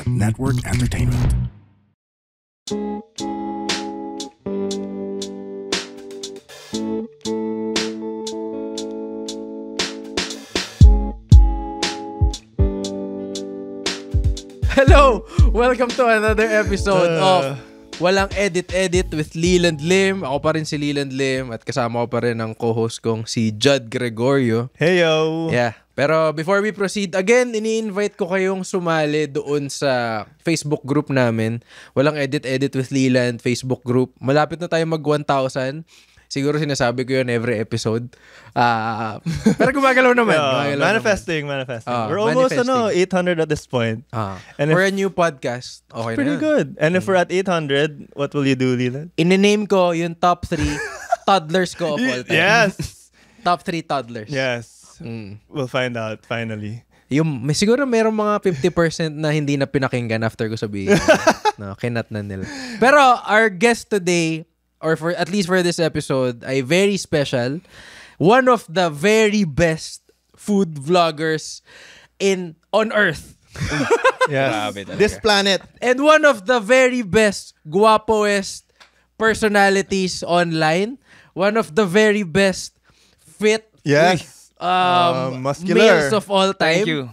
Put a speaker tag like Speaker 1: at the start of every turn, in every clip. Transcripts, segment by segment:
Speaker 1: Network Entertainment.
Speaker 2: Hello! Welcome to another episode of Walang Edit with Leland Lim. Ako pa rin si Leland Lim at kasama ko pa rin ang co-host kong si Judd Gregorio.
Speaker 3: Heyo!
Speaker 2: Yeah. Pero before we proceed, again, ini-invite ko kayong sumali doon sa Facebook group namin. Walang Edit with Leland Facebook group. Malapit na tayo mag 1,000. Siguro sinasabi ko yun every episode. Pero gumagalaw naman.
Speaker 3: Manifesting. We're almost 800 at this point.
Speaker 2: And for a new podcast, okay
Speaker 3: pretty
Speaker 2: na.
Speaker 3: Good. And if we're at 800, what will you do, Leland?
Speaker 2: In-name ko yung top 3 toddlers ko of all time.
Speaker 3: Yes!
Speaker 2: Top 3 toddlers.
Speaker 3: Yes. We'll find out, finally.
Speaker 2: Siguro mayroong mga 50% na hindi na pinakinggan after ko sabihin. No, kinat na nila. Pero our guest today, or for at least for this episode, ay very special. One of the very best food vloggers on Earth.
Speaker 3: Yes. This planet.
Speaker 2: And one of the very best, guwapoest personalities online. One of the very best fit.
Speaker 3: Yes.
Speaker 2: Males
Speaker 3: Muscular.
Speaker 2: of all time.
Speaker 4: Thank you.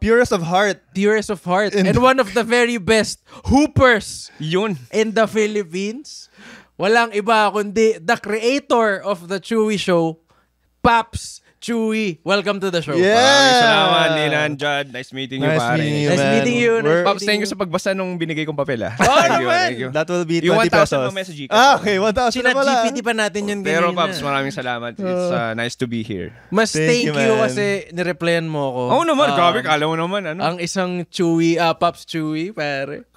Speaker 3: Purest of heart.
Speaker 2: Purest of heart. And one of the very best hoopers
Speaker 4: Yun.
Speaker 2: in the Philippines. Walang iba kundi the creator of the Chewy Show, Paps Chewy. Welcome to the show.
Speaker 3: Yeah.
Speaker 4: Salamat, Nilan, Judd. Nice meeting you, pare.
Speaker 2: Nice meeting you.
Speaker 4: Pops, thank you sa pagbasa nung binigay kong papel, ah.
Speaker 3: Thank you. That will be 20
Speaker 4: yung 1,000
Speaker 3: pesos.
Speaker 4: mo message.
Speaker 3: Okay, 1,000
Speaker 2: Sina
Speaker 3: na pala.
Speaker 2: GPT pa natin yun kanina.
Speaker 4: Pero, Pops, maraming salamat. It's nice to be here.
Speaker 2: Mas thank you
Speaker 3: man.
Speaker 2: kasi nireplyan mo ako.
Speaker 4: Oo naman, grabe. Kala mo naman, ano?
Speaker 2: Ang isang Chewy, Paps Chewy, pare.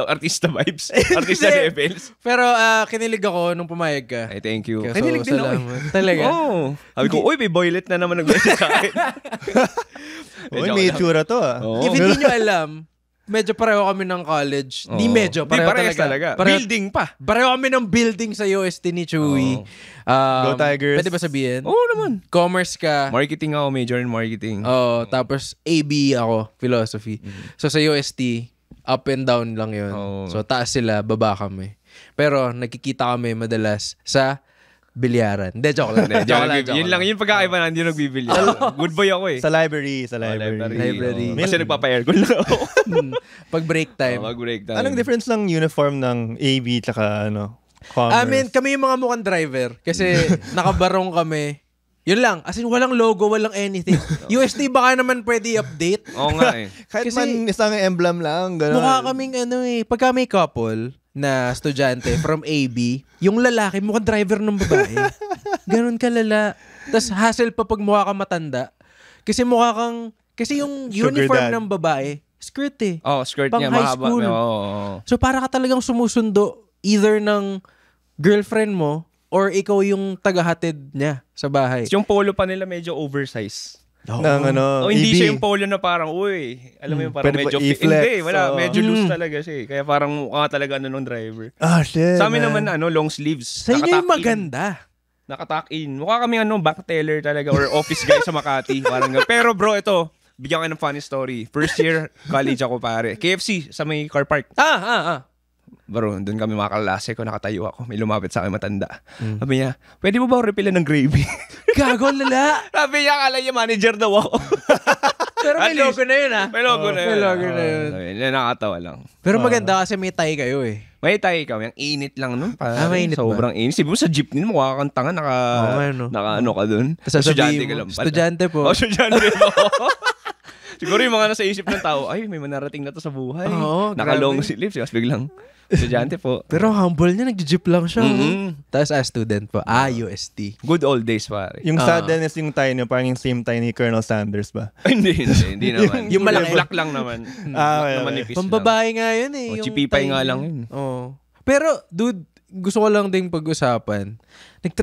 Speaker 4: Artista vibes? Artista levels?
Speaker 2: Pero kinilig ako nung pumayag ka.
Speaker 4: Ay, thank you.
Speaker 2: So,
Speaker 4: Kinilig din ako.
Speaker 2: Talaga?
Speaker 4: Oo. Sabi ko, uy, may boylet na naman nag-message sa akin.
Speaker 3: Uy, may itsura to ah.
Speaker 4: Oo.
Speaker 2: If hindi nyo alam, medyo pareho kami ng college. Di medyo, pareho
Speaker 4: talaga.
Speaker 2: Pareho,
Speaker 4: Building pa.
Speaker 2: pareho kami ng building sa UST ni Chewy.
Speaker 3: Go Tigers.
Speaker 2: Pwede ba sabihin?
Speaker 4: Oo naman.
Speaker 2: Commerce ka.
Speaker 4: Marketing ako, major in marketing.
Speaker 2: Tapos AB ako, philosophy. So sa UST, up and down lang yun. So taas sila, baba kami. Pero nagkikita kami madalas sa bilyaran. Hindi, joke lang.
Speaker 4: Yun lang, yung pagkakaiba na hindi nagbibili. Good boy ako eh.
Speaker 3: Sa library.
Speaker 2: Library.
Speaker 4: Kasi nagpapa-aircon lang ako.
Speaker 2: Pag break time.
Speaker 4: Mag-break time.
Speaker 3: Anong difference ng uniform ng AB tsaka commerce?
Speaker 2: Kami yung mga mukhang driver. Kasi nakabarong kami. Yun lang. As in, walang logo, walang anything. UST baka naman pwede i-update.
Speaker 4: Oo nga eh.
Speaker 3: Kahit
Speaker 2: kasi
Speaker 3: man isang emblem lang. Ganun.
Speaker 2: Mukha kaming pagka may couple na estudyante from AB, yung lalaki mukhang driver ng babae. Ganun kalala. Tapos hassle pa pag mukha kang matanda. Kasi kasi yung
Speaker 3: Sugar
Speaker 2: uniform
Speaker 3: dad.
Speaker 2: ng babae, skirt eh.
Speaker 4: Skirt
Speaker 2: Pang
Speaker 4: niya,
Speaker 2: high
Speaker 4: mahaba.
Speaker 2: school. So para ka talagang sumusundo either ng girlfriend mo or ikaw yung tagahatid niya sa bahay.
Speaker 4: Yung polo pa nila medyo oversize.
Speaker 3: EB.
Speaker 4: Hindi siya yung polo na parang, uy, alam mo yung parang
Speaker 3: Pwede
Speaker 4: medyo
Speaker 3: pa i-flex.
Speaker 4: Hindi, wala. Medyo loose talaga siya eh. Kaya parang mukha talaga nung driver.
Speaker 3: Shit.
Speaker 4: Sa amin naman, long sleeves.
Speaker 2: Sa inyo yung maganda.
Speaker 4: Nakatuck in. Mukha kami back teller talaga or office guy sa Makati. Parang pero bro, ito, bigyan ko ng funny story. First year, college ako pare. KFC sa may car park. Bro, doon kami makakalase ko, nakatayo ako. May lumapit sa akin matanda. Sabi niya, pwede mo ba ako refilan ng gravy?
Speaker 2: Gago, lala.
Speaker 4: Sabi niya, akala niya manager daw ako.
Speaker 2: Pero may logo na yun ah.
Speaker 4: May logo na yun.
Speaker 2: May logo na yun.
Speaker 4: Nakakatawa lang.
Speaker 2: Pero maganda kasi may tie kayo eh.
Speaker 4: May tayo kami. Ang init lang nun.
Speaker 2: Mainit ba?
Speaker 4: Sobrang init. Sibi mo sa jeepney, mukha kang tanga. Naka ka dun.
Speaker 2: Estudyante
Speaker 4: ka lang pala.
Speaker 2: Estudyante po.
Speaker 4: Estudyante po. Siguro yung mga nasa isip ng tao, ay, may manarating na to sa buhay. Naka-long sleeves. Tapos biglang, estudyante po.
Speaker 2: Pero humble niya, nag-jeep lang siya. Tapos student po. UST.
Speaker 4: Good old days, pare.
Speaker 3: Yung sadness yung tie niyo, parang yung same tie ni Colonel Sanders ba?
Speaker 4: Hindi naman.
Speaker 2: Yung malaki.
Speaker 4: Black lang naman. Manipis lang.
Speaker 2: Pambabae nga yun eh.
Speaker 4: Chipipay nga lang yun.
Speaker 2: Pero, dude, gusto ko lang ding pag-usapan.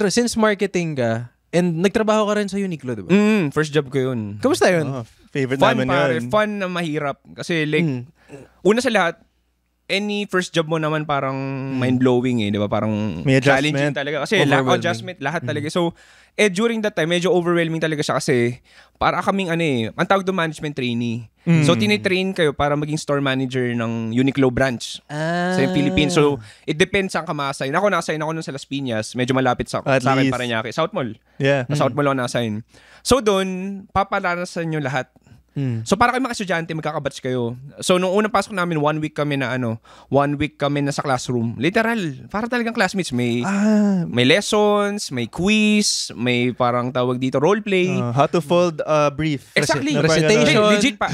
Speaker 2: Since marketing ka, and nagtrabaho ka rin sa Uniqlo, diba?
Speaker 4: First job ko yun.
Speaker 2: Kamusta yun?
Speaker 3: Favorite
Speaker 4: Fun,
Speaker 3: namin
Speaker 4: pare.
Speaker 3: yun.
Speaker 4: Fun na mahirap. Kasi una sa lahat, any first job mo naman parang mind-blowing eh, di ba? Parang
Speaker 3: May adjustment.
Speaker 4: challenging talaga. Kasi adjustment, lahat talaga. So, during that time, medyo overwhelming talaga siya kasi para kaming ang tawag doon management trainee. So, tinitrain kayo para maging store manager ng Uniqlo branch sa Philippines. So, it depends saan ka ma-assign. Ako, na-assign ako nun sa Las Piñas. Medyo malapit sa akin, Parañaque. South Mall.
Speaker 3: Yeah.
Speaker 4: Sa South Mall ako na-assign. So, doon, paparanasan nyo lahat. So para kayo mga estudyante, magkakabatch kayo. So nung unang pasok namin, 1 week kami na sa classroom. Literal, para talagang classmates. May lessons, may quiz, may parang tawag dito role play.
Speaker 3: How to fold a brief.
Speaker 4: Exactly.
Speaker 2: Recitation.
Speaker 4: Legit pa.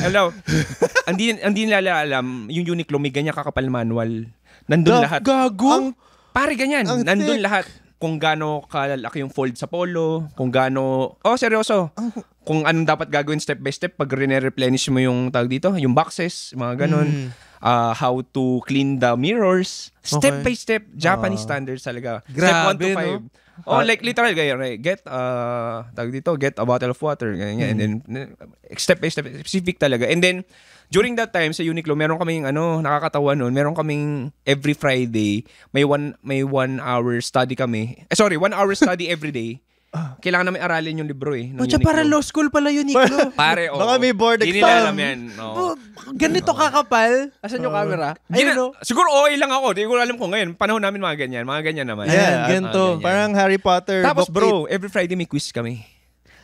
Speaker 4: Hindi nila alam, yung Uniqlo may ganyan kakapal manual. Nandun lahat.
Speaker 2: Gago.
Speaker 4: Pare ganyan. Nandun lahat. Kung gaano kalaki yung fold sa polo, kung gaano... seryoso. Kung anong dapat gagawin step by step pag rene-replenish mo yung tawag dito, yung boxes, mga ganun. How to clean the mirrors. Step by step, Japanese standards talaga.
Speaker 2: Grabe,
Speaker 4: step 1 to 5.
Speaker 2: no?
Speaker 4: Like literal, get a bottle of water, ganyan. And then, step by step, specific talaga. And then, during that time sa Uniqlo, meron kaming nakakatawa noon, meron kaming every Friday, may 1 hour study kami. 1 hour study every day. Kailangan namin aralin yung libro eh.
Speaker 2: Para law school pala Uniqlo.
Speaker 4: Pare,
Speaker 3: Baka may board
Speaker 4: Hindi nila
Speaker 3: exam.
Speaker 4: alam yan.
Speaker 2: Ganito kakapal. Asan yung camera? Ayun,
Speaker 4: Siguro lang ako. Hindi ko alam kung ngayon. Panahon namin mga ganyan. Mga ganyan naman.
Speaker 3: Yeah,
Speaker 2: ganito.
Speaker 3: Parang Harry Potter.
Speaker 4: Tapos
Speaker 3: book
Speaker 4: bro, every Friday may quiz kami.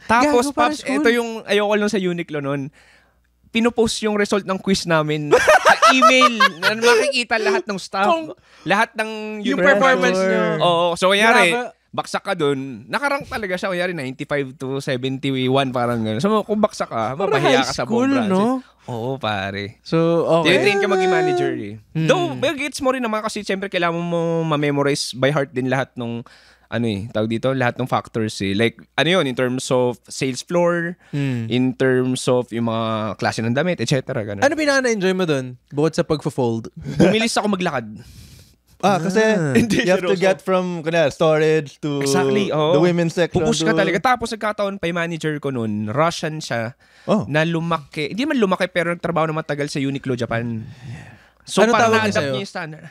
Speaker 4: Tapos,
Speaker 2: Gago, para
Speaker 4: Paps,
Speaker 2: school.
Speaker 4: ito yung ayoko lang sa Uniqlo noon. Pinopost yung result ng quiz namin sa email na makikita lahat ng staff. Lahat ng
Speaker 2: yung performance nyo.
Speaker 4: Oo. So, kanyari,
Speaker 2: Grabe.
Speaker 4: baksak ka dun, nakarang talaga siya. Kanyari, 95 to 71, parang gano'n. So, kung baksak ka,
Speaker 2: Para
Speaker 4: mapahiya
Speaker 2: high
Speaker 4: ka sa
Speaker 2: school,
Speaker 4: buong branch.
Speaker 2: no?
Speaker 4: Oo, pare.
Speaker 2: So, okay.
Speaker 4: Tinitrain ka maging manager eh. Though, gets mo rin naman kasi siyempre kailangan mo ma-memorize by heart din lahat ng tawag dito, lahat ng factors eh. Like, in terms of sales floor, in terms of yung mga klase ng damit, etc. Ganun.
Speaker 2: Ano pinaka-na-enjoy mo dun? Bukod sa pag-fold?
Speaker 4: Bumilis ako maglakad.
Speaker 3: kasi you have to get from storage to
Speaker 4: Exactly,
Speaker 3: the women's section.
Speaker 4: Pupush ka talaga. Tapos nagkataon pa yung manager ko noon, Russian siya, na lumaki. Hindi man lumaki, pero nagtrabaho na matagal sa Uniqlo, Japan. So,
Speaker 2: Ano
Speaker 4: parang
Speaker 2: tawag niya
Speaker 4: na-adapt
Speaker 2: sa'yo?
Speaker 4: niya yung standard.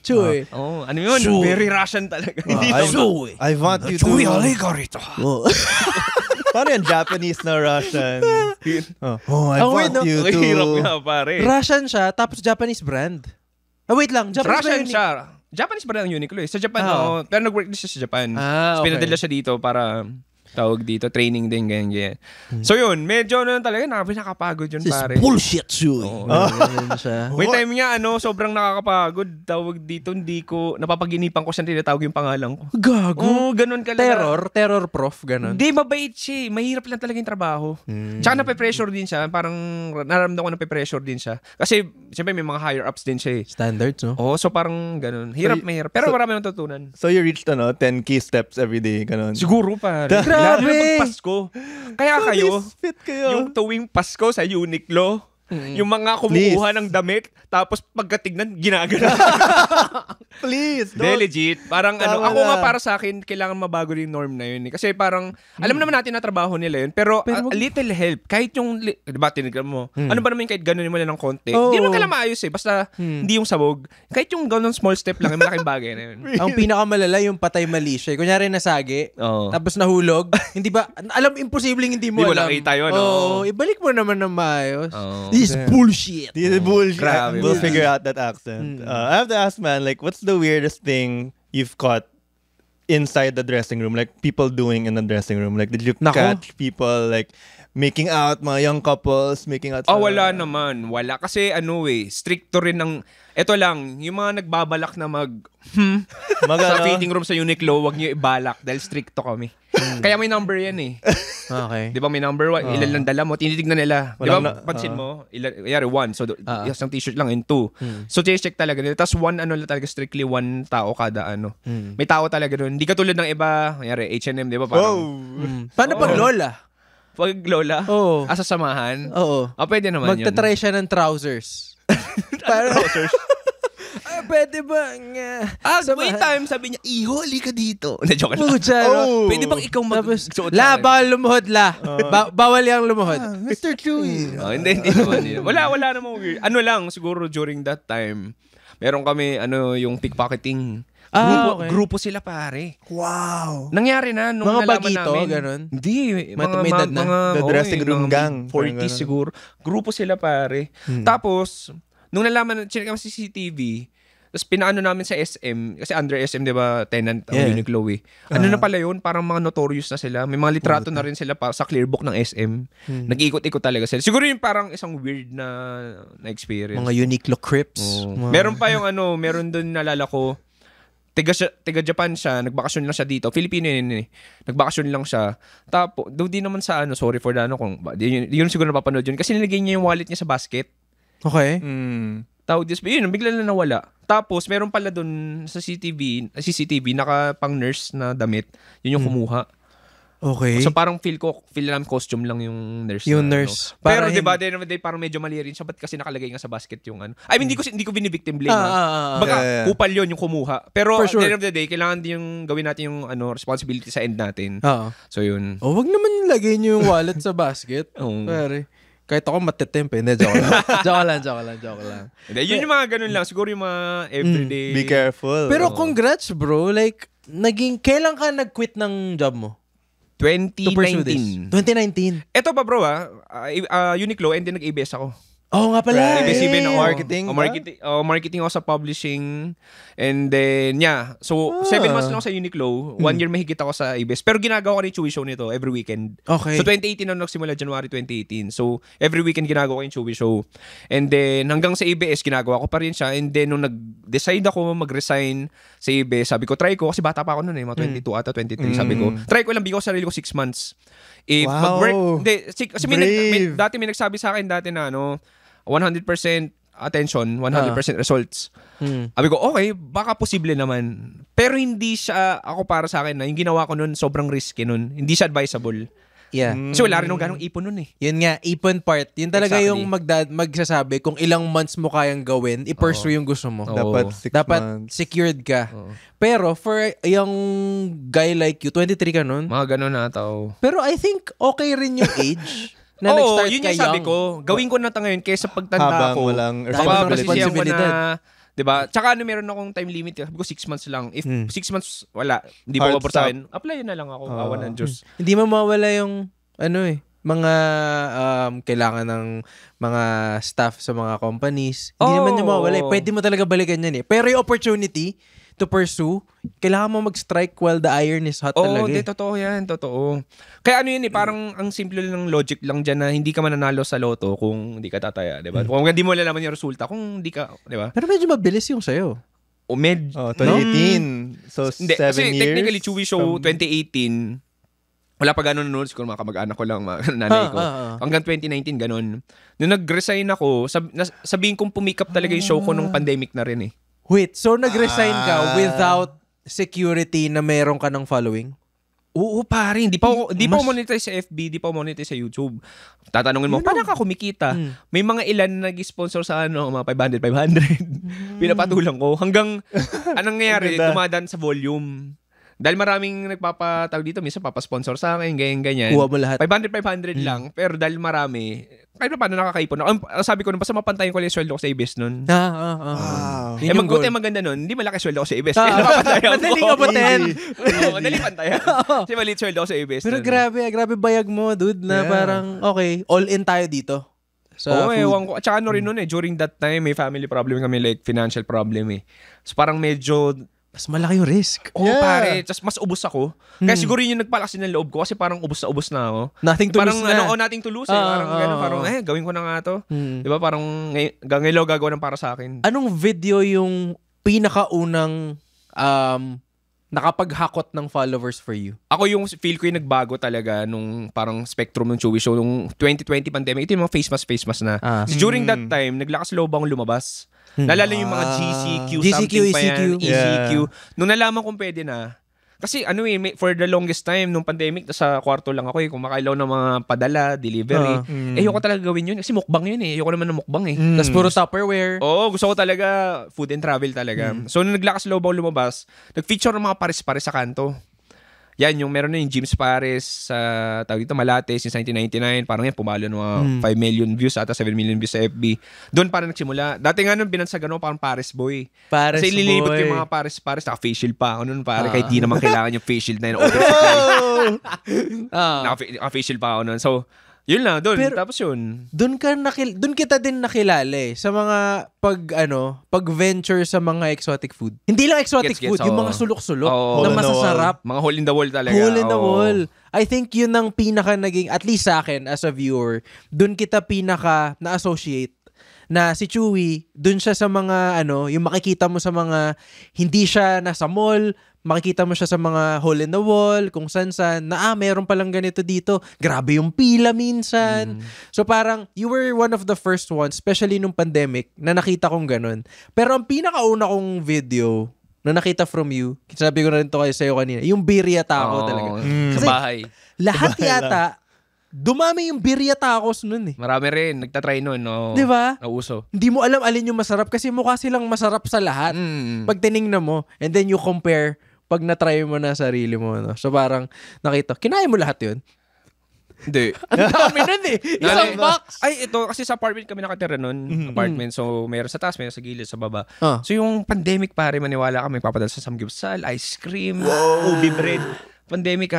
Speaker 4: Chuy? Ano yun?
Speaker 2: Chuy.
Speaker 4: Very Russian talaga.
Speaker 3: I want you to...
Speaker 4: halika rito.
Speaker 3: Paano yan? Japanese na Russian? I
Speaker 2: Ang weird,
Speaker 3: want
Speaker 2: no?
Speaker 3: you to...
Speaker 4: Hirap nga, pare.
Speaker 2: Russian siya, tapos Japanese brand. Wait lang. Japanese
Speaker 4: Russian
Speaker 2: ba yun?
Speaker 4: siya. Japanese ba ang Uniqlo eh? Sa Japan, pero nag-work din siya sa Japan.
Speaker 2: Ah,
Speaker 4: So,
Speaker 2: okay.
Speaker 4: pinadala siya dito para tawag dito, training din, ganyan. So yun, medyo talaga, nakapagod yun, pare.
Speaker 2: Bullshit, Shui. Ganyan siya.
Speaker 4: May time nga, sobrang nakakapagod. Tawag dito, hindi ko, napapaginipan ko siya tinatawag yung pangalan ko.
Speaker 2: Gago.
Speaker 4: Ganun ka lang.
Speaker 2: Terror prof, ganun.
Speaker 4: Hindi, mabait siya. Mahirap lang talaga yung trabaho. Tsaka nape-pressure din siya. Parang naramdaman ko nape-pressure din siya. Kasi, siyempre may mga higher ups din siya eh.
Speaker 2: Standards, no?
Speaker 4: So parang ganun. Mahirap. Pero marami natutunan.
Speaker 3: So you reached 10 key steps every day, ganun.
Speaker 4: Siguro pa.
Speaker 2: Grabe!
Speaker 4: Lalo na pag Pasko. Kaya kayo,
Speaker 3: Fit kayo.
Speaker 4: yung tuwing Pasko sa Uniqlo, yung mga kumukuha ng damit, tapos pagkatignan, ginagana.
Speaker 3: Please,
Speaker 4: De, legit. Parang
Speaker 3: Tama
Speaker 4: ako nga
Speaker 3: na.
Speaker 4: para sa akin, kailangan mabago rin yung norm na yun. Kasi parang, alam naman natin na trabaho nila yun, pero a little help. Kahit yung, diba, tinignan mo, ano ba naman kahit ganunin mo lang ng konti? Hindi naman kailangan maayos eh, basta hindi yung sabog. Kahit yung ganun small step lang, malaking bagay na yun.
Speaker 2: Ang pinakamalala yung patay mali siya. Kunyari nasagi,
Speaker 4: Oo.
Speaker 2: tapos nahulog. Hindi ba, imposibleng hindi mo
Speaker 4: Hindi mo
Speaker 2: alam.
Speaker 4: nakita yun,
Speaker 2: Oo, ibalik mo naman ng maayos.
Speaker 4: Oo.
Speaker 2: This is bullshit.
Speaker 3: This is bullshit.
Speaker 4: Grabe,
Speaker 3: We'll
Speaker 4: man.
Speaker 3: figure out that accent. I have to ask, man, like, what's the weirdest thing you've caught inside the dressing room? Like, people doing in the dressing room? Like, did you
Speaker 2: Nako.
Speaker 3: catch people, like, making out, mga young couples, making out?
Speaker 4: Wala naman. Wala. Kasi stricto rin ng, eto lang, yung mga nagbabalak na sa fitting room sa Uniqlo, wag niyo ibalak dahil stricto kami. Kaya may number yan eh.
Speaker 2: Okay.
Speaker 4: Di ba may number 1, ilan lang dala mo, tinitignan nila. Di ba,
Speaker 3: Walang
Speaker 4: pansin mo, yari 1, so isang t-shirt lang, and 2. So, check talaga nila. Tapos 1, lang talaga, strictly 1 tao kada May tao talaga doon. Hindi katulad ng iba, yari H&M, di ba? Parang,
Speaker 2: Paano pag lola?
Speaker 4: pag lola,
Speaker 2: Oo.
Speaker 4: sasamahan,
Speaker 2: Oo.
Speaker 4: pwede naman yun.
Speaker 2: Magta-try siya ng trousers. Para, pwede ba nga?
Speaker 4: May time, sabi niya, iholi ka dito. Na-joke lang.
Speaker 2: Pucha, no?
Speaker 4: Pwede bang ikaw mag-suot
Speaker 2: La, bawal lumuhod, la. Bawal yung lumuhod.
Speaker 3: Mr. Chewy.
Speaker 4: Hindi naman. Wala namang weird. Ano lang, siguro during that time, Meron kami, yung pickpocketing.
Speaker 2: Okay.
Speaker 4: Grupo sila, pare.
Speaker 1: Wow.
Speaker 4: Nangyari na nung
Speaker 2: Mga
Speaker 4: nalaman
Speaker 2: bagito,
Speaker 4: namin.
Speaker 2: ganun?
Speaker 4: Hindi.
Speaker 2: May edad na?
Speaker 3: The dressing room gang.
Speaker 4: 40 siguro. Grupo sila, pare. Tapos, nung nalaman, chinek kami sa CCTV, tapos pinaano namin sa SM, kasi under SM, di ba, tenant ang Uniqlo eh. Ano na pala yun? Parang mga notorious na sila. May mga litrato na rin sila sa clearbook ng SM. Nag-ikot-ikot talaga sila. Siguro yun parang isang weird na experience.
Speaker 2: Mga Uniqlo Crips.
Speaker 4: Meron pa yung meron doon nalala ko, Tiga Japan siya, nagbakasyon lang siya dito. Filipino yun eh. Nagbakasyon lang siya. Tapos, doon din naman sa sorry for the yun siguro napapanood yun. Kasi nilagay niya yung wallet niya sa basket.
Speaker 2: Okay.
Speaker 4: Tawag this, yun, bigla na nawala. Tapos, meron pala doon sa CCTV, pang nurse na damit. Yun yung kumuha.
Speaker 2: Okay.
Speaker 4: So, parang feel namin costume lang yung nurse.
Speaker 2: Yung nurse.
Speaker 4: Pero, di ba, parang medyo mali rin siya. Ba't kasi nakalagay nga sa basket yung I mean, hindi ko binibictim blame. Baka, kupal yun yung kumuha. Pero, at the end of the day, kailangan din yung gawin natin yung responsibility sa end natin. So, yun.
Speaker 2: Wag naman yung lagay nyo yung wallet sa basket. Pare. Kahit ako matitemp eh. Hindi, joke lang. joke lang.
Speaker 4: Yun yung mga ganun lang. Siguro yung mga everyday.
Speaker 3: Be careful.
Speaker 2: Pero congrats bro. Like, kailan ka nag-quit ng job mo?
Speaker 4: 2019.
Speaker 2: 2019.
Speaker 4: Ito pa bro Uniqlo and then nag-ABS ako.
Speaker 2: Oo nga pala.
Speaker 4: ABS-CBN ako.
Speaker 3: Marketing.
Speaker 4: Marketing ako sa publishing. And then, So, 7 months lang ako sa Uniqlo. 1 year mahigit ako sa ABS. Pero ginagawa ko rin Chewy Show nito every weekend.
Speaker 2: Okay.
Speaker 4: So, 2018 na nagsimula, January 2018. So, every weekend ginagawa ko yung Chewy Show. And then, hanggang sa ABS, ginagawa ko pa rin siya. And then, nung nag-decide ako mag-resign sa ABS, sabi ko, try ko. Kasi bata pa ako noon mga 22 ata, 23. Sabi ko, try ko lang, bigyan ko sarili ko 6 months. If mag-work, kasi dati may nagsabi sa akin dati na 100% attention, 100% results. Sabi ko, okay, baka posible naman. Pero hindi siya, ako para sa akin, yung ginawa ko nun, sobrang risky nun. Hindi siya advisable.
Speaker 2: Yeah.
Speaker 4: Kasi wala rin nung ganong ipon nun eh.
Speaker 2: Yun nga, ipon part. Yun talaga
Speaker 4: Exactly.
Speaker 2: yung magsasabi kung ilang months mo kayang gawin, i-pursue yung gusto mo.
Speaker 3: Dapat 6
Speaker 2: Dapat
Speaker 3: months.
Speaker 2: secured ka. Pero for yung guy like you, 23 ka nun.
Speaker 4: Mga ganon na tao.
Speaker 2: Pero I think okay rin yung age na nag-start
Speaker 4: yun
Speaker 2: ka
Speaker 4: yung sabi
Speaker 2: young.
Speaker 4: ko. Gawin ko na ito ngayon kaysa pagtanda
Speaker 3: Habang
Speaker 4: ko.
Speaker 3: walang
Speaker 2: Habang
Speaker 4: Papagsisihan ko
Speaker 2: responsibilidad.
Speaker 4: na, diba? Tsaka meron akong time limit. Sabi ko 6 months lang. If 6 months, wala. Hindi
Speaker 3: Hard
Speaker 4: pa mabor sa akin. Apply na lang ako. Awan ng Diyos.
Speaker 2: Hindi mo mawala yung mga kailangan ng mga staff sa mga companies. Hindi naman yung mawala. Pwede mo talaga balikan yan eh. Pero yung opportunity to pursue, kailangan mo mag-strike while the iron is hot talaga.
Speaker 4: Oo, totoo yan. Totoo. Kaya yun parang ang simple lang logic lang dyan na hindi ka mananalo sa loto kung hindi ka tataya, diba? Kung hindi mo lalaman yung resulta, kung hindi ka, diba?
Speaker 2: Pero medyo mabilis yung sayo.
Speaker 3: 2018. So, 7 years.
Speaker 4: Kasi technically, Chewy Show, 2018, wala pa gano'n noon. Siguro mga kamag-anak ko lang, mga nanay ko. Hanggang 2019, gano'n. Nung nag-resign ako, sabihin kong pumikap talaga yung show ko nung pandemic na rin eh.
Speaker 2: Wait, so nag-resign ka without security na meron ka ng following?
Speaker 4: Oo, pare. Hindi pa ako monetize sa FB, hindi pa ako monetize sa YouTube. Tatanungin mo, paano ka kumikita? May mga ilan na nag-sponsor sa mga 500. Pinapatulang ko. Hanggang, anong nangyayari, dumadaan sa volume. Dahil maraming nagpapatawag dito, minsan papasponsor sa akin, ganyan.
Speaker 2: Kuha mo lahat.
Speaker 4: 500 lang. Pero dahil marami, kahit pa paano nakakaipon. Sabi ko, basta mapantayan ko lang yung sweldo ko sa IBES nun.
Speaker 3: Wow.
Speaker 2: Yun yung
Speaker 4: maganda nun, hindi malaki sweldo ko sa IBES. Kaya napapantayan ko.
Speaker 2: Madaling abutin.
Speaker 4: Madali pantayan. Kasi maliit sweldo ko sa IBES.
Speaker 2: Pero grabe bayag mo, dude, na parang, okay, all in tayo dito.
Speaker 4: Oo, ewan ko. At saka rin nun during that time, may family problem kami, like financial problem eh. So parang medyo,
Speaker 2: mas malaki yung risk.
Speaker 4: pare. Tapos mas ubos ako. Kaya siguro yun yung nagpalakas ng loob ko kasi parang ubos na ako.
Speaker 2: Nothing to
Speaker 4: Parang
Speaker 2: lose na.
Speaker 4: nothing to lose eh. Parang gano'n, parang gawin ko na nga to. Diba parang ngayon gagawa ng para sa akin.
Speaker 2: Anong video yung pinakaunang nakapaghakot ng followers for you?
Speaker 4: Ako yung feel ko yung nagbago talaga nung parang spectrum ng Chewy Show nung 2020 pandemic. Ito yung mga face mask na. During that time, naglakas loob akong lumabas. Nalala yung mga GCQ, something pa yan. ECQ. Nung nalaman kong pwede na, kasi for the longest time, nung pandemic, sa kwarto lang ako kumakailaw ng mga padala, delivery. Ayoko talaga gawin yun. Kasi mukbang yun eh. Ayoko naman ng mukbang eh.
Speaker 2: Tapos puro Tupperware.
Speaker 4: Oo, gusto ko talaga food and travel talaga. So, nung naglakas loob ako lumabas, nag-feature ng mga pares-pares sa kanto. Yan, yung meron na yung James Pares sa tawag dito, Malate since 1999. Parang yan, pumalo ng mga 5 million views ata 7 million views sa FB. Doon parang nagsimula. Dati nga nung binansagan parang Pares Boy.
Speaker 2: Pares
Speaker 4: Kasi ililibot
Speaker 2: Boy.
Speaker 4: yung mga Pares, naka-facial pa. Ano nun pare, kahit di naman kailangan yung facial na yun. Oversupply. Naka-facial pa ako nun. So, yun lang, doon. Tapos yun.
Speaker 2: Doon kita din nakilala sa mga pag-venture sa mga exotic food. Hindi lang exotic food, yung mga sulok-sulok na masasarap.
Speaker 4: Mga hole in the wall talaga.
Speaker 2: Hole in the wall. I think yun ang pinaka naging, at least sa akin as a viewer, doon kita pinaka na-associate na si Chewy, doon siya sa mga yung makikita mo sa mga, hindi siya nasa mall, makikita mo siya sa mga hole in the wall, kung san-san, na meron palang ganito dito. Grabe yung pila minsan. So parang, you were one of the first ones, especially nung pandemic, na nakita kong ganun. Pero ang pinakauna kong video na nakita from you, sabi ko na rin to kayo sa'yo kanina, yung birria taco talaga.
Speaker 4: Sa bahay.
Speaker 2: Lahat yata, dumami yung birria tacos nun eh.
Speaker 4: Marami rin, nagtatry nun. No?
Speaker 2: Di ba?
Speaker 4: Nauso.
Speaker 2: Hindi mo alam alin yung masarap kasi mukha silang masarap sa lahat. Pag tinignan mo, and then you compare pag na-try mo na sarili mo. No? So parang nakita, kinaya mo lahat yun?
Speaker 4: Hindi.
Speaker 2: Ang dami nun eh. Isang box.
Speaker 4: Ay, ito, kasi sa apartment kami nakatira nun. Apartment. So, meron sa taas, meron sa gilid, sa baba. So, yung pandemic, pare, maniwala kami, papadala sa samgyupsal, ice cream, ubi bread. Pandemic,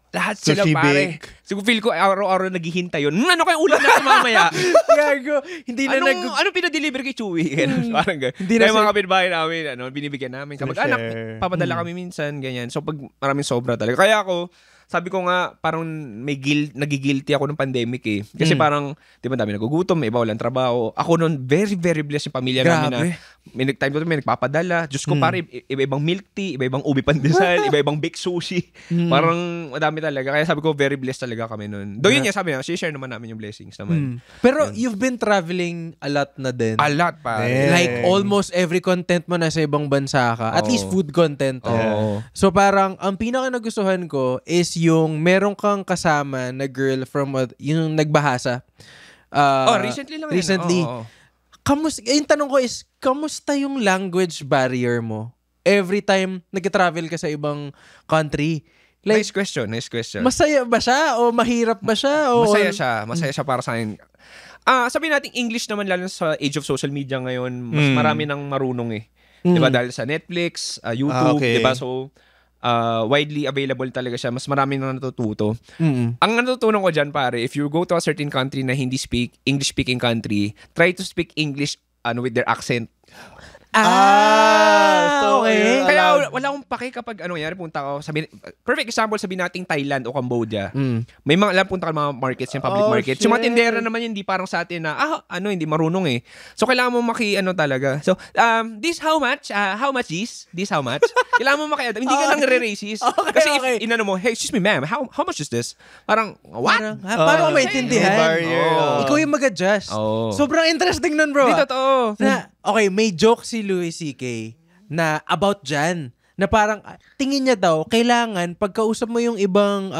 Speaker 4: lahat sila,
Speaker 3: Sushi
Speaker 4: pare. So, feel ko, araw-araw naghihintay yun. Ano kayo ulam natin mamaya?
Speaker 2: Gago. Hindi na
Speaker 4: Anong pinadeliver kay Chewy? Parang gano'n.
Speaker 2: Hindi
Speaker 4: Kaya
Speaker 2: na
Speaker 4: mga kapitbahay namin, binibigyan namin. Kapag anak, papadala kami minsan, ganyan. So, pag maraming sobra talaga. Kaya ako, sabi ko nga, parang nagigilty ako ng pandemic eh. Kasi parang, di ba, dami nagugutom, may iba walang trabaho. Ako nun, very, very blessed yung pamilya namin na may time ko may nagpapadala. Diyos ko, pare, iba-ibang milk tea, iba-ibang ubi pandesal, iba-ibang baked sushi. Parang, madami talaga. Kaya sabi ko, very blessed talaga kami nun. Doon yun sabi nga, share naman namin yung blessings naman.
Speaker 2: Pero you've been traveling a lot na din.
Speaker 4: A lot, pare.
Speaker 2: Like, almost every content mo nasa ibang bansa ka. At least food content. So, parang, ang pinaka nagustuhan ko is yung meron kang kasama na girl from yung nagbahasa.
Speaker 4: Recently lang.
Speaker 2: Recently. Yung tanong ko is, kamusta yung language barrier mo every time nag-travel ka sa ibang country? Like,
Speaker 4: Nice question.
Speaker 2: Masaya ba siya? O mahirap ba siya? O,
Speaker 4: Masaya siya para sa akin. Sabihin natin English naman, lalo sa age of social media ngayon, mas marami nang marunong eh. Diba? Dahil sa Netflix, YouTube, diba? So, widely available talaga siya. Mas marami nang natututo. Ang natutunan ko dyan, pare, if you go to a certain country na hindi English-speaking country, try to speak English with their accent.
Speaker 2: Okay.
Speaker 4: Kaya wala akong pake kapag nangyari, punta ako, perfect example, sabihin natin Thailand o Cambodia. May mga, punta ka mga markets, yung public markets. Yung mga tindera naman yun, hindi parang sa atin na, hindi marunong eh. So, kailangan mo talaga. So, this how much? How much is? This how much? Kailangan mo hindi ka lang re-racist. Kasi if inano mo, hey, excuse me ma'am, how much is this? Parang, what?
Speaker 2: Paano ko maintindihan?
Speaker 3: Barrier.
Speaker 2: Ikaw yung mag-adjust. Sobrang interesting nun, bro.
Speaker 4: Hindi totoo.
Speaker 2: Okay, may joke si Louis C.K. na about dyan. Na parang, tingin niya daw, kailangan, pagkausap mo yung ibang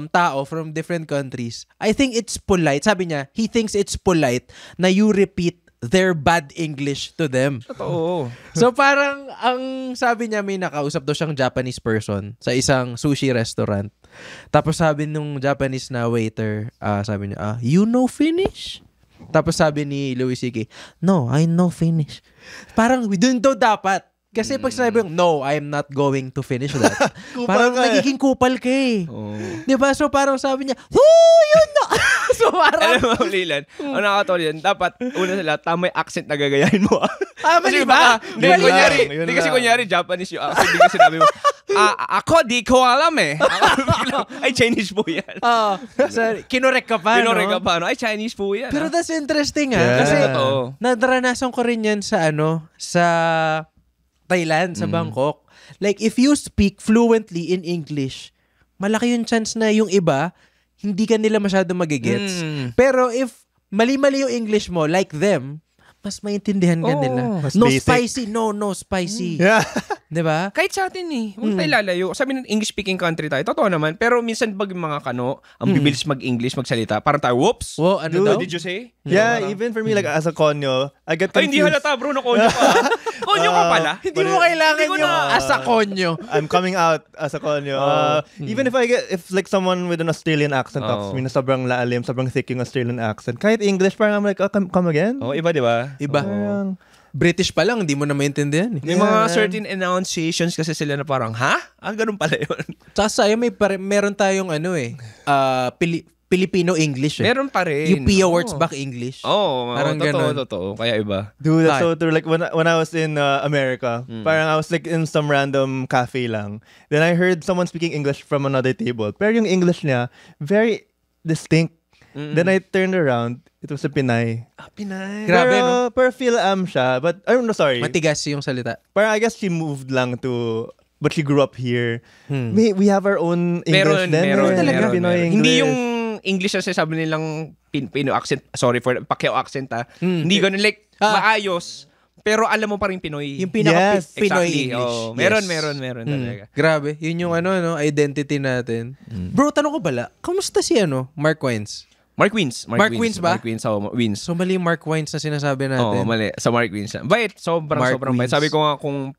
Speaker 2: tao from different countries, I think it's polite. Sabi niya, he thinks it's polite na you repeat their bad English to them.
Speaker 4: Totoo.
Speaker 2: So parang, ang sabi niya, may nakausap daw siyang Japanese person sa isang sushi restaurant. Tapos sabi nung Japanese na waiter, sabi niya, you know Finnish? Tapos sabi ni Louis C.K., no, I know Finnish. Parang, doon daw dapat. Kasi pag sinabi yung, no, I'm not going to finish that. Parang nagiging kupal ka eh. Diba? So parang sabi niya, yun na! So parang...
Speaker 4: Alam mo, Lilan, ang nakakatawa yan, dapat, una sa lahat, tama yung accent na gagayahin mo.
Speaker 2: Mali ba?
Speaker 4: Hindi kasi kunyari, Japanese yung accent, hindi kasi sinabi mo, ako, di ko alam eh. Ay, Chinese po yan.
Speaker 2: Kinorek ka pa,
Speaker 4: Ay, Chinese po yan.
Speaker 2: Pero that's interesting
Speaker 4: Kasi,
Speaker 2: nadaranasan ko rin yan sa sa Thailand, sa Bangkok. Like, if you speak fluently in English, malaki yung chance na yung iba, hindi ka nila masyado magigets. Pero if mali-mali yung English mo, like them, mas maintindihan ka
Speaker 4: Oo.
Speaker 2: nila.
Speaker 3: Mas
Speaker 2: No
Speaker 3: basic.
Speaker 2: spicy, no spicy.
Speaker 3: Yeah.
Speaker 2: 'Di ba?
Speaker 4: Kahit sa atin huwag tayo lalayo. Sabi ng English-speaking country tayo, totoo naman. Pero minsan pag yung mga ang bibilis mag-English, magsalita, parang tayo, whoops!
Speaker 2: Wow, ano
Speaker 3: Dude,
Speaker 2: daw?
Speaker 4: What did you say?
Speaker 3: Yeah, even for me, like, as a konyo, I get
Speaker 4: Ay,
Speaker 3: confused.
Speaker 4: hindi halata, bro, na konyo ka. Konyo ka pala.
Speaker 2: Hindi mo kailangan
Speaker 4: Hindi ko
Speaker 2: yung
Speaker 4: na-
Speaker 2: asa konyo.
Speaker 3: I'm coming out as a konyo. Even if like someone with an Australian accent talks to me na sobrang lalim, sobrang thick yung Australian accent, kahit English, parang I'm like, oh, come again?
Speaker 4: Oh, iba, di ba?
Speaker 2: Iba.
Speaker 3: Parang,
Speaker 2: British pa lang, hindi mo na maintindihan.
Speaker 4: May mga certain enunciations kasi sila na parang, ha? Ganun pala yun.
Speaker 2: Tsaka sa'yo, meron tayong Filipino English.
Speaker 4: Meron pa rin.
Speaker 2: Yung Pia Wurtzbach English. Parang ganun.
Speaker 4: Totoo. Kaya iba.
Speaker 3: dude, that's so true. Like, when I was in America, parang I was like in some random cafe lang. Then I heard someone speaking English from another table. Pero yung English niya, very distinct. Then I turned around, it was a Pinay.
Speaker 4: Pinay.
Speaker 2: Grabe,
Speaker 3: pero,
Speaker 2: no?
Speaker 3: pero Phil-Am siya. But, I don't know, sorry.
Speaker 2: Matigas yung salita.
Speaker 3: Parang I guess she moved lang but she grew up here. We have our own English
Speaker 4: Meron.
Speaker 3: Pinoy English.
Speaker 4: Hindi yung English na sabi nilang Pino accent. Sorry for Pacquiao accent Hindi ganun. Like, maayos. Pero alam mo pa rin Pinoy.
Speaker 2: Yung pinaka
Speaker 3: Yes,
Speaker 2: Pinoy
Speaker 4: exactly.
Speaker 2: English.
Speaker 4: Oh, meron talaga.
Speaker 2: Grabe. Yun yung identity natin. Bro, tanong ko pala, kamusta si Mark Wines?
Speaker 4: Mark Wins.
Speaker 2: Mark Wins ba?
Speaker 4: Mark Wins, Wins.
Speaker 2: So, mali yung Mark Wines na sinasabi natin.
Speaker 4: Oo, mali. Sa Mark Wins. Bait. Sobrang bait.
Speaker 2: Wins.
Speaker 4: Sabi ko nga kung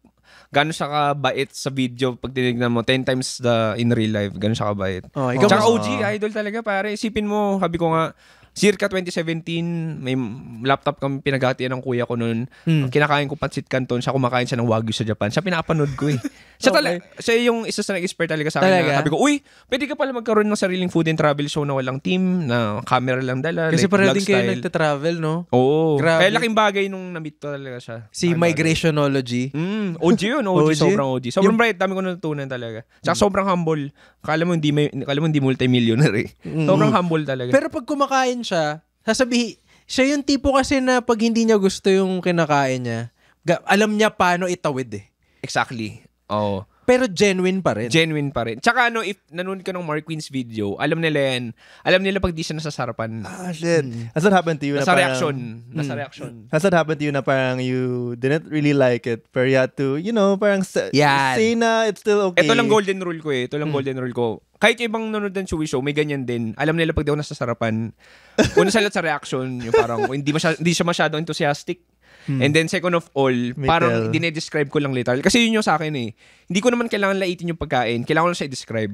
Speaker 4: gano'n siya kabait sa video pag tinignan mo, 10 times in real life, gano'n siya kabait.
Speaker 2: Oh, ikaw
Speaker 4: Tsaka
Speaker 2: mas-
Speaker 4: OG, idol talaga pare. Isipin mo, sabi ko nga, circa 2017, may laptop kami pinagatian ng kuya ko noon. Kinakain ko pancit canton, siya kumakain siya ng Wagyu sa Japan. Siya pinapanood ko eh. Siya yung isa sa nag-expert talaga sa akin.
Speaker 2: Talaga?
Speaker 4: Sabi ko, uy, pwede ka pala magkaroon ng sariling food and travel show na walang team, na camera lang dala.
Speaker 2: Kasi
Speaker 4: like,
Speaker 2: pareho
Speaker 4: vlog
Speaker 2: din kayo
Speaker 4: style.
Speaker 2: nagta-travel, no?
Speaker 4: Oo.
Speaker 2: Grabe.
Speaker 4: Kaya laking bagay nung na-meet ko talaga siya.
Speaker 2: Si Migrationology.
Speaker 4: OG yun, OG.
Speaker 2: OG?
Speaker 4: Sobrang OG. Sobrang bright, dami ko natutunan talaga. Tsaka sobrang humble. Kala mo hindi multi-millionaire eh. Sobrang humble talaga.
Speaker 2: Pero pag kumakain siya, siya yung tipo kasi na pag hindi niya gusto yung kinakain niya, alam niya paano itawid eh.
Speaker 4: Exactly. Oo.
Speaker 2: Pero genuine pa rin.
Speaker 4: Genuine pa rin. Tsaka if nanonood ka ng Mark Queen's video, alam nila yan. Alam nila pag di siya nasasarapan.
Speaker 3: Shit. Has that happened to you?
Speaker 4: Nasa
Speaker 3: na parang-
Speaker 4: reaction.
Speaker 3: Has that happened to you na parang you didn't really like it, pero you had to, parang
Speaker 2: Yan.
Speaker 3: say na it's still okay.
Speaker 4: Ito lang golden rule ko eh. Golden rule ko. Kahit yung ibang nanonood ng Chewy Show, may ganyan din. Alam nila pag di ako nasasarapan. Una sa lahat sa reaction, yung parang hindi siya masyado enthusiastic. And then second of all, parang dinedescribe ko lang literal. Kasi yun yung sa akin eh. Hindi ko naman kailangan laitin yung pagkain. Kailangan ko lang siya i-describe.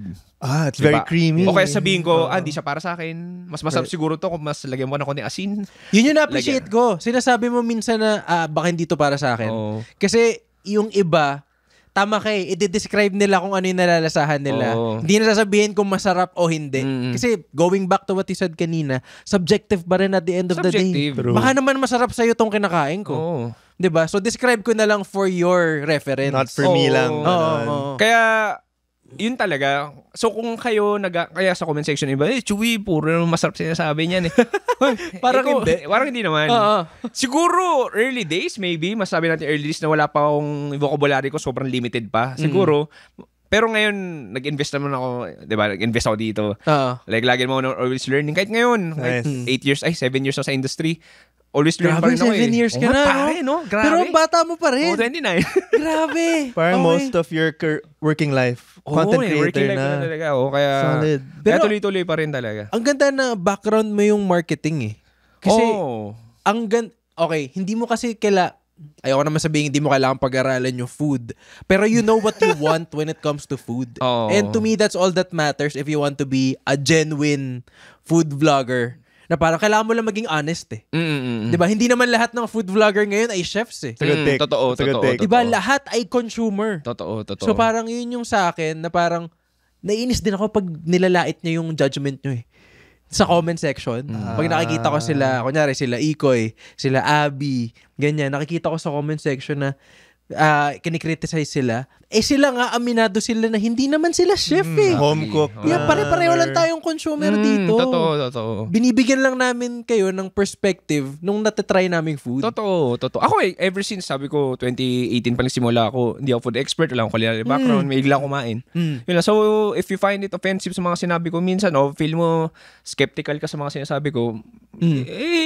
Speaker 3: It's very creamy.
Speaker 4: O kaya sabihin ko, hindi siya para sa akin. Mas masarap siguro to kung mas lagyan mo na konting asin.
Speaker 2: Yun yung na-appreciate ko. Sinasabi mo minsan na baka hindi to para sa akin.
Speaker 4: Oo.
Speaker 2: Kasi yung iba, tama kay, i-describe nila kung ano yung nalalasahan nila.
Speaker 4: Oo.
Speaker 2: Hindi na sasabihin kung masarap o hindi. Kasi going back to what you said kanina, subjective ba rin at the end of the day.
Speaker 4: Subjective.
Speaker 2: Baka naman masarap sa'yo tong kinakain ko.
Speaker 4: Oo.
Speaker 2: 'Di ba? So describe ko na lang for your reference.
Speaker 3: Not for me
Speaker 4: Oo.
Speaker 3: lang.
Speaker 2: Oo.
Speaker 3: Ganon.
Speaker 2: oo.
Speaker 4: Kaya, yun talaga. So kung kayo, kaya sa comment section, iba, Chewy, puro masarap sinasabi niyan eh.
Speaker 2: Parang hindi.
Speaker 4: Parang hindi naman.
Speaker 2: Oo.
Speaker 4: Siguro, early days, maybe. Masabi natin early days na wala pa akong vocabulary ko, sobrang limited pa. Siguro. Pero ngayon, nag-invest naman ako, di ba? Nag-invest ako dito.
Speaker 2: Oo.
Speaker 4: Like, lagi mo always learning. Kahit ngayon,
Speaker 3: Nice.
Speaker 4: 7 years na sa industry, always learn
Speaker 2: Grabe,
Speaker 4: pa rin ako
Speaker 2: 7 years ka na,
Speaker 4: Pare, no? Grabe.
Speaker 2: Pero ang bata mo pa rin.
Speaker 4: 29.
Speaker 2: Grabe.
Speaker 3: Parang
Speaker 2: Okay.
Speaker 3: most of your working life, content creator
Speaker 4: working life
Speaker 3: na.
Speaker 4: na talaga. Kaya,
Speaker 3: Solid.
Speaker 4: kaya
Speaker 2: Pero-
Speaker 4: tuloy-tuloy pa rin talaga.
Speaker 2: Ang ganda na background mo yung marketing eh. Kasi,
Speaker 4: Oh.
Speaker 2: okay, hindi mo kasi ayoko naman sabihin hindi mo kailangan pag-aralan yung food. Pero you know what you want when it comes to food.
Speaker 4: Oo.
Speaker 2: And to me, that's all that matters if you want to be a genuine food vlogger. Na parang kailangan mo lang maging honest eh. Diba? Hindi naman lahat ng food vlogger ngayon ay chefs eh.
Speaker 3: It's a good take.
Speaker 4: Totoo,
Speaker 3: It's a good
Speaker 4: totoo.
Speaker 3: take.
Speaker 2: Diba? Lahat ay consumer.
Speaker 4: Totoo.
Speaker 2: So parang yun yung sa akin na parang naiinis din ako pag nilalait niya yung judgment nyo eh. Sa comment section. Pag nakikita ko sila, kunyari sila Ikoy, sila Abby, ganyan, nakikita ko sa comment section na kinikriticize sila, sila nga aminado sila na hindi naman sila chef
Speaker 3: Home cook.
Speaker 2: Yeah, pare-pareho lang tayong consumer dito.
Speaker 4: Totoo.
Speaker 2: Binibigyan lang namin kayo ng perspective nung natatry naming food.
Speaker 4: Totoo. Ako ever since, sabi ko, 2018 pa lang simula ako, hindi ako food expert, wala akong culinary background, may igla kumain. Yun lang. So, if you find it offensive sa mga sinabi ko, minsan, feel mo skeptical ka sa mga sinasabi ko,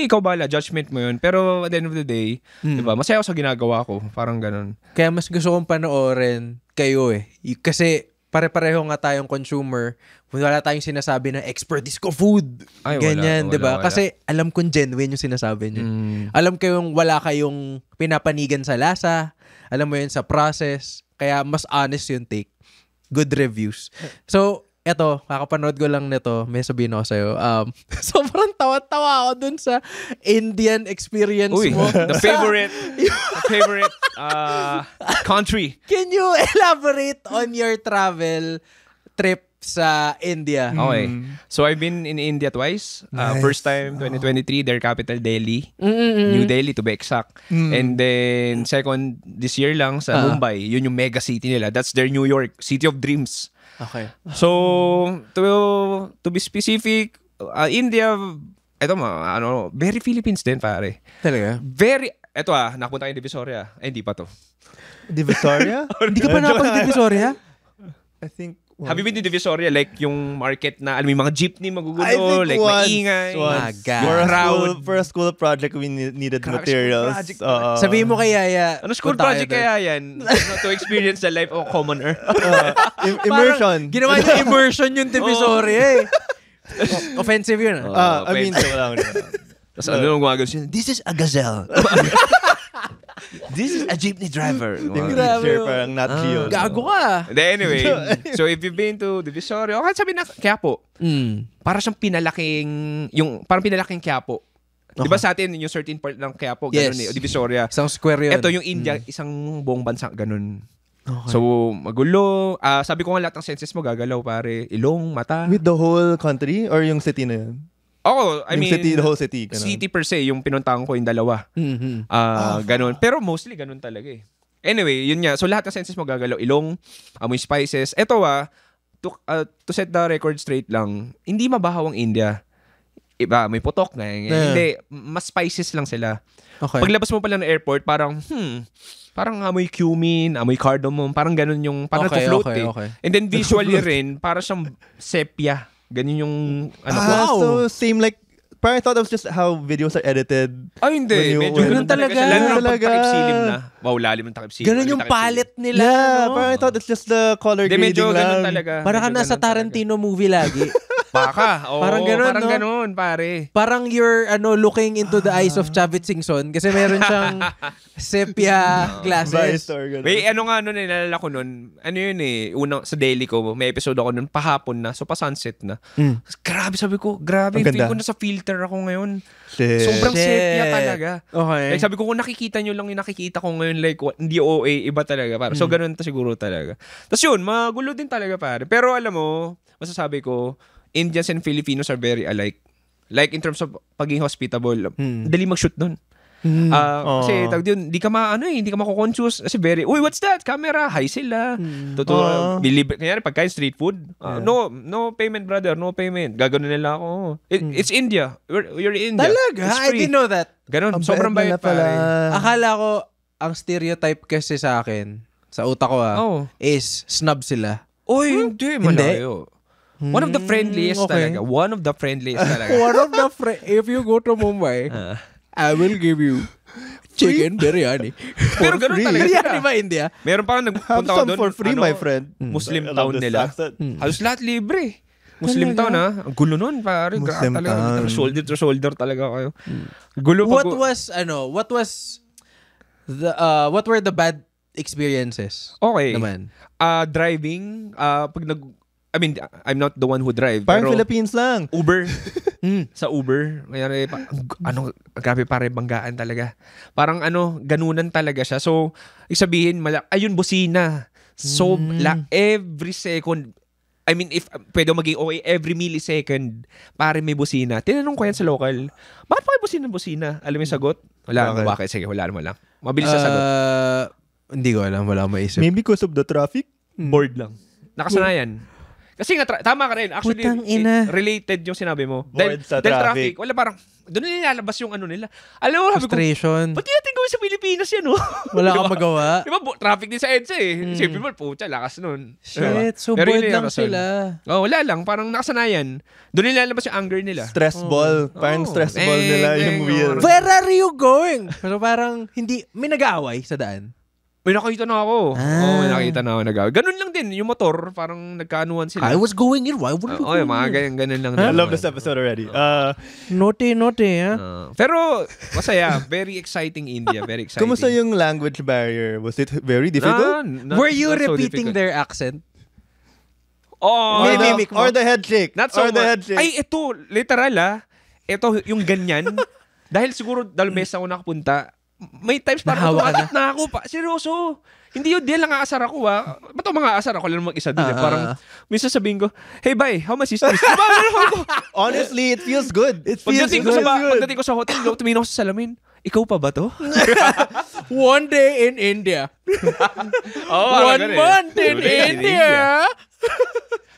Speaker 4: ikaw bala, judgment mo yun. Pero at the end of the day, diba, masaya ako sa ginagawa ko. Parang ganun.
Speaker 2: Kaya mas gusto kong panoorin kayo Kasi pare-pareho nga tayong consumer. Wala tayong sinasabi na expertise ko food.
Speaker 4: Ay,
Speaker 2: ganyan,
Speaker 4: wala,
Speaker 2: 'di ba?
Speaker 4: wala.
Speaker 2: Kasi alam kong genuine yung sinasabi niyo. Alam ko yung wala kayong pinapanigan sa lasa. Alam mo yun sa process. Kaya mas honest yung take. Good reviews. So, eto, kakapanood ko lang nito. May sabihin ako sa'yo. Sobrang tawa-tawa ako dun sa Indian experience mo.
Speaker 4: The favorite country.
Speaker 2: Can you elaborate on your travel trip sa India?
Speaker 4: Okay. So I've been in India twice. First time 2023, their capital Delhi. New Delhi to be exact. And then second this year lang sa Mumbai. Yun yung mega city nila. That's their New York, City of Dreams.
Speaker 2: Okay.
Speaker 4: So to be specific, India, very Philippines din pare.
Speaker 2: Talaga?
Speaker 4: Napunta kayo Divisoria. Hindi pa to.
Speaker 3: Divisoria?
Speaker 2: Hindi ka pa nakapag-Divisoria?
Speaker 3: I think
Speaker 4: Have you been to Divisoria? Like yung market na, alam mo yung mga jeepney magugulo, like maingay.
Speaker 3: For a school project, we needed materials.
Speaker 2: Sabihin mo kay Yaya.
Speaker 4: Ano school project kaya yan? To experience the life of a commoner.
Speaker 3: Immersion.
Speaker 2: Ginawa niya immersion yung Divisoria Offensive yun.
Speaker 3: I mean,
Speaker 4: Tapos ano nung gumagano siya? This is a gazelle. This is a jeepney driver.
Speaker 3: Yung teacher parang not Geo.
Speaker 2: Gago ka.
Speaker 4: Anyway, so if you've been to Divisoria, okay, sabi na Quiapo. Para siyang parang pinalaking Quiapo. Di ba sa atin, yung certain part ng Quiapo, ganun Divisoria.
Speaker 2: Isang square yun.
Speaker 4: Ito yung India, isang buong bansa, ganun. Okay. So, magulo. Sabi ko nga lahat ng senses mo gagalaw, pare. Ilong, mata.
Speaker 3: With the whole country or yung city na yun?
Speaker 4: I mean,
Speaker 3: the whole city. Ganun.
Speaker 4: City per se, yung pinuntahan ko yung dalawa. Ganun. Pero mostly ganun talaga eh. Anyway, yun nga. So lahat ng senses mo gagalaw. Ilong, amoy spices. Ito to set the record straight lang, hindi mabahaw ang India. Iba, may putok na. Hindi, mas spices lang sila.
Speaker 2: Okay.
Speaker 4: Paglabas mo pala ng airport, parang amoy cumin, amoy cardamom, parang ganun yung, parang nagpo-float
Speaker 2: okay.
Speaker 4: And then visually rin, parang siyang sepia. Ganyan yung
Speaker 3: So same like parang I thought it was just how videos are edited.
Speaker 4: Hindi. Medyo ganun talaga. Lalo na pag takip-silim na. Wow, lalim ng takip-silim.
Speaker 2: Ganun yung palette nila.
Speaker 3: Yeah, parang I thought it's just the color grading
Speaker 4: medyo
Speaker 3: lang.
Speaker 4: ganun talaga.
Speaker 2: Parang ka nasa Tarantino movie lagi.
Speaker 4: Baka.
Speaker 2: Parang ganun,
Speaker 4: parang ganun, pare.
Speaker 2: Parang you're looking into the eyes of Chavit Singson kasi meron siyang sepia glasses.
Speaker 4: May nalala ko nun. Yun unang sa daily ko, may episode ako nun, pahapon na, so pa sunset na. Grabe, sabi ko, feel ko na sa filter ako ngayon. Sobrang sepia talaga.
Speaker 2: Okay.
Speaker 4: Like, sabi ko, kung nakikita nyo lang yung nakikita ko ngayon, like, hindi OA, iba talaga. Para. So, ganun siguro talaga. Tapos yun, magulo din talaga, pare. Pero alam mo, masasabi ko, Indians and Filipinos are very alike. Like, in terms of pagiging hospitable, dali mag-shoot nun. Kasi hindi ka hindi ka mako-conscious kasi uy, what's that? Camera, hi sila. Totoo. Kaya pagkain street food, no payment brother, no payment. Gagano nila ako. It's India. You're in India.
Speaker 2: Talaga? I didn't know that.
Speaker 4: Ganun, sobrang bayad pare.
Speaker 2: Akala ko ang stereotype kasi sa akin, sa utak ko is snob sila.
Speaker 4: Oy, hindi malayo. One of the friendliest talaga. One of the friendliest talaga.
Speaker 2: If you go to Mumbai, I will give you chicken biryani.
Speaker 4: Pero ganun talaga sila.
Speaker 2: Biryani ba India?
Speaker 3: Have
Speaker 4: Meron parang nagpunta ko
Speaker 3: some
Speaker 4: doon.
Speaker 3: for free, my friend.
Speaker 4: Muslim town nila. Halos lahat libre. Muslim town Ang gulo nun, pare.
Speaker 3: Muslim
Speaker 4: talaga. Shoulder to shoulder talaga kayo. Gulo pa.
Speaker 2: What were the bad experiences?
Speaker 4: Okay.
Speaker 2: Naman.
Speaker 4: Driving, I'm not the one who drive.
Speaker 3: Parang
Speaker 4: pero
Speaker 3: Philippines lang.
Speaker 4: Uber. Sa Uber. Grabe pare, banggaan talaga. Parang ganunan talaga siya. So, isabihin, ayun, busina. So, every second, if pwede maging okay, every millisecond, pare may busina. Tinanong ko yan sa local, bakit pa kayo busina? Alam mo yung sagot? Wala. Bakit? Sige, wala mo lang. Mabilis na sagot.
Speaker 2: Hindi ko alam. Wala akong maisip.
Speaker 3: Maybe because of the traffic?
Speaker 4: Bored lang. Nakasanayan. Kasi nga, tama ka rin. Actually,
Speaker 2: Putang ina.
Speaker 4: related yung sinabi mo.
Speaker 3: Bored sa
Speaker 4: dahil
Speaker 3: traffic.
Speaker 4: Wala parang, doon nilalabas yung ano nila. Alam mo, sabi ko,
Speaker 2: Frustration.
Speaker 4: ba't di natin gawin sa Pilipinas yan, oh?
Speaker 2: Wala kang magawa.
Speaker 4: Di ba, traffic din sa EDSA eh. Siyempre mo, pucha, lakas nun.
Speaker 2: Shit. So
Speaker 4: Pero
Speaker 2: bored
Speaker 4: yun yung
Speaker 2: lang
Speaker 4: rason.
Speaker 2: sila.
Speaker 4: Oh, wala lang. Parang nakasanayan. Doon nilalabas yung anger nila.
Speaker 3: Stress ball. Parang stress ball nila yung wheel.
Speaker 2: Where are you going? Pero parang hindi, may nag-aaway sa daan.
Speaker 4: May nakita na ako. may nakita na ako nag-away. Ganun lang din. Yung motor, parang nagkaanuan sila.
Speaker 2: I was going in. Why would you go
Speaker 4: mga
Speaker 2: in?
Speaker 4: ganun lang.
Speaker 3: I
Speaker 4: din.
Speaker 3: love this episode already.
Speaker 2: Naughty, ha?
Speaker 4: Pero, masaya. Very exciting India. Very exciting.
Speaker 3: Kumusta yung language barrier? Was it very difficult?
Speaker 2: Were you repeating their accent?
Speaker 4: Oh,
Speaker 3: Or the head shake.
Speaker 4: Not so
Speaker 3: or the
Speaker 4: much.
Speaker 3: head shake.
Speaker 4: Ay, ito, literal Ito, yung ganyan. Dahil siguro dalmes ako nakapunta, may times parang
Speaker 2: Nahawa ka
Speaker 4: tumatak na ako pa. Seryoso. Hindi yun, di lang aasar ako Ba't ako mga aasar ako lang mag-isa din Parang, minsan sabihin ko, hey bye, how much is this? Diba?
Speaker 3: Honestly, it feels good. It feels
Speaker 4: Pagdating ko sa hotel, tumingin ako sa salamin. Ikaw pa ba to?
Speaker 2: One day in India. One month in India.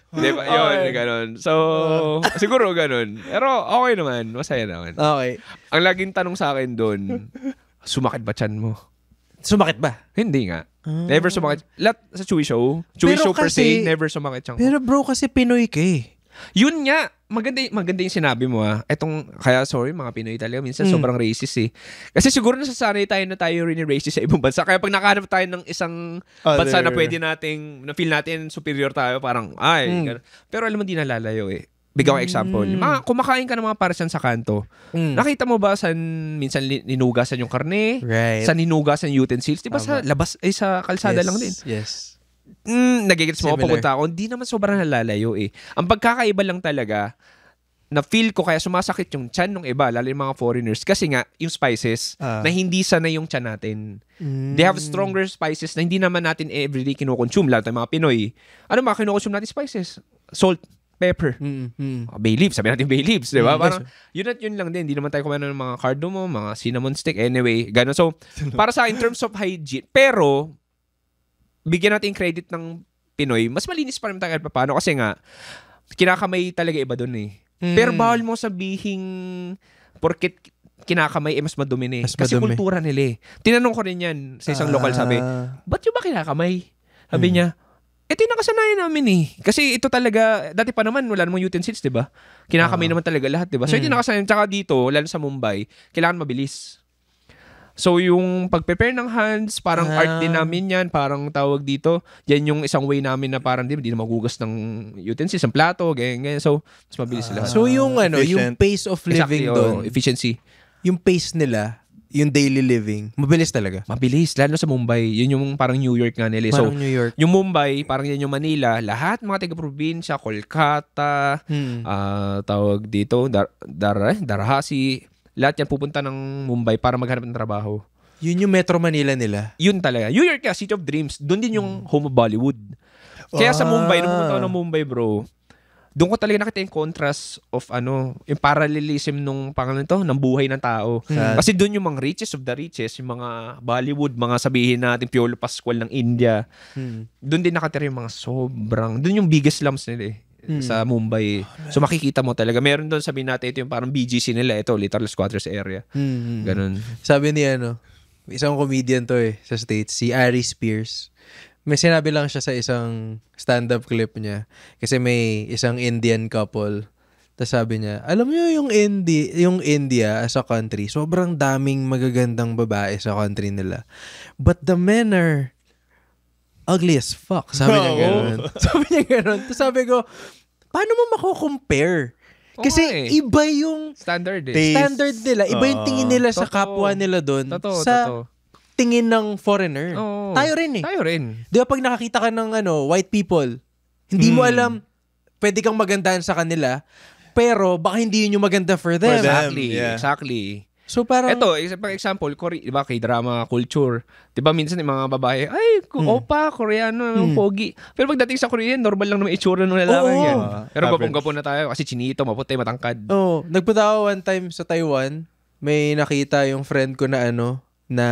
Speaker 4: Di ba? Yun, ganun. So, siguro ganun. Pero okay naman. Masaya naman.
Speaker 2: Okay.
Speaker 4: Ang laging tanong sa akin doon, sumakit ba tiyan mo?
Speaker 2: Sumakit ba?
Speaker 4: Hindi nga. Never sumakit. Lahat sa Chewy Show. Chewy
Speaker 2: Pero
Speaker 4: Show per
Speaker 2: kasi-
Speaker 4: se, never sumakit tiyan ko.
Speaker 2: Pero bro, kasi Pinoy ka eh.
Speaker 4: Yun nga. Maganda yung sinabi mo kaya sorry mga Pinoy talaga. Minsan sobrang racist eh. Kasi siguro nasasanay tayo na tayo rin yung racist sa ibang bansa. Kaya pag nakahanap tayo ng isang bansa na pwede na feel natin superior tayo, parang ganun. Pero alam mo, di nalalayo eh. Bigyan ko example. Kumakain ka ng mga parasan sa kanto. Nakita mo ba saan minsan ninugasan yung karne?
Speaker 2: Right.
Speaker 4: Saan ninugasan yung utensils? Di ba sa labas, sa kalsada lang din?
Speaker 2: Yes.
Speaker 4: Nagigits mo,
Speaker 2: Similar.
Speaker 4: pupunta ako. Hindi naman sobrang nalalayo eh. Ang pagkakaiba lang talaga, na feel ko kaya sumasakit yung tiyan ng iba, lalo yung mga foreigners, kasi nga, yung spices, na hindi sanay yung tiyan natin. They have stronger spices na hindi naman natin everyday kinukonsume, lalo tayong mga Pinoy. Ano mga kinukonsume natin spices? Salt, pepper, bay leaves, sabi natin bay leaves, di ba? Parang, yun at yun lang din. Hindi naman tayo kumain ng mga cardamom, mga cinnamon stick, anyway, gano'n. So, para sa in terms of hygiene, pero, bigyan natin credit ng Pinoy, mas malinis pa rin tayo kahit paano kasi nga, kinakamay talaga iba dun eh. Pero bawal mo sabihing porket kinakamay mas madumi na eh.
Speaker 2: Mas
Speaker 4: Kasi
Speaker 2: madumi.
Speaker 4: kultura nila eh. Tinanong ko rin yan sa isang lokal, sabi, ba't yung ba kinakamay? Sabi niya, ito yung nakasanayan namin eh. Kasi ito talaga, dati pa naman, wala namang utensils, di ba? Kinakamay naman talaga lahat, di ba? So, ito yung nakasanayan. Tsaka dito, lalo sa Mumbai, kailangan mabilis. So, yung pag-prepare ng hands, parang art din namin yan. Parang tawag dito. Yan yung isang way namin na parang di na magugas ng utensils, ng plato, ganyan. So, mas mabilis sila.
Speaker 2: So yung yung pace of living doon,
Speaker 4: efficiency.
Speaker 2: yung pace nila, yung daily living, mabilis talaga.
Speaker 4: Mabilis, lalo sa Mumbai. Yun yung parang New York nga nila. So,
Speaker 2: Parang New York.
Speaker 4: yung Mumbai, parang yan yung Manila, lahat mga taga-probinsya, Kolkata, tawag dito, Darahasi, lahat yan pupunta ng Mumbai para maghanap ng trabaho.
Speaker 2: Yun yung Metro Manila nila.
Speaker 4: Yun talaga. New York ka, City of Dreams. Doon din yung home of Bollywood. Kaya sa Mumbai, nung pumunta ako ng Mumbai, bro, doon ko talaga nakita yung contrast of yung parallelism ng ng buhay ng tao. Kasi doon yung mga richest of the richest, yung mga Bollywood, mga sabihin natin Piolo Pascual ng India. Doon din nakatira yung mga doon yung biggest slums nila eh. Sa Mumbai. So makikita mo talaga. Meron doon sabihin natin ito yung parang BGC nila. Ito, literal squatters area. Ganun.
Speaker 2: Sabi ni isang comedian to sa States, si Ari Spears. May sinabi lang siya sa isang stand-up clip niya. Kasi may isang Indian couple. Tapos sabi niya, alam niyo yung India as a country, sobrang daming magagandang babae sa country nila. But the men are ugly as fuck. Sabi niya gano'n. Tapos sabi ko, paano mo mako-compare? Kasi iba yung
Speaker 4: standard
Speaker 2: standard nila. Iba yung tingin nila sa kapwa nila doon. Sa tingin ng foreigner. Tayo rin eh.
Speaker 4: Tayo rin.
Speaker 2: Di ba pag nakakita ka ng white people, hindi mo alam, pwede kang magandahan sa kanila, pero baka hindi yun yung maganda for them.
Speaker 4: Exactly.
Speaker 2: So parang...
Speaker 4: Ito, for example, diba, K-drama culture. Diba minsan yung mga babae, ay, opa, Koreano, pogi. Pero pagdating sa Korean, normal lang naman itsura ng lalaki yan. Pero gapong-gapo na tayo kasi chinito, maputi, matangkad.
Speaker 2: Nagpunta ako one time sa Taiwan, may nakita yung friend ko na na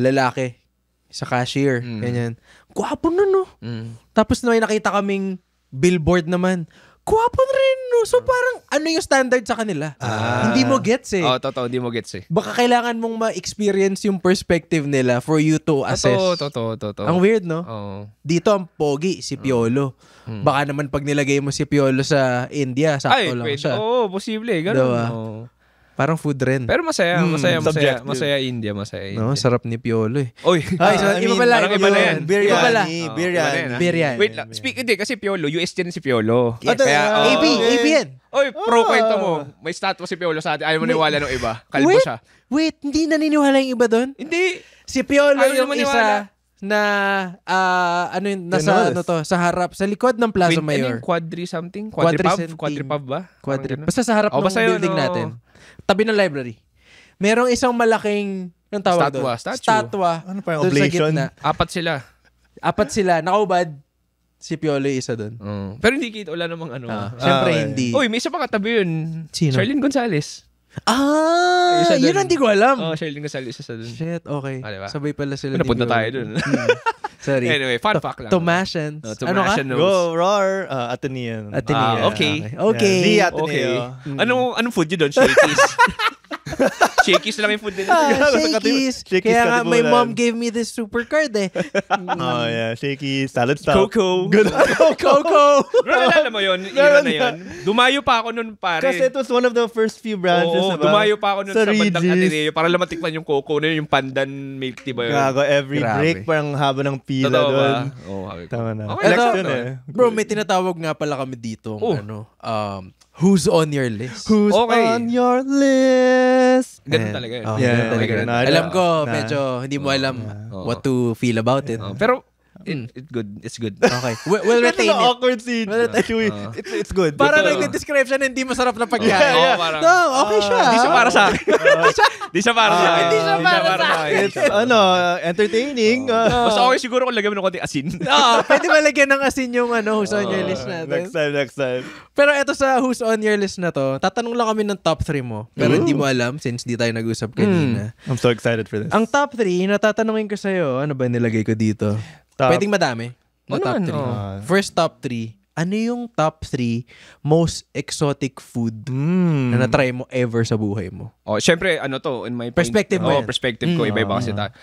Speaker 2: lalaki. sa cashier. Ganyan. Gwapo na, no?
Speaker 4: Mm.
Speaker 2: Tapos may nakita kaming billboard naman. Gwapo rin, no? So parang ano yung standard sa kanila? Hindi mo gets eh.
Speaker 4: Totoo, hindi mo gets eh.
Speaker 2: Baka kailangan mong ma-experience yung perspective nila for you to assess.
Speaker 4: Totoo.
Speaker 2: Ang weird, no?
Speaker 4: Oo.
Speaker 2: Dito ang pogi, si Piolo. Baka naman pag nilagay mo si Piolo sa India, sakto lang siya.
Speaker 4: Oo, posible. Ganun.
Speaker 2: Diba?
Speaker 4: Oo.
Speaker 2: Parang food rin.
Speaker 4: Pero masaya
Speaker 3: subjective.
Speaker 4: Masaya India.
Speaker 2: No, sarap ni Piolo eh.
Speaker 4: Oy.
Speaker 2: Ay, so, iba pala.
Speaker 4: parang iba na yan.
Speaker 2: Iba pala.
Speaker 3: Biryani.
Speaker 2: Biryani.
Speaker 4: Wait lang. Hindi kasi Piolo, US din si Piolo.
Speaker 2: Yes.
Speaker 4: Kaya,
Speaker 2: AB yan.
Speaker 4: Oy, pro kwento mo. May statwa si Piolo sa atin. Ayaw mo niwala ng iba. Kalbo siya.
Speaker 2: Wait, hindi naniniwala yung iba doon?
Speaker 4: Hindi.
Speaker 2: Si Piolo
Speaker 4: Ayaw
Speaker 2: yung
Speaker 4: maniwala.
Speaker 2: isa na nasa sa harap, sa likod ng Plaza Mayor.
Speaker 4: Quadri something?
Speaker 2: Quadricentine.
Speaker 4: Quadripub ba?
Speaker 2: Basta sa harap ng
Speaker 4: basta yun,
Speaker 2: building natin. Tabi ng library. Merong isang malaking, anong tawag doon? Statwa.
Speaker 3: Ano pa yung
Speaker 2: doon sa
Speaker 3: oblation?
Speaker 2: gitna.
Speaker 4: Apat sila.
Speaker 2: Nakaubad. Si Piolo yung isa doon.
Speaker 4: Pero hindi kita, wala namang ano.
Speaker 2: Siyempre
Speaker 3: okay.
Speaker 2: hindi.
Speaker 4: Uy, may isa pa katabi yun.
Speaker 2: Sino?
Speaker 4: Charlene Gonzalez.
Speaker 2: Yun
Speaker 4: Isa dun.
Speaker 2: ang di ko alam.
Speaker 4: Charlene Gonzalez isa dun.
Speaker 2: Shit, okay.
Speaker 4: Diba?
Speaker 2: Sabay pala sila.
Speaker 4: Napunta tayo dun.
Speaker 2: Sorry.
Speaker 4: Anyway, fun fact lang.
Speaker 2: Tomasians.
Speaker 4: Tomasian knows.
Speaker 3: Go, Roar, Atenean.
Speaker 2: Ateneo.
Speaker 4: Okay.
Speaker 2: Okay.
Speaker 3: The
Speaker 4: Okay.
Speaker 3: Ateneo.
Speaker 4: Anong food yun doon? Shakies. Shakies lang yung food din.
Speaker 2: Shakies.
Speaker 3: Shakies
Speaker 2: Kaya nga, my
Speaker 3: katipunan.
Speaker 2: mom gave me this super card eh.
Speaker 3: Oh, yeah. Shaky, salad stuff.
Speaker 4: Coco.
Speaker 3: Good.
Speaker 2: Coco.
Speaker 4: Bro, nalala mo yun? Era na yun. Dumayo pa ako nun, pare.
Speaker 3: Kasi it was one of the first few branches.
Speaker 4: Oo,
Speaker 3: diba?
Speaker 4: dumayo pa ako nun sa bandang
Speaker 3: Regis.
Speaker 4: Ateneo para lang matikman yung coco na yun, yung pandan milk tea ba yun?
Speaker 3: Gago, every
Speaker 2: Grabe.
Speaker 3: break parang haba ng pila
Speaker 4: Totoo ba?
Speaker 3: doon.
Speaker 4: Oo, habi ko.
Speaker 3: Tama na.
Speaker 4: Okay,
Speaker 2: Eto,
Speaker 4: next
Speaker 3: Yun eh.
Speaker 2: Bro, may tinatawag nga pala kami dito.
Speaker 4: Oh.
Speaker 2: Who's on your list?
Speaker 3: Who's
Speaker 4: Okay.
Speaker 3: on your list?
Speaker 4: Ganun talaga yun.
Speaker 2: Yeah,
Speaker 3: Yeah,
Speaker 2: talaga.
Speaker 3: ganun.
Speaker 2: Alam ko,
Speaker 3: Na-
Speaker 2: medyo hindi mo alam
Speaker 4: Oo.
Speaker 2: what to feel about it.
Speaker 4: Pero, it's good. It's good.
Speaker 2: Okay. We'll retain
Speaker 3: It's
Speaker 2: it.
Speaker 3: awkward scene. Chewy. It's good.
Speaker 2: Para
Speaker 4: Totoo.
Speaker 2: nag-describe siya na hindi masarap na pagkain.
Speaker 4: Oo, parang-
Speaker 2: No, okay siya.
Speaker 4: Di siya para sa akin. Di siya para sa akin.
Speaker 2: Hindi siya para sa
Speaker 4: akin.
Speaker 3: It's entertaining.
Speaker 4: Mas okay siguro kung lagyan mo ng konti asin.
Speaker 2: Pwede malagyan ng asin yung who's on your list natin.
Speaker 3: Next time.
Speaker 2: Pero eto sa who's on your list na to, tatanong lang kami ng top 3 mo. Pero hindi mo alam since di tayo nag-usap kanina.
Speaker 3: I'm so excited for this.
Speaker 2: Ang top 3, natatanungin ko sa'yo, ano ba nilagay ko dito? Pwedeng madami. Na
Speaker 4: Ano
Speaker 2: top
Speaker 4: naman,
Speaker 2: 3. First top 3, ano yung top 3 most exotic food na na-try mo ever sa buhay mo?
Speaker 4: Syempre, ano to, in my point,
Speaker 2: Perspective mo yan.
Speaker 4: perspective ko, iba-iba kasi tayo.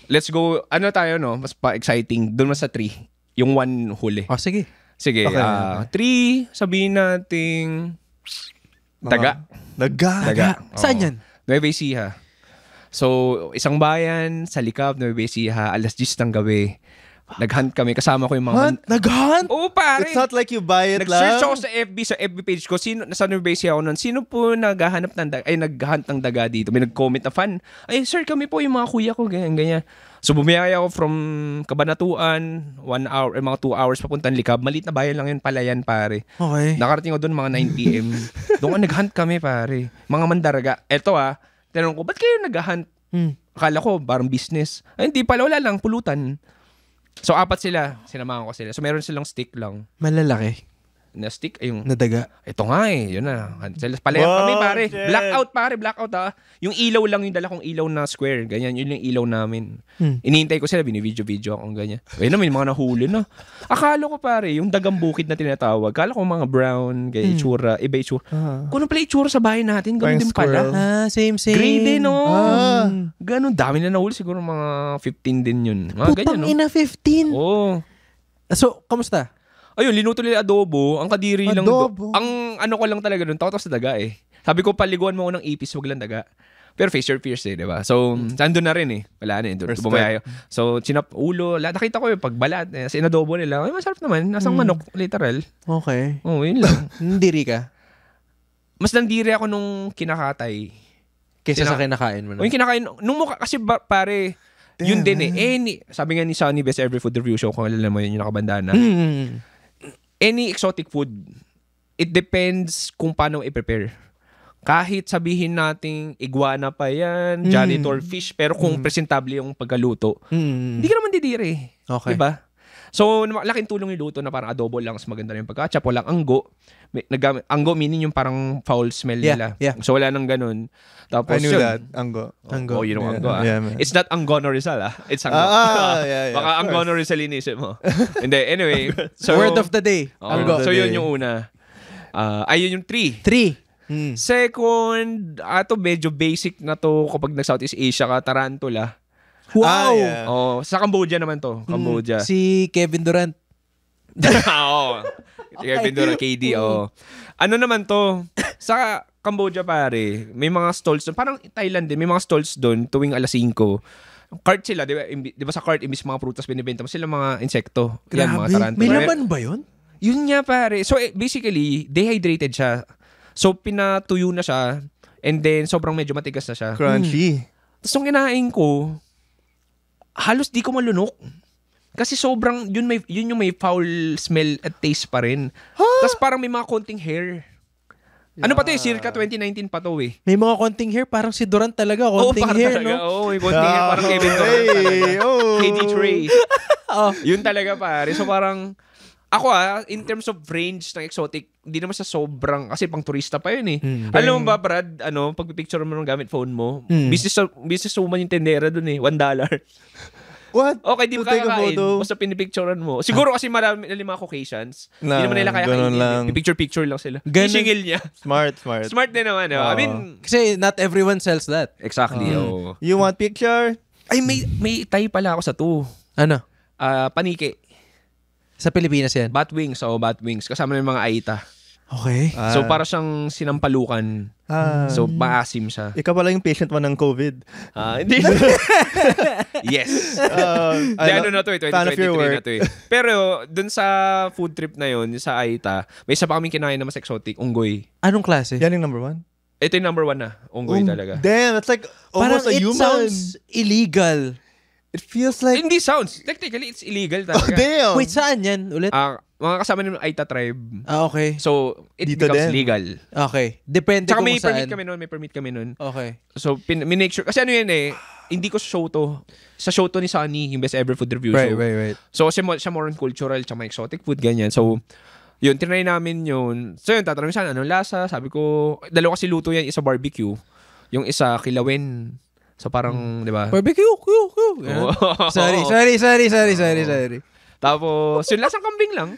Speaker 4: Let's go, ano tayo, no? Mas pa-exciting. Doon mas sa 3. Yung 1 huli.
Speaker 2: Sige.
Speaker 4: Sige,
Speaker 3: Okay.
Speaker 4: 3, sabihin nating daga.
Speaker 3: Daga.
Speaker 2: Saan yan?
Speaker 4: Nueva Ecija. So, isang bayan, sa likab, Nueva Ecija, alas 10 ng gabi. Nag-hunt kami, kasama ko yung mga...
Speaker 2: Nag-hunt?
Speaker 4: Oo, pare!
Speaker 3: It's not like you buy it
Speaker 4: Nag-search
Speaker 3: lang.
Speaker 4: ako sa FB page ko. Nasa Nueva Ecija ako nun. Sino po naghahanap ng daga? Ay, nag-hunt ng daga dito. May nag-comment na fan. Ay, sir, kami po yung mga kuya ko. Ganyan. So, bumiyaya ako from Cabanatuan, 1 hour, mga 2 hours papuntang Likab. Maliit na bayan lang yun, Palayan, pare.
Speaker 2: Okay.
Speaker 4: Nakarating ako doon mga 9 p.m. Doon nag-hunt kami, pare. Mga mandaraga. Eto tinanong ko, ba't kayo nag-hunt? Akala ko, parang business. Ay, hindi pala, wala lang, pulutan. So, 4 sila. Sinamahan ko sila. So, meron silang stick lang.
Speaker 2: Malalaki.
Speaker 4: Na stick, ay yung...
Speaker 2: Na daga.
Speaker 4: Ito nga Yun na. Palayan
Speaker 3: Wow,
Speaker 4: kami, pare.
Speaker 3: shit.
Speaker 4: Blackout Yung ilaw lang yung dala kong ilaw na square. Ganyan, yun yung ilaw namin. Inihintay ko sila, binibidyo-video akong ganyan. Ayun na, may mga nahuli na. Akala ko, pare, yung dagang bukid na tinatawag. Akala ko mga brown, gaya itsura, iba itsura. Kung ano pala itsura sa bahay natin,
Speaker 3: Parang
Speaker 4: ganun din pala.
Speaker 3: squirrel.
Speaker 2: Same.
Speaker 4: Gray din, Ganun, dami na nahuli. Siguro mga 15 din yun. Mga
Speaker 2: Putang
Speaker 4: ganyan, no?
Speaker 2: ina, 15.
Speaker 4: Oo.
Speaker 2: So, kamusta?
Speaker 4: Ayun, linuto nila adobo. Ang kadiri lang.
Speaker 3: Adobo?
Speaker 4: Ang ano ko lang talaga doon, takot ako sa daga eh. Sabi ko, paliguan mo ako ng ipis, wag lang daga. Pero face your fears eh, di ba? So, nandun na rin eh. Wala na eh. Doon,
Speaker 3: Respect.
Speaker 4: bumayayo. So, ulo. Nakita ko yung pagbalat. Sa inadobo nila. Ay, masarap naman. Nasang manok, literal.
Speaker 2: Okay.
Speaker 4: Oo, yun lang.
Speaker 2: Nandiri ka?
Speaker 4: Mas nandiri ako nung kinakatay.
Speaker 2: Kaysa sa kinakain mo
Speaker 4: O
Speaker 2: na.
Speaker 4: yung kinakain, nung mukha, kasi pare, yun din eh. Sabi nga ni Sunny Best Every Food Review Show, kung alam mo yun, yung nakabandana. Any exotic food, it depends kung paano i-prepare. Kahit sabihin nating iguana pa yan, janitor fish, pero kung presentable yung pagkaluto, hindi ka naman didiri.
Speaker 2: Okay.
Speaker 4: Diba? So, laking tulong yung luto na parang adobo lang, mas maganda na yung pagkatchap, walang anggo. Anggo meaning yung parang foul smell nila.
Speaker 2: Yeah.
Speaker 4: So, wala nang ganun. Tapos,
Speaker 3: I knew that. Anggo.
Speaker 2: Anggo.
Speaker 4: Oh, yun ang anggo.
Speaker 3: Yeah, man.
Speaker 4: It's not Anggono Rizal, It's anggo.
Speaker 3: Yeah.
Speaker 4: Baka Anggono Rizal inisip mo. Hindi, anyway. So,
Speaker 2: Word of the day. Anggo.
Speaker 4: So, yun yung una. Ayun yung 3.
Speaker 2: 3.
Speaker 4: Second, to medyo basic na to kapag nag-Southeast Asia ka, tarantula.
Speaker 2: Wow!
Speaker 3: Yeah.
Speaker 4: Sa Cambodia naman to. Cambodia.
Speaker 2: Si Kevin Durant.
Speaker 4: Oo. Kevin Durant, KD, Ano naman to? Sa Cambodia, pare, may mga stalls doon. Parang Thailand din, may mga stalls doon tuwing alas 5. Cart sila, di ba sa cart, imbis mga prutas binibenta mo sila mga insekto. Yan, mga tarantula.
Speaker 2: May laman ba yun?
Speaker 4: Yun nga, pare. So, basically, dehydrated siya. So, pinatuyo na siya. And then, sobrang medyo matigas na siya.
Speaker 3: Crunchy.
Speaker 4: Tapos, nung kinain ko, halos di ko malunok. Kasi sobrang, yun yung may foul smell at taste pa rin. Tapos, parang may mga konting hair. Ano pa to circa 2019 pa to
Speaker 2: May mga konting hair, parang si Durant talaga. Konting hair,
Speaker 4: talaga.
Speaker 2: no?
Speaker 4: Oo, may konting hair. Parang Kevin Durant talaga.
Speaker 3: Oh.
Speaker 4: KD Trey. Yun talaga, pare. So, parang, ako in terms of range ng exotic, hindi naman sa sobrang, kasi pang turista pa yun Alam mo ba, Brad, pagpipicture mo ng gamit phone mo, business woman yung tendera dun $1.
Speaker 3: What?
Speaker 4: Okay, di mo
Speaker 3: Take a
Speaker 4: kakakain.
Speaker 3: photo.
Speaker 4: Basta pinipicturean mo. Siguro kasi marami mga occasions. Hindi naman nila kaya
Speaker 3: ganun lang.
Speaker 4: kainin. Picture lang sila.
Speaker 2: Ganun.
Speaker 4: Isingil niya.
Speaker 3: Smart.
Speaker 4: Smart din naman. I mean,
Speaker 2: Kasi not everyone sells that.
Speaker 4: exactly.
Speaker 3: You want picture?
Speaker 4: Ay, may tay pala ako sa
Speaker 2: Ano?
Speaker 4: panike.
Speaker 2: Sa Pilipinas yan.
Speaker 4: Bat wings. Kasama na yung mga aita.
Speaker 2: Okay.
Speaker 4: So, para siyang sinampalukan. So, maasim siya.
Speaker 3: Ikaw pala yung patient mo ng COVID.
Speaker 4: Hindi. Yes. Ano na to 2023 na to Pero, dun sa food trip na yun, sa Aita, may isa pa kaming kinain na mas exotic, unggoy.
Speaker 2: Anong klase?
Speaker 3: Yan yung number 1?
Speaker 4: Ito yung number 1 na, unggoy talaga.
Speaker 3: Damn, it's like
Speaker 2: Parang
Speaker 3: almost a
Speaker 2: it
Speaker 3: human.
Speaker 2: sounds illegal.
Speaker 3: It feels like...
Speaker 4: Hindi sounds. Technically, it's illegal
Speaker 3: Oh,
Speaker 4: talaga.
Speaker 3: damn!
Speaker 2: Wait, saan yan ulit?
Speaker 4: Mga kasama ng Aita tribe.
Speaker 2: Okay.
Speaker 4: So, it
Speaker 3: Dito
Speaker 4: becomes
Speaker 3: din.
Speaker 4: legal.
Speaker 2: Okay. Depende
Speaker 4: Tsaka
Speaker 2: kung
Speaker 4: may
Speaker 2: saan.
Speaker 4: permit kami nun.
Speaker 2: Okay.
Speaker 4: So, minake sure. Kasi ano yan hindi ko show to. Sa show to ni Sunny, yung best ever food review show.
Speaker 2: Right.
Speaker 4: So, siya more on cultural, tsaka exotic food, ganyan. So, yun, tinry namin yun. So, yun, tatanungin saan, anong lasa? Sabi ko, dalawa kasi luto yan, isa barbecue. Yung isa, kilawin. So, parang, di ba?
Speaker 2: Barbecue. Sorry.
Speaker 4: Tapos, yun, lasang kambing lang.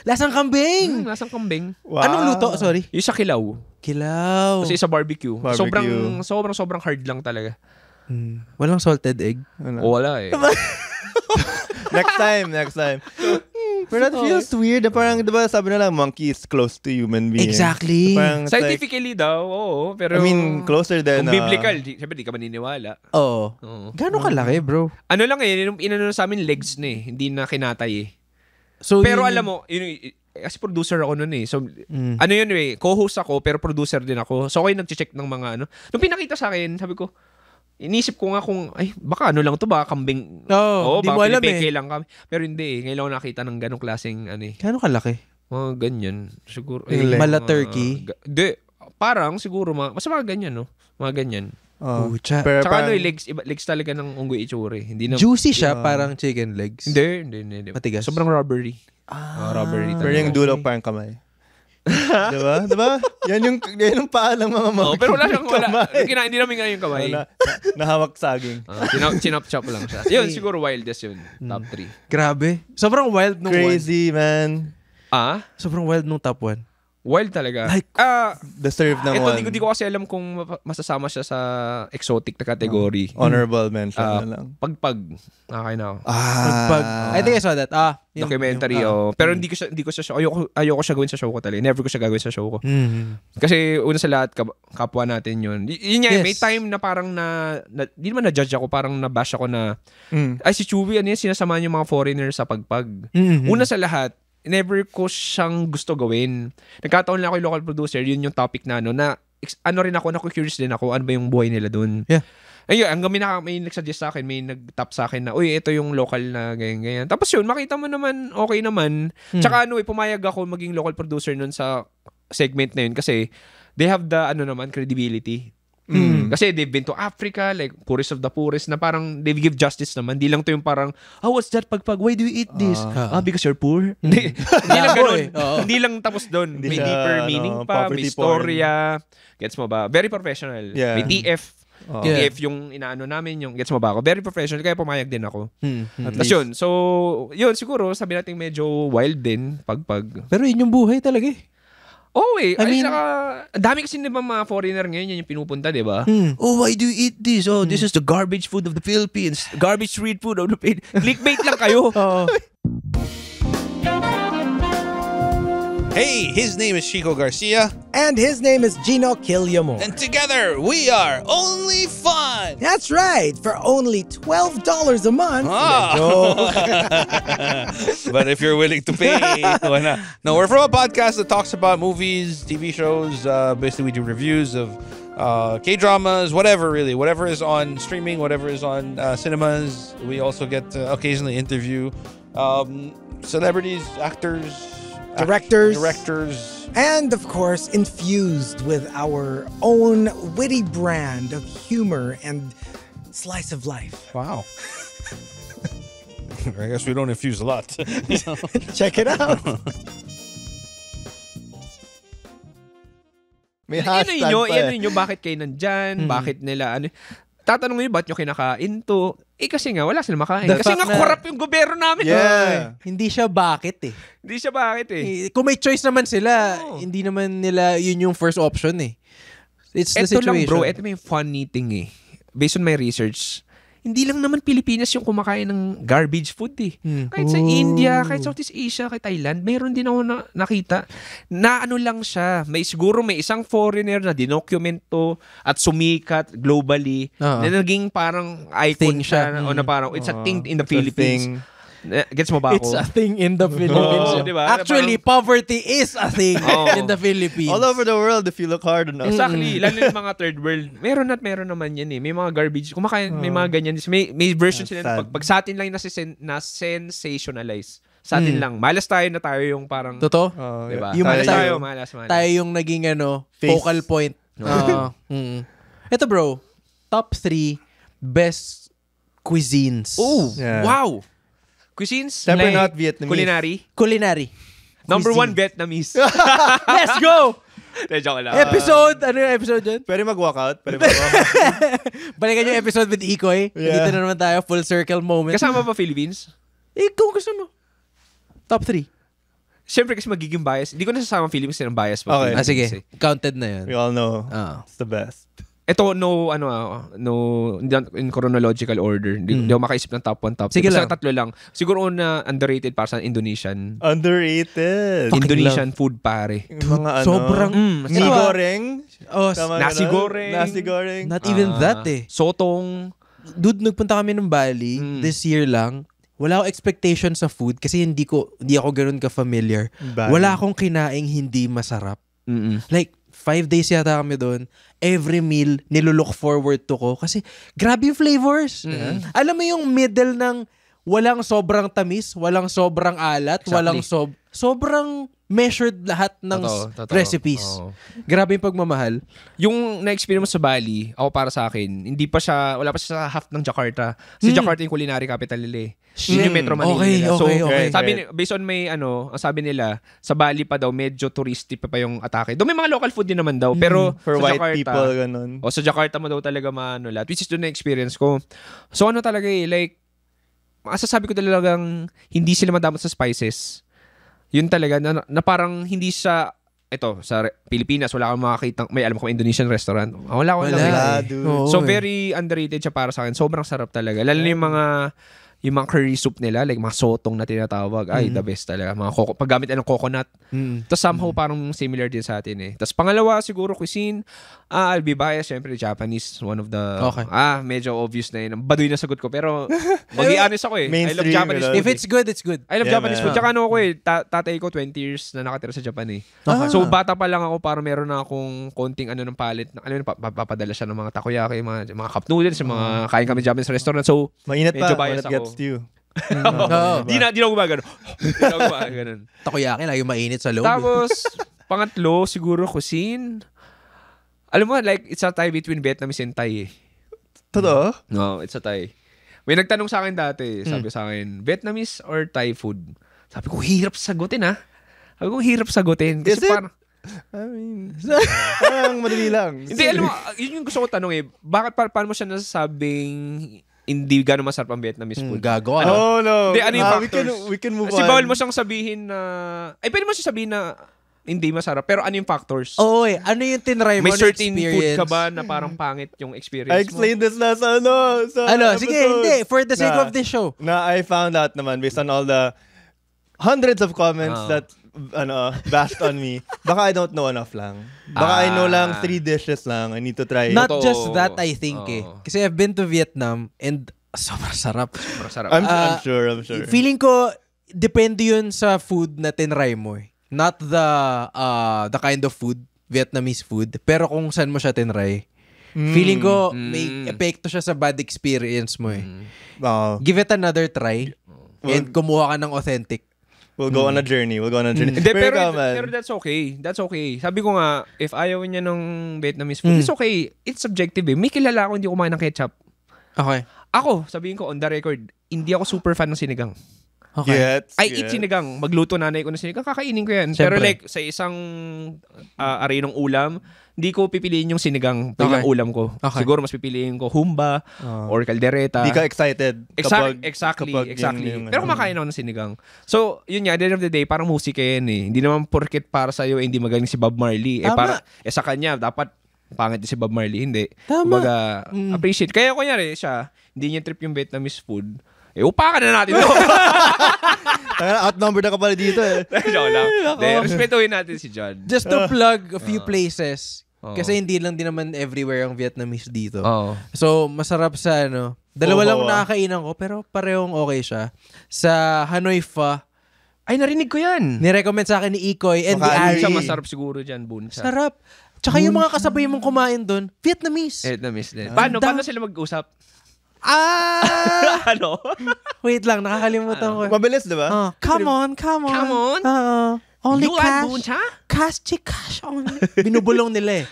Speaker 2: Lasang kambing.
Speaker 4: Lasang kambing.
Speaker 3: Wow.
Speaker 2: Anong luto? Sorry.
Speaker 4: Yung sa kilaw.
Speaker 2: Kilaw.
Speaker 4: Kasi isa barbecue.
Speaker 3: Barbecue.
Speaker 4: Sobrang hard lang talaga.
Speaker 2: Walang salted egg.
Speaker 4: O wala
Speaker 3: Next time. But that feels weird. Parang, diba, sabi na lang, monkey is close to human being.
Speaker 2: Exactly.
Speaker 3: So, parang, it's like,
Speaker 4: Scientifically daw, oo. Pero,
Speaker 3: I mean, closer than...
Speaker 4: kung biblical, siyempre di ka maniniwala.
Speaker 2: Oo.
Speaker 4: Oo.
Speaker 2: Gano'ng kalaki, bro?
Speaker 4: Ano lang inano sa amin legs na hindi na kinatay
Speaker 2: So,
Speaker 4: Pero alam mo, as producer ako nun So, ano yun co-host ako, pero producer din ako. So, ako yung nag-check ng mga ano. Nung pinakita sa akin, sabi ko, inisip ko nga kung, baka ano lang to, baka kambing.
Speaker 2: di mo alam
Speaker 4: lang kami. Pero hindi Ngayon ako nakita ng ganong klaseng,
Speaker 2: Gano'ng kalaki?
Speaker 4: mga ganyan. Siguro.
Speaker 2: Mala turkey?
Speaker 4: Hindi. Parang, siguro, mas mga ganyan, no? Mga ganyan.
Speaker 2: Pucha.
Speaker 3: Pero
Speaker 4: Tsaka
Speaker 3: parang,
Speaker 4: legs talaga ng unggoy itsure. Hindi na,
Speaker 2: Juicy siya, parang chicken legs.
Speaker 4: Hindi.
Speaker 2: Matigas?
Speaker 4: Sobrang rubbery. Rubbery
Speaker 3: pero
Speaker 4: talaga.
Speaker 3: yung dulo parang kamay. diba? Yan yung paa ng mga monkey.
Speaker 4: Pero wala hindi namin nga yung kamay.
Speaker 3: Nahawak saging.
Speaker 4: Chinop-chop lang siya. Yun, siguro wildest yun. Top 3.
Speaker 2: Grabe. Sobrang wild nung
Speaker 3: Crazy, man.
Speaker 2: Sobrang wild nung top 1.
Speaker 4: Wild talaga.
Speaker 2: Like,
Speaker 3: Deserve ng one.
Speaker 4: Hindi ko kasi alam kung masasama siya sa exotic na category.
Speaker 3: Honorable mention na lang.
Speaker 4: Pagpag. Nakakain ako.
Speaker 2: I think I saw that.
Speaker 4: Documentary, Pero hindi ko siya ayoko siya gawin sa show ko talaga. Never ko siya gawin sa show ko. Kasi una sa lahat, kapwa natin yun. Yun nga, may time na parang di naman na-judge ako, parang na-bash ako na, si Chewy, sinasama niyo mga foreigner sa pagpag. Una sa lahat, never ko siyang gusto gawin. Nagkataon lang ako yung local producer, yun yung topic na rin ako, curious din ako, ano ba yung buhay nila dun.
Speaker 2: Yeah.
Speaker 4: Ayun, hanggang may nagsuggest sa akin, may nag-tap sa akin na, ito yung local na ganyan. Tapos yun, makita mo naman, okay naman. Tsaka pumayag ako maging local producer nun sa segment na yun kasi they have the, credibility. Kasi they've been to Africa, like poorest of the poorest, na parang they give justice naman. Hindi lang to yung parang, what's that pagpag? Why do you eat this? Because you're poor? Hindi lang ganun. Hindi lang tapos doon. May deeper meaning pa, may storya. Gets mo ba? Very professional.
Speaker 3: Yeah.
Speaker 4: May DF. DF yung inaano namin, yung gets mo ba ako? Very professional, kaya pumayag din ako. Tapos yun. So, yun, siguro, sabi natin medyo wild din, pagpag.
Speaker 2: Pero yun yung buhay talaga eh.
Speaker 4: Oh,
Speaker 2: I mean,
Speaker 4: dami kasi di ba mga foreigner ngayon, yan yung pinupunta, di ba? Oh, why do you eat this? Oh, this is the garbage food of the Philippines. Garbage street food of the Philippines. Clickbait lang kayo.
Speaker 1: Hey, his name is Chico Garcia.
Speaker 5: And his name is Gino Killiamore.
Speaker 1: And together, we are Only Fun.
Speaker 5: That's right, for only $12 a month.
Speaker 1: But if you're willing to pay, why not? No, we're from a podcast that talks about movies, TV shows. Basically, we do reviews of K-dramas, whatever is on streaming, whatever is on cinemas. We also get to occasionally interview celebrities, actors, directors,
Speaker 5: and of course infused with our own witty brand of humor and slice of life.
Speaker 1: Wow. I guess we don't infuse a lot.
Speaker 5: Check it out.
Speaker 3: May hashtag pa
Speaker 4: Ano nyo, bakit kayo nandyan? Bakit nila, tatanong nyo, ba't nyo kinakain to? Kasi nga, wala sila makain. Kasi nga, corrupt yung gobyerno namin.
Speaker 3: Yeah.
Speaker 2: Hindi siya bakit eh.
Speaker 4: Hindi siya bakit eh.
Speaker 2: Kung may choice naman sila, hindi naman nila yun yung first option eh. It's the
Speaker 4: Ito
Speaker 2: situation.
Speaker 4: lang bro, ito may funny thing eh. Based on my research, hindi lang naman Pilipinas yung kumakain ng garbage food eh. Kahit sa India, kahit Southeast Asia, kahit Thailand, mayroon din ako nakita na ano lang siya. Siguro may isang foreigner na dinocument to at sumikat globally na naging parang icon
Speaker 2: Thing siya.
Speaker 4: o na parang it's a thing in the Philippines. Gets mo ba ako?
Speaker 2: It's a thing in the Philippines.
Speaker 4: Diba?
Speaker 2: Actually, poverty is a thing in the Philippines.
Speaker 3: All over the world, if you look hard enough.
Speaker 4: Exactly. Lalo yung mga third world. Meron naman yan eh. May mga garbage. Kumakain, may mga ganyan. May version sila. Pag sa atin lang yung na-sensationalize. Sa atin lang. Malas tayo na tayo yung parang...
Speaker 2: Totoo?
Speaker 4: Diba?
Speaker 2: Yung
Speaker 4: malas tayo.
Speaker 2: Tayo yung naging focal point. Ito bro, top 3 best cuisines.
Speaker 4: Oh,
Speaker 3: Yeah.
Speaker 4: wow! Cuisines?
Speaker 3: Siyempre not Vietnamese.
Speaker 2: Culinary.
Speaker 4: Number 1,
Speaker 2: Cuisine.
Speaker 4: Vietnamese.
Speaker 2: Let's go!
Speaker 4: Joke lang.
Speaker 2: Ano yung episode dyan?
Speaker 3: Pwede mag-walkout.
Speaker 2: Balikan yung episode with Ikoy.
Speaker 3: Yeah.
Speaker 2: Dito na naman tayo, full circle moment.
Speaker 4: Kasama ba Philippines?
Speaker 2: Kung gusto mo. Top 3.
Speaker 4: Siyempre kasi magiging bias. Hindi ko nasasama Philippines ng bias pa.
Speaker 3: Okay.
Speaker 2: Sige. Counted na yun.
Speaker 3: We all know. It's the best.
Speaker 4: Ito, no, in chronological order. Hindi ako makaisip ng top 1, top 2.
Speaker 2: Sige lang.
Speaker 4: Tatlo lang. Siguro una, underrated para sa Indonesian.
Speaker 3: Underrated.
Speaker 4: Indonesian food, pare.
Speaker 3: Yung mga
Speaker 2: Sobrang...
Speaker 3: nasi goreng.
Speaker 2: Tama
Speaker 4: Nasi
Speaker 3: ganun.
Speaker 4: goreng.
Speaker 3: Nasi goreng.
Speaker 2: Not even that eh.
Speaker 4: Sotong.
Speaker 2: Dude, nagpunta kami ng Bali this year lang. Wala akong expectation sa food kasi hindi ako ganun ka-familiar.
Speaker 3: Bali.
Speaker 2: Wala akong kinaing hindi masarap. Like, 5 days yata kami doon. Every meal, nilulook forward to ko. Kasi, grabe yung flavors. Alam mo yung middle ng walang sobrang tamis, walang sobrang alat,
Speaker 4: Exactly.
Speaker 2: walang sobrang measured lahat ng recipes. Grabe yung pagmamahal.
Speaker 4: Yung na-experience mo sa Bali, ako para sa akin, wala pa siya sa half ng Jakarta. Si Jakarta yung culinary capital nila eh. Yun yung Metro Manila nila. So,
Speaker 2: Okay.
Speaker 4: based on sabi nila, sa Bali pa daw, medyo touristy pa yung atake. Doon may mga local food din naman daw. Pero
Speaker 3: For
Speaker 4: sa
Speaker 3: white
Speaker 4: Jakarta,
Speaker 3: people, ganun.
Speaker 4: sa Jakarta mo daw talaga lahat. Which is doon na-experience ko. So ano talaga like, masasabi ko talagang hindi sila madamot sa spices. Yun talaga, na parang hindi sa Pilipinas, wala kang makakita, may alam ko Indonesian restaurant. Wala ko lang.
Speaker 3: dude.
Speaker 4: So very underrated siya para sa akin. Sobrang sarap talaga. Lalo na yung mga curry soup nila, like mga sotong na tinatawag, the best talaga. Paggamit ng coconut. Tapos somehow parang similar din sa atin eh. Tapos pangalawa siguro cuisine, I'll be biased, syempre Japanese, one of the, medyo obvious na yun. Baduy na sagot ko, pero mag-i-honest ako eh. I love Japanese food.
Speaker 2: If it's good, it's good.
Speaker 4: I love Japanese food. Tsaka ako tatay ko 20 years na nakatira sa Japan eh. So bata pa lang ako, para meron na akong konting ng palette. Papadala siya ng mga takoyaki, mga cup noodles, mga kain kami Japanese restaurant. So,
Speaker 3: mainit
Speaker 4: medyo
Speaker 3: pa
Speaker 4: bias
Speaker 3: when it gets
Speaker 4: ako.
Speaker 3: to you.
Speaker 4: Di na ako gumagano.
Speaker 2: Takoyaki, lagi mainit sa loob.
Speaker 4: Tapos, pangatlo, siguro cuisine. Alam mo, like, it's a tie between Vietnamese and Thai eh.
Speaker 3: Totoo?
Speaker 4: No, it's a Thai. May nagtanong sa akin dati, sabi sa akin, Vietnamese or Thai food? Sabi ko, hirap sagutin Sabi ko, hirap sagutin. Kasi
Speaker 3: Is it?
Speaker 4: parang,
Speaker 3: I mean, parang madali lang.
Speaker 4: hindi, alam mo, yun yung gusto ko tanong eh. Bakit, paano mo siya nasasabing hindi gano'ng masarap ang Vietnamese food?
Speaker 2: Gago, ano?
Speaker 3: Oh, no.
Speaker 4: Hindi, ano yung factors?
Speaker 3: We can move
Speaker 4: Kasi
Speaker 3: on.
Speaker 4: bawal mo siyang sabihin na, ay pwede mo siya sabihin na hindi masarap. Pero ano yung factors?
Speaker 2: Oo eh. Ano yung tinry mo?
Speaker 4: May
Speaker 2: Ano
Speaker 4: certain
Speaker 2: experience?
Speaker 4: food ka ba na parang pangit yung experience
Speaker 3: I
Speaker 4: mo?
Speaker 3: explained this na sa sa
Speaker 2: Sige,
Speaker 3: episode.
Speaker 2: hindi. For the sake
Speaker 3: Na-
Speaker 2: of this show.
Speaker 3: Na I found out naman based on all the hundreds of comments that bashed on me. Baka I don't know enough lang. Baka I know lang 3 dishes lang. I need to try.
Speaker 2: Not
Speaker 4: Totoo.
Speaker 2: just that, I think eh. Kasi I've been to Vietnam and sobrang sarap.
Speaker 4: Masarap.
Speaker 3: I'm sure.
Speaker 2: Feeling ko, depende yun sa food na tinry mo eh. Not the kind of food, Vietnamese food, pero kung saan mo siya tinry. Feeling ko, may epekto siya sa bad experience mo eh.
Speaker 3: Wow.
Speaker 2: Give it another try and kumuha ka ng authentic.
Speaker 3: We'll go on a journey.
Speaker 4: Hindi, pero,
Speaker 3: ikaw, man.
Speaker 4: pero that's okay. That's okay. Sabi ko nga, if ayaw niya ng Vietnamese food, it's okay. It's subjective eh. May kilala ako hindi kumain ng ketchup.
Speaker 2: Okay.
Speaker 4: Ako, sabihin ko on the record, hindi ako super fan ng sinigang.
Speaker 2: Okay.
Speaker 4: I eat sinigang. Magluto nanay ko ng sinigang, kakainin ko yan.
Speaker 2: Siyempre.
Speaker 4: Pero like, sa isang arinong ulam, hindi ko pipiliin yung sinigang pag
Speaker 2: Okay.
Speaker 4: yung ulam ko.
Speaker 2: Okay.
Speaker 4: Siguro mas pipiliin ko humba or caldereta.
Speaker 3: Di ka excited.
Speaker 4: Exactly.
Speaker 3: Yung
Speaker 4: Pero kumakain ako ng sinigang. So, yun nga, at the end of the day, parang musika yan eh. Hindi naman porket para sa'yo, hindi magaling si Bob Marley.
Speaker 2: Tama.
Speaker 4: Sa kanya, dapat pangit din si Bob Marley. Hindi.
Speaker 2: Tama.
Speaker 4: Kumbaga, appreciate. Kaya kunyari siya, hindi niya trip yung Vietnamese food. Upakan na natin doon.
Speaker 3: Outnumbered na ka pala dito eh.
Speaker 4: Joke lang. Respetuhin natin si John.
Speaker 2: Just to plug a few places. Kasi hindi lang din naman everywhere ang Vietnamese dito.
Speaker 4: Oo.
Speaker 2: So, masarap sa dalawa lang
Speaker 3: Oo.
Speaker 2: nakakainan ko, pero parehong okay siya. Sa Hanoi Pho,
Speaker 4: Ay, narinig ko yan.
Speaker 2: nirecommend sa akin ni Ikoy and the
Speaker 3: Baka
Speaker 2: Ari.
Speaker 4: Siya masarap siguro dyan, Buncha.
Speaker 2: Sarap. Tsaka yung mga kasabay mong kumain doon, Vietnamese.
Speaker 4: Vietnamese din. Paano sila mag-usap? Ano?
Speaker 2: Wait lang, nakakalimutan ko.
Speaker 3: Mabilis, di ba?
Speaker 2: Come on.
Speaker 4: Come on.
Speaker 2: Only
Speaker 4: You
Speaker 2: cash.
Speaker 4: like Buncha?
Speaker 2: Cash only. Binubulong nila eh.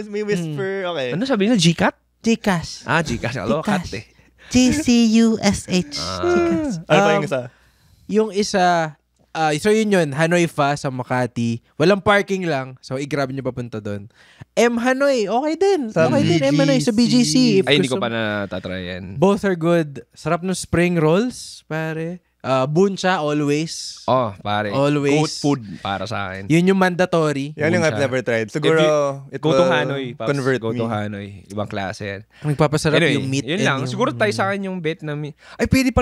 Speaker 3: May whisper. Okay.
Speaker 4: Ano sabi niya? Gcat?
Speaker 2: Gcash.
Speaker 4: Gcash. Alo, cat eh.
Speaker 2: GCUSH. Gcash.
Speaker 3: Ano pa yung isa?
Speaker 2: Yung isa, so yun, Hanoi Pho sa Makati. Walang parking lang. So, i-grab nyo papunta doon. Hanoi, okay din.
Speaker 3: Sa
Speaker 2: Okay din, Hanoi sa BGC. If
Speaker 4: Ay, hindi ko
Speaker 2: gusto-
Speaker 4: pa natatry yan.
Speaker 2: Both are good. Sarap ng spring rolls, pare. Buncha, always.
Speaker 4: Oh, pare.
Speaker 2: Always.
Speaker 4: Goat food para sa akin.
Speaker 2: Yun yung mandatory.
Speaker 3: Yan yung I've
Speaker 4: Buncha.
Speaker 3: never tried. Siguro, it
Speaker 4: Go to
Speaker 3: will
Speaker 4: Hanoi. Paps.
Speaker 3: convert
Speaker 4: Go to
Speaker 3: me.
Speaker 4: Hanoi. Ibang klase yan.
Speaker 2: Nagpapasarap
Speaker 4: Anyway,
Speaker 2: yung meat.
Speaker 4: yun
Speaker 2: and
Speaker 4: lang.
Speaker 2: yung-
Speaker 4: Siguro tayo sa akin yung Vietnam. Ay, pwede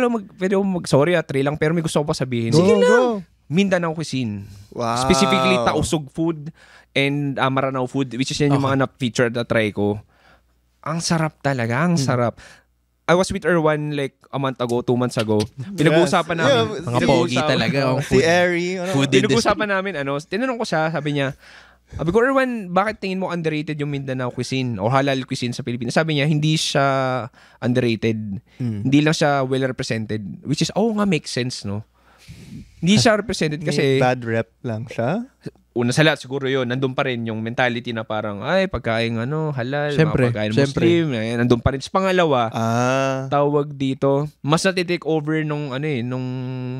Speaker 4: ako sorry, 3 lang. Pero may gusto ko pa sabihin.
Speaker 3: Sige lang.
Speaker 4: Mindanao cuisine.
Speaker 3: Wow.
Speaker 4: Specifically, Tausug food and Maranao food, which is yan yung mga na-feature na try ko. Ang sarap talaga. Ang sarap. I was with Erwan like a month ago, 2 months ago. Pinag-uusapan namin.
Speaker 3: Yeah,
Speaker 2: Mga pogi talaga. Ang
Speaker 3: Si
Speaker 2: food.
Speaker 3: Airy.
Speaker 2: Food
Speaker 4: Pinag-uusapan namin, tinanong ko siya, sabi niya, Erwan, bakit tingin mo underrated yung Mindanao cuisine o halal cuisine sa Pilipinas? Sabi niya, hindi siya underrated. Hindi lang siya well represented. Which is, nga, makes sense, no? Hindi siya represented kasi,
Speaker 3: Bad rep lang siya.
Speaker 4: una sa lahat, siguro yun, nandun pa rin yung mentality na parang, pagkain halal,
Speaker 2: Syempre,
Speaker 4: mga pagkain
Speaker 2: syempre.
Speaker 4: Muslim, nandun pa rin. Sa pangalawa,
Speaker 3: Tawag
Speaker 4: tawag dito, mas natitake over nung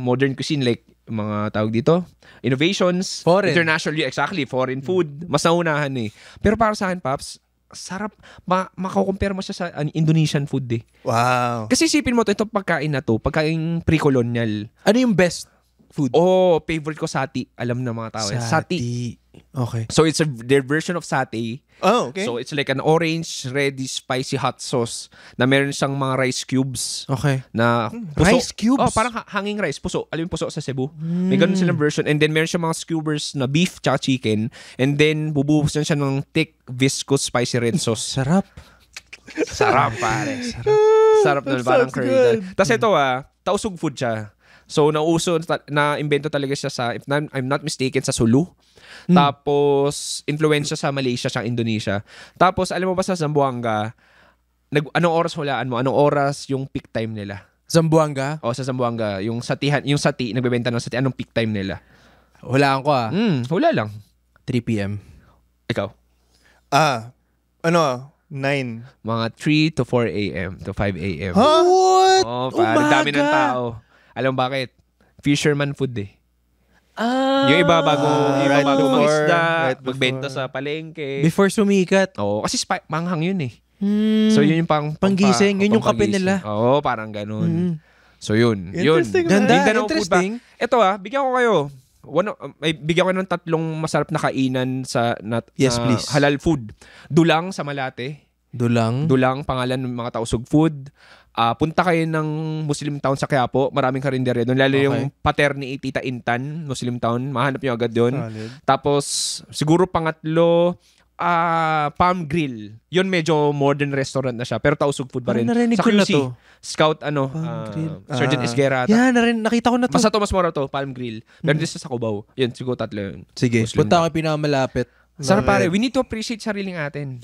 Speaker 4: modern cuisine, like mga tawag dito, innovations,
Speaker 2: Foreign.
Speaker 4: international, exactly, foreign food, mas naunahan eh. Pero para sa akin, Paps, sarap, makakompare mo siya sa Indonesian food eh.
Speaker 3: Wow.
Speaker 4: Kasi isipin mo itong pagkain na to, pagkain pre-colonial.
Speaker 2: Ano yung best food?
Speaker 4: Favorite ko sati, alam ng mga tao. Sati.
Speaker 2: Okay.
Speaker 4: So it's their version of satay.
Speaker 3: Oh, okay.
Speaker 4: So it's like an orange, reddish, spicy hot sauce na meron siyang mga rice cubes
Speaker 2: Okay.
Speaker 4: na
Speaker 2: Rice cubes?
Speaker 4: Parang hanging rice, puso. Alam yung puso sa Cebu? May ganun silang version. And then meron siyang mga skewers na beef tsaka chicken. And then bubuhos siya ng thick, viscous, spicy red sauce.
Speaker 2: Sarap.
Speaker 4: Sarap, pare. Sarap na, parang
Speaker 3: sounds
Speaker 4: curry.
Speaker 3: good.
Speaker 4: Tapos ito tausug food siya. So, na-invento talaga siya sa, if I'm not mistaken, sa Sulu. Tapos, influensya sa Malaysia, sa Indonesia. Tapos, alam mo ba sa Zamboanga, anong oras hulaan mo? Anong oras yung peak time nila?
Speaker 2: Zamboanga?
Speaker 4: O, sa Zamboanga, yung sati, nagbebenta ng sati, anong peak time nila?
Speaker 2: Hulaan ko
Speaker 4: Hula lang.
Speaker 2: 3 p.m.
Speaker 4: Ikaw?
Speaker 3: 9.
Speaker 4: Mga 3 to 4 a.m. to 5 a.m.
Speaker 3: What?
Speaker 4: Oh, parang dami ng tao. Alam bakit? Fisherman food eh. Yung iba bago
Speaker 3: right before,
Speaker 4: mangisda,
Speaker 3: right before.
Speaker 4: magbenta sa palengke.
Speaker 2: Before sumikat.
Speaker 4: Oo, kasi manghang yun eh. So yun yung
Speaker 2: Panggising, yun yung kape
Speaker 4: pangpagising.
Speaker 2: nila.
Speaker 4: Oo, parang ganun. So yun.
Speaker 3: Interesting,
Speaker 4: Yun.
Speaker 3: man.
Speaker 2: Ganda,
Speaker 4: Mindanao food ba?
Speaker 2: interesting.
Speaker 4: Ito bigyan ko kayo. Bigyan ko ng 3 masarap na kainan sa
Speaker 2: Yes, please.
Speaker 4: halal food. Dulang sa Malate.
Speaker 2: Dulang.
Speaker 4: Dulang, pangalan ng mga tausog food. Punta kayo ng Muslim town sa Quiapo. Maraming karinderya doon. Lalo
Speaker 2: Okay.
Speaker 4: yung pater ni Tita Intan, Muslim town. Mahanap nyo agad doon.
Speaker 3: Solid.
Speaker 4: Tapos, siguro pangatlo, Palm Grill. Yun medyo modern restaurant na siya. Pero tausog food pa rin.
Speaker 2: Parang narinig
Speaker 4: Sa
Speaker 2: ko na
Speaker 4: QC.
Speaker 2: to.
Speaker 4: Scout,
Speaker 2: Grill.
Speaker 4: Sergeant Esguerra.
Speaker 2: Yan, nakita ko na to.
Speaker 4: Basta Tomas Mora to, Palm Grill. Meron din sa Cubao. Yun, siguro 3 yun.
Speaker 2: Sige,
Speaker 4: Muslim
Speaker 2: punta ako pinakamalapit.
Speaker 4: Sarap
Speaker 3: Love
Speaker 4: pare,
Speaker 3: it.
Speaker 4: we need to appreciate sariling atin.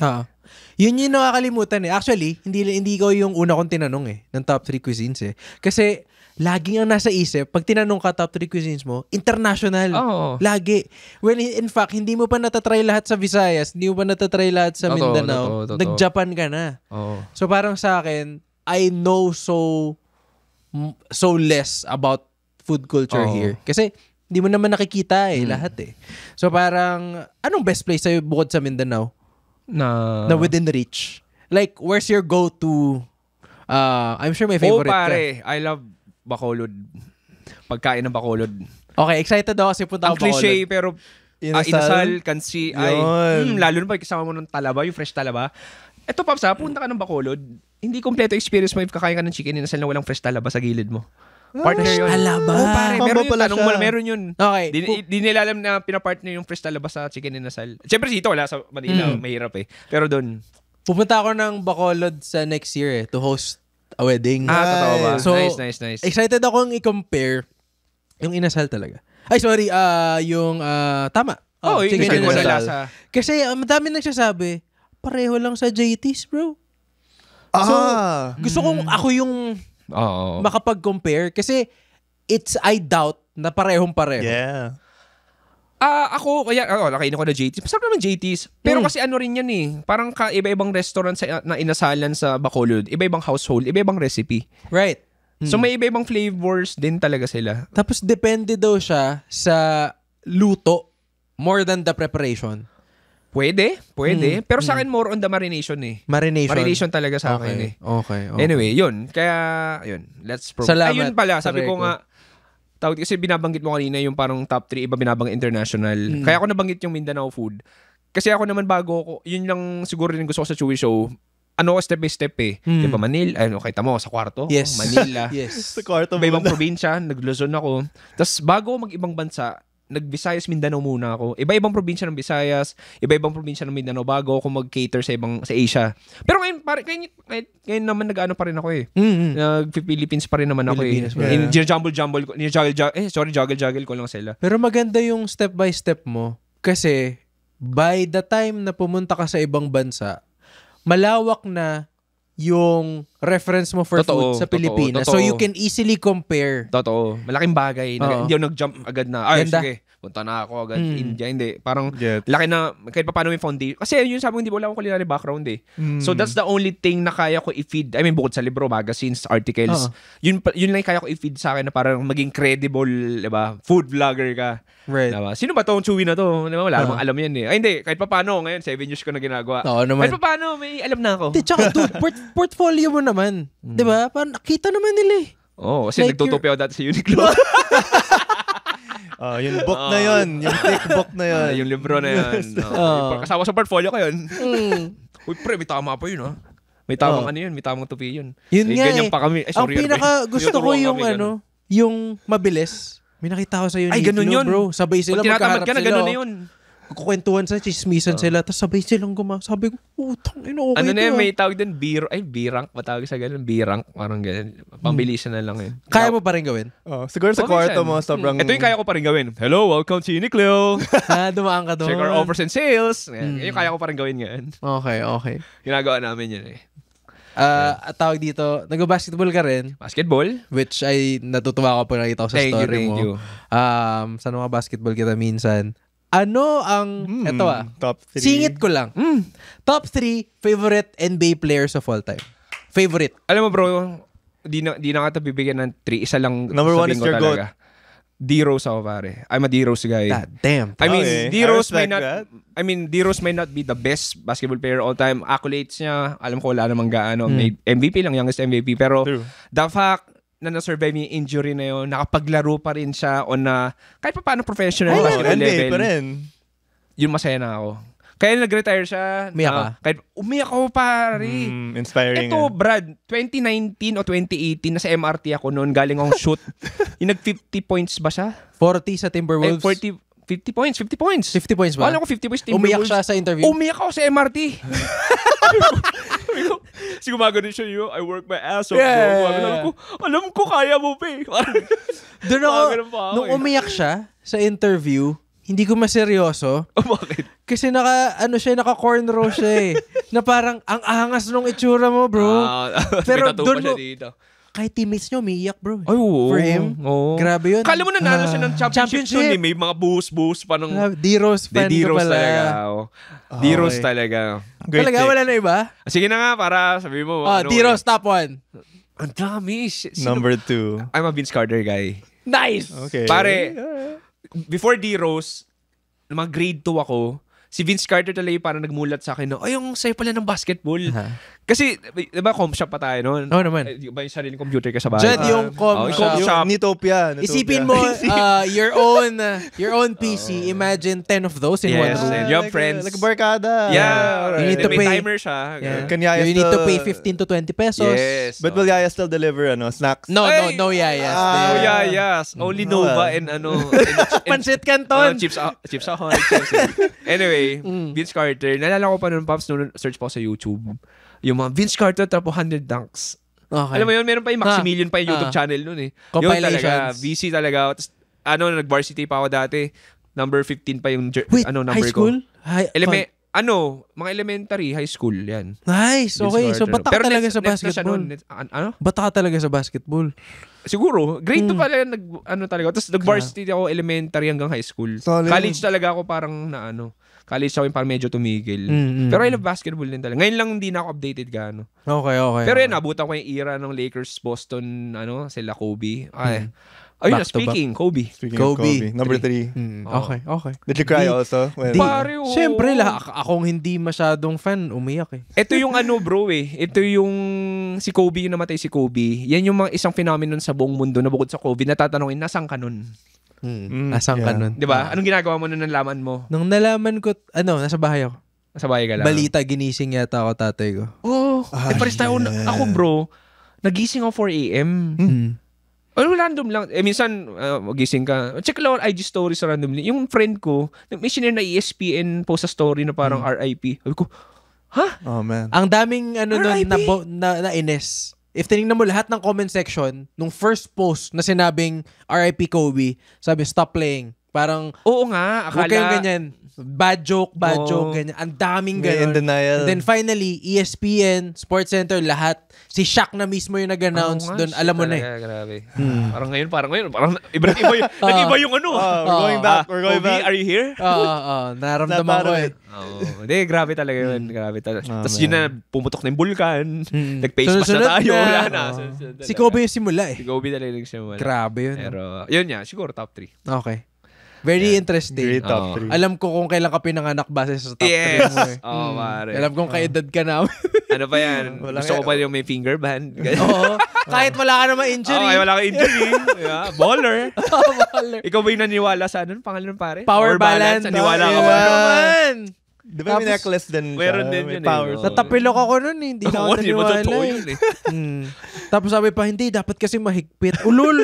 Speaker 2: Yun yung nakakalimutan eh. Actually, hindi ikaw yung una kong tinanong eh, ng top 3 cuisines eh. Kasi, laging ang nasa isip, pag tinanong ka top 3 cuisines mo, international.
Speaker 4: Oo.
Speaker 2: Lagi. Well, in fact, hindi mo pa natatry lahat sa Visayas, hindi mo pa natatry lahat sa
Speaker 4: Totoo,
Speaker 2: Mindanao.
Speaker 4: totoo.
Speaker 2: Nag-Japan ka na.
Speaker 4: Oo.
Speaker 2: So, parang sa akin, I know so less about food culture
Speaker 4: Oo.
Speaker 2: here. Kasi, hindi mo naman nakikita lahat eh. So, parang, anong best place sa'yo bukod sa Mindanao? Na within reach? Like, where's your go-to? I'm sure may favorite ka.
Speaker 4: pare, I love Bacolod. Pagkain ng Bacolod.
Speaker 2: Okay, excited ako kasi punta
Speaker 4: Ang
Speaker 2: ako Bacolod.
Speaker 4: cliche, pero
Speaker 3: Inasal.
Speaker 4: inasal, kansi,
Speaker 3: Yun.
Speaker 4: lalo na pag kasama mo ng talaba, yung fresh talaba. Ito, Paps, punta ka ng Bacolod, hindi kompleto experience mo if kakain ka ng chicken inasal na walang fresh talaba sa gilid mo. Partner yun.
Speaker 2: talaba.
Speaker 4: Oo, pare,
Speaker 3: Combo
Speaker 4: meron yun.
Speaker 3: pala
Speaker 4: Tanong mo,
Speaker 3: siya.
Speaker 4: meron yun.
Speaker 2: Okay.
Speaker 4: Di nila alam na pinapartner yung fresh talaba sa chicken inasal. Siyempre, dito, wala sa Manila. Mahirap eh. Pero doon,
Speaker 2: Pupunta ako ng Bacolod sa next year to host a wedding.
Speaker 4: totoo ba?
Speaker 2: So,
Speaker 4: nice.
Speaker 2: Excited akong i-compare yung inasal talaga. Ay, sorry. Yung, tama.
Speaker 4: Yung
Speaker 2: chicken
Speaker 4: inasal ko na
Speaker 2: inasal.
Speaker 4: lasa.
Speaker 2: Kasi, madami nagsasabi, pareho lang sa JT's, bro. Gusto kong ako yung
Speaker 4: Oo.
Speaker 2: makapag-compare. Kasi, I doubt na parehong-pareho.
Speaker 3: Yeah.
Speaker 4: Ako, nakain ako na JT's. Masarap naman JT's. Pero kasi ano rin yan eh. Parang iba-ibang restaurant na inasalan sa Bacolod. Iba-ibang household. Iba-ibang recipe.
Speaker 2: Right.
Speaker 4: So may iba-ibang flavors din talaga sila.
Speaker 2: Tapos, depende daw siya sa luto more than the preparation.
Speaker 4: Pwede. Pero sa akin, more on the marination eh. Marination talaga sa akin eh.
Speaker 2: Okay.
Speaker 4: Anyway, yun. Kaya, yun. Let's promote.
Speaker 2: Salamat.
Speaker 4: Ayun pala, sabi
Speaker 2: Sa
Speaker 4: ko
Speaker 2: Reco.
Speaker 4: nga, tawag kasi binabanggit mo kanina yung parang top 3, iba binabanggit international. Kaya ako nabanggit yung Mindanao food. Kasi ako naman bago ko, yun lang siguro rin gusto ko sa Chewy Show. Ano, step by step eh. Diba Manila, kita mo, sa kwarto.
Speaker 2: Yes.
Speaker 4: Manila.
Speaker 2: Yes.
Speaker 3: Sa kwarto
Speaker 4: Iba-ibang
Speaker 3: muna.
Speaker 4: probinsya, nag-Luzon ako. Tapos bago ako mag-ibang bansa, nag-Visayas, Mindanao muna ako. Iba-ibang probinsya ng Visayas, iba-ibang probinsya ng Mindanao bago ako mag-cater sa Asia. Pero ngayon, ngayon naman nag-ano pa rin ako eh. Nag-Philippines pa rin naman ako eh.
Speaker 2: Pilipinas
Speaker 3: pa rin.
Speaker 4: Jumble-jumble ko. Juggle ko lang sila.
Speaker 2: Pero maganda yung step by step mo kasi by the time na pumunta ka sa ibang bansa, malawak na yung reference mo for food sa Pilipinas. So you can easily compare.
Speaker 4: Totoo. Malaking bagay.
Speaker 2: Oo.
Speaker 4: Hindi ako nag-jump agad na. Ay,
Speaker 2: Ganda.
Speaker 4: sige. Punta na ako agad. India. Hindi. Parang
Speaker 3: Get.
Speaker 4: laki na, kahit pa paano may foundation. Kasi yun sabi ko, hindi wala akong culinary background eh. So that's the only thing na kaya ko i-feed. I mean, bukod sa libro, magazines, articles. Yun lang kaya ko i-feed sa akin na parang maging credible, diba? Food vlogger ka.
Speaker 2: Right.
Speaker 4: Diba? Sino ba tong Chewy na to? Diba? Wala namang alam yan eh. Ay, hindi. Kahit pa paano, ngayon, 7 years ko na ginagawa.
Speaker 2: Oo naman.
Speaker 4: Kahit pa paano, may alam na ako.
Speaker 2: Tsaka dude, portfolio mo naman. 'Di ba? Parang nakita naman nila eh.
Speaker 4: Oo, kasi
Speaker 2: Like
Speaker 4: nagtutupi ako dati sa Uniqlo.
Speaker 3: Yung book na yun. Yung thick book na yun.
Speaker 4: Yung libro na yan. Kasama sa portfolio ko yun. Uy, pre, may tama pa yun, ha? May tamang ano yun, may tamang tupi yun.
Speaker 2: Yun nga
Speaker 4: ganyan
Speaker 2: eh.
Speaker 4: pa kami. Ay,
Speaker 2: Ang
Speaker 4: sorry,
Speaker 2: pinaka gusto ko
Speaker 4: Tinuturuan
Speaker 2: yung
Speaker 4: kami,
Speaker 2: ano, yung mabilis. May nakita ko sa Uniqlo,
Speaker 4: Ay, ganun yun.
Speaker 2: bro. Sabay sila,
Speaker 4: Pag tinatamad
Speaker 2: magkaharap
Speaker 4: ka na,
Speaker 2: sila.
Speaker 4: ganun na yun.
Speaker 2: Kukwentuhan sa chismisan sila, tapos sabay silang sabi ko, putang ina, okay
Speaker 4: Ano na
Speaker 2: to,
Speaker 4: yun,
Speaker 2: ah."
Speaker 4: may tawag din, B-rank, matawag sa ganun, B-rank, parang ganun. Pambilisan na lang yun.
Speaker 2: Kaya mo pa rin gawin?
Speaker 3: Siguro sa
Speaker 4: Okay,
Speaker 3: kwarto
Speaker 4: San.
Speaker 3: mo, sobrang...
Speaker 4: Ito yung kaya ko pa rin gawin. Hello, welcome to Uniqlo.
Speaker 2: Dumaan ka doon.
Speaker 4: Check our offers and sales. Yung kaya ko pa rin gawin ngayon.
Speaker 2: Okay.
Speaker 4: Ginagawa namin yun eh.
Speaker 2: At tawag dito, nag-basketball ka rin,
Speaker 4: Basketball?
Speaker 2: which ay natutuwa ko pag nakita ko sa
Speaker 4: Thank you,
Speaker 2: story
Speaker 4: thank
Speaker 2: mo.
Speaker 4: you.
Speaker 2: Sa mga basketball kita minsan, Ano ang, eto
Speaker 3: Top 3.
Speaker 2: singit ko lang. Top 3 favorite NBA players of all time. Favorite.
Speaker 4: Alam mo bro, di na kita bibigyan ng 3. Isa lang
Speaker 3: Number 1 is
Speaker 4: sabihin ko
Speaker 3: your
Speaker 4: talaga. D-Rose ako pare. I'm a D-Rose guy.
Speaker 2: God damn.
Speaker 4: I mean,
Speaker 3: Okay.
Speaker 4: D-Rose
Speaker 3: I
Speaker 4: may
Speaker 3: respect
Speaker 4: not
Speaker 3: that.
Speaker 4: D-Rose may not be the best basketball player all time. Accolades niya, alam ko wala namang gaano. May MVP lang, youngest MVP. Pero
Speaker 3: True.
Speaker 4: the fact na na-survive yung injury na yun, nakapaglaro pa rin siya on na kahit pa paano professional basketball
Speaker 3: NBA
Speaker 4: level.
Speaker 3: pa rin.
Speaker 4: Yun masaya na ako. Kaya nag-retire siya.
Speaker 2: Umiyak ka?
Speaker 4: Kahit umiyak ako pare.
Speaker 3: Inspiring.
Speaker 4: Ito, Brad, 2019 o 2018, nasa MRT ako noon, galing akong shoot. Yung nag-50 points ba siya?
Speaker 2: 40 sa Timberwolves.
Speaker 4: 50 points. 50 points.
Speaker 2: 50 points ba?
Speaker 4: Alam ko 50 points Timberwolves.
Speaker 2: Umiyak siya sa interview.
Speaker 4: Umiyak ako sa MRT. Kasi gumagano siya yun. I work my ass off.
Speaker 2: Yeah.
Speaker 4: Alam ko, kaya mo pa eh.
Speaker 2: Doon ako,
Speaker 4: Ganun pa ako
Speaker 2: nung
Speaker 4: eh.
Speaker 2: umiyak siya sa interview, hindi ko maseryoso.
Speaker 4: Bakit?
Speaker 2: Kasi naka-cornrow siya eh. Na parang, ang angas nung itsura mo, bro. Pero doon mo, kahit teammates niyo, umiiyak, bro.
Speaker 4: Ay, oo.
Speaker 2: For him.
Speaker 4: Oo.
Speaker 2: Grabe yun.
Speaker 4: Kala mo nanalo siya ng championship.
Speaker 2: Championship.
Speaker 4: Nun, eh. May mga buhos pa ng...
Speaker 2: Grabe, D-Rose fan ka
Speaker 4: D-Rose
Speaker 2: pala.
Speaker 4: talaga. Oh. D-Rose
Speaker 2: Okay.
Speaker 4: talaga.
Speaker 3: Great
Speaker 2: Talaga,
Speaker 3: pick.
Speaker 2: wala na iba?
Speaker 4: Sige na nga, para sabihin mo. ano,
Speaker 2: D-Rose, top 1.
Speaker 4: Ang dami.
Speaker 3: Number 2.
Speaker 4: I'm a Vince Carter guy.
Speaker 2: Nice!
Speaker 3: Okay.
Speaker 4: Pare, before D-Rose, nung mga grade 2 ako, si Vince Carter talaga yung parang nagmulat sa akin na, ay, yung sayo pala ng basketball. Kasi, di ba, comp shop pa tayo noon?
Speaker 2: Oo naman.
Speaker 4: Di ba yung sariling computer ka sa bahay?
Speaker 2: Diyan yung com
Speaker 4: com
Speaker 2: shop.
Speaker 4: shop.
Speaker 3: Nitopia.
Speaker 2: Isipin mo, your own PC. Imagine 10 of those in one
Speaker 4: Yes,
Speaker 2: room.
Speaker 4: and you have friends.
Speaker 3: Like barkada.
Speaker 4: Yeah.
Speaker 2: You need to
Speaker 4: may
Speaker 2: pay.
Speaker 4: timer siya.
Speaker 2: Yeah.
Speaker 3: Can Yaya
Speaker 2: You need to
Speaker 3: still-
Speaker 2: pay 15 to 20 pesos.
Speaker 4: Yes.
Speaker 3: But will Yaya still deliver snacks?
Speaker 2: No,
Speaker 4: Ay!
Speaker 2: no Yayas.
Speaker 4: Oh,
Speaker 2: There.
Speaker 4: yeah, yes. Only Nova and
Speaker 2: Pansit Canton.
Speaker 4: Chips Ahoy. Anyway, Vince Carter. Nalala ko pa noon, Pops, nung search po sa YouTube. Yung mga Vince Carter tapo 100 dunks.
Speaker 2: Okay.
Speaker 4: Alam mo yun, meron pa yung Maximilian pa yung YouTube channel noon eh. Yun talaga,
Speaker 2: Compilations.
Speaker 4: VC talaga. Tapos, nag-varsity pa ako dati. Number 15 pa yung
Speaker 2: Wait,
Speaker 4: number
Speaker 2: high school?
Speaker 4: ko. Mga elementary, high school, yan.
Speaker 2: Nice.
Speaker 4: Vince
Speaker 2: Okay. So,
Speaker 4: Carter.
Speaker 2: bata ka talaga sa
Speaker 4: net na siya
Speaker 2: basketball.
Speaker 4: nun. Ano?
Speaker 2: Bata ka talaga sa basketball.
Speaker 4: Siguro. Grade 2 pala talaga. Tapos nag-varsity ako elementary hanggang high school.
Speaker 3: Solid.
Speaker 4: College talaga ako parang college ako yung parang medyo tumigil. Pero I love basketball din talaga. Ngayon lang hindi na ako updated gaano.
Speaker 2: Okay.
Speaker 4: Pero yun, nabutan ko yung era ng Lakers, Boston, sila Kobe. Ayun na,
Speaker 2: Back to back.
Speaker 4: speaking, Kobe.
Speaker 3: Speaking of
Speaker 2: Kobe.
Speaker 3: Number 3.
Speaker 2: Okay.
Speaker 3: Did you cry also? When...
Speaker 4: Pare, oo.
Speaker 2: Siyempre, akong hindi masyadong fan, umiyak eh.
Speaker 4: Ito yung bro eh. Ito yung si Kobe, yung namatay si Kobe. Yan yung mga isang phenomenon sa buong mundo na bukod sa Kobe, natatanungin, nasaan ka nun?
Speaker 2: Nasaan ka nun?
Speaker 4: Di ba? Anong ginagawa mo nun ng laman mo?
Speaker 2: Nung nalaman ko, nasa bahay ako.
Speaker 4: Sa bahay ka lang.
Speaker 2: Balita, ginising yata ako tatay ko.
Speaker 4: Pares tayo. Ako bro, nagising ako 4 a.m. Random lang. Minsan, magising ka. Check lang IG stories randomly. Yung friend ko, may sinare na ESPN post sa story na parang RIP. Sabi ko, ha?
Speaker 3: Oh, man.
Speaker 2: Ang daming nun
Speaker 4: RIP?
Speaker 2: na ines. If tinignan mo lahat ng comment section, nung first post na sinabing RIP Kobe, sabi, stop playing. Parang,
Speaker 4: Oo nga.
Speaker 2: huwag kayong ganyan. Bad joke,
Speaker 4: Oo.
Speaker 2: ganyan. Ang daming
Speaker 3: May in
Speaker 2: ganun.
Speaker 3: denial.
Speaker 2: And then finally, ESPN, Sportscenter, lahat. Si Shaq na mismo yung nag-announce doon. Alam mo na eh.
Speaker 4: Grabe. Parang ngayon. Parang nag-iba yung ano.
Speaker 3: We're going back. We're going
Speaker 4: Kobe,
Speaker 3: back.
Speaker 4: are you here?
Speaker 2: Naramdaman ko eh.
Speaker 4: Hindi, grabe talaga yun. Grabe talaga. Tapos yun na, pumutok na yung bulkan. Nag-face mask
Speaker 2: Sunod-sunod
Speaker 4: na tayo.
Speaker 2: na.
Speaker 4: Wala na.
Speaker 2: Si Kobe yung simula eh.
Speaker 4: Si Kobe talaga yung simula.
Speaker 2: Grabe yun.
Speaker 4: Pero, yun nga. Siguro top 3.
Speaker 2: Okay. Very interesting.
Speaker 3: Great top 3.
Speaker 2: Alam ko kung kailan ka pinanganak base sa top 3
Speaker 4: Yes.
Speaker 2: mo eh.
Speaker 4: Pare.
Speaker 2: Alam kong kaedad ka na.
Speaker 4: Ano pa yan? Gusto ko pa yung may finger band.
Speaker 2: Oo. Kahit wala ka naman injury.
Speaker 4: Ay, wala kang injury. Yeah. Baller.
Speaker 2: Baller.
Speaker 4: Ikaw ba yung naniwala sa ano? Pangalan ng pare?
Speaker 2: Power balance.
Speaker 4: Naniwala ka
Speaker 3: Yeah.
Speaker 4: ba?
Speaker 2: Naman.
Speaker 3: Di ba may
Speaker 2: Tapos,
Speaker 3: necklace din siya?
Speaker 4: meron din
Speaker 3: May
Speaker 4: yun eh.
Speaker 3: power.
Speaker 4: Oo.
Speaker 2: Natapilok ako nun eh. Hindi na ako
Speaker 4: Oo, hindi mo
Speaker 2: naniwala
Speaker 4: totoo
Speaker 2: eh.
Speaker 4: yun eh.
Speaker 2: Tapos sabi pa, hindi. Dapat kasi mahigpit. Ulul.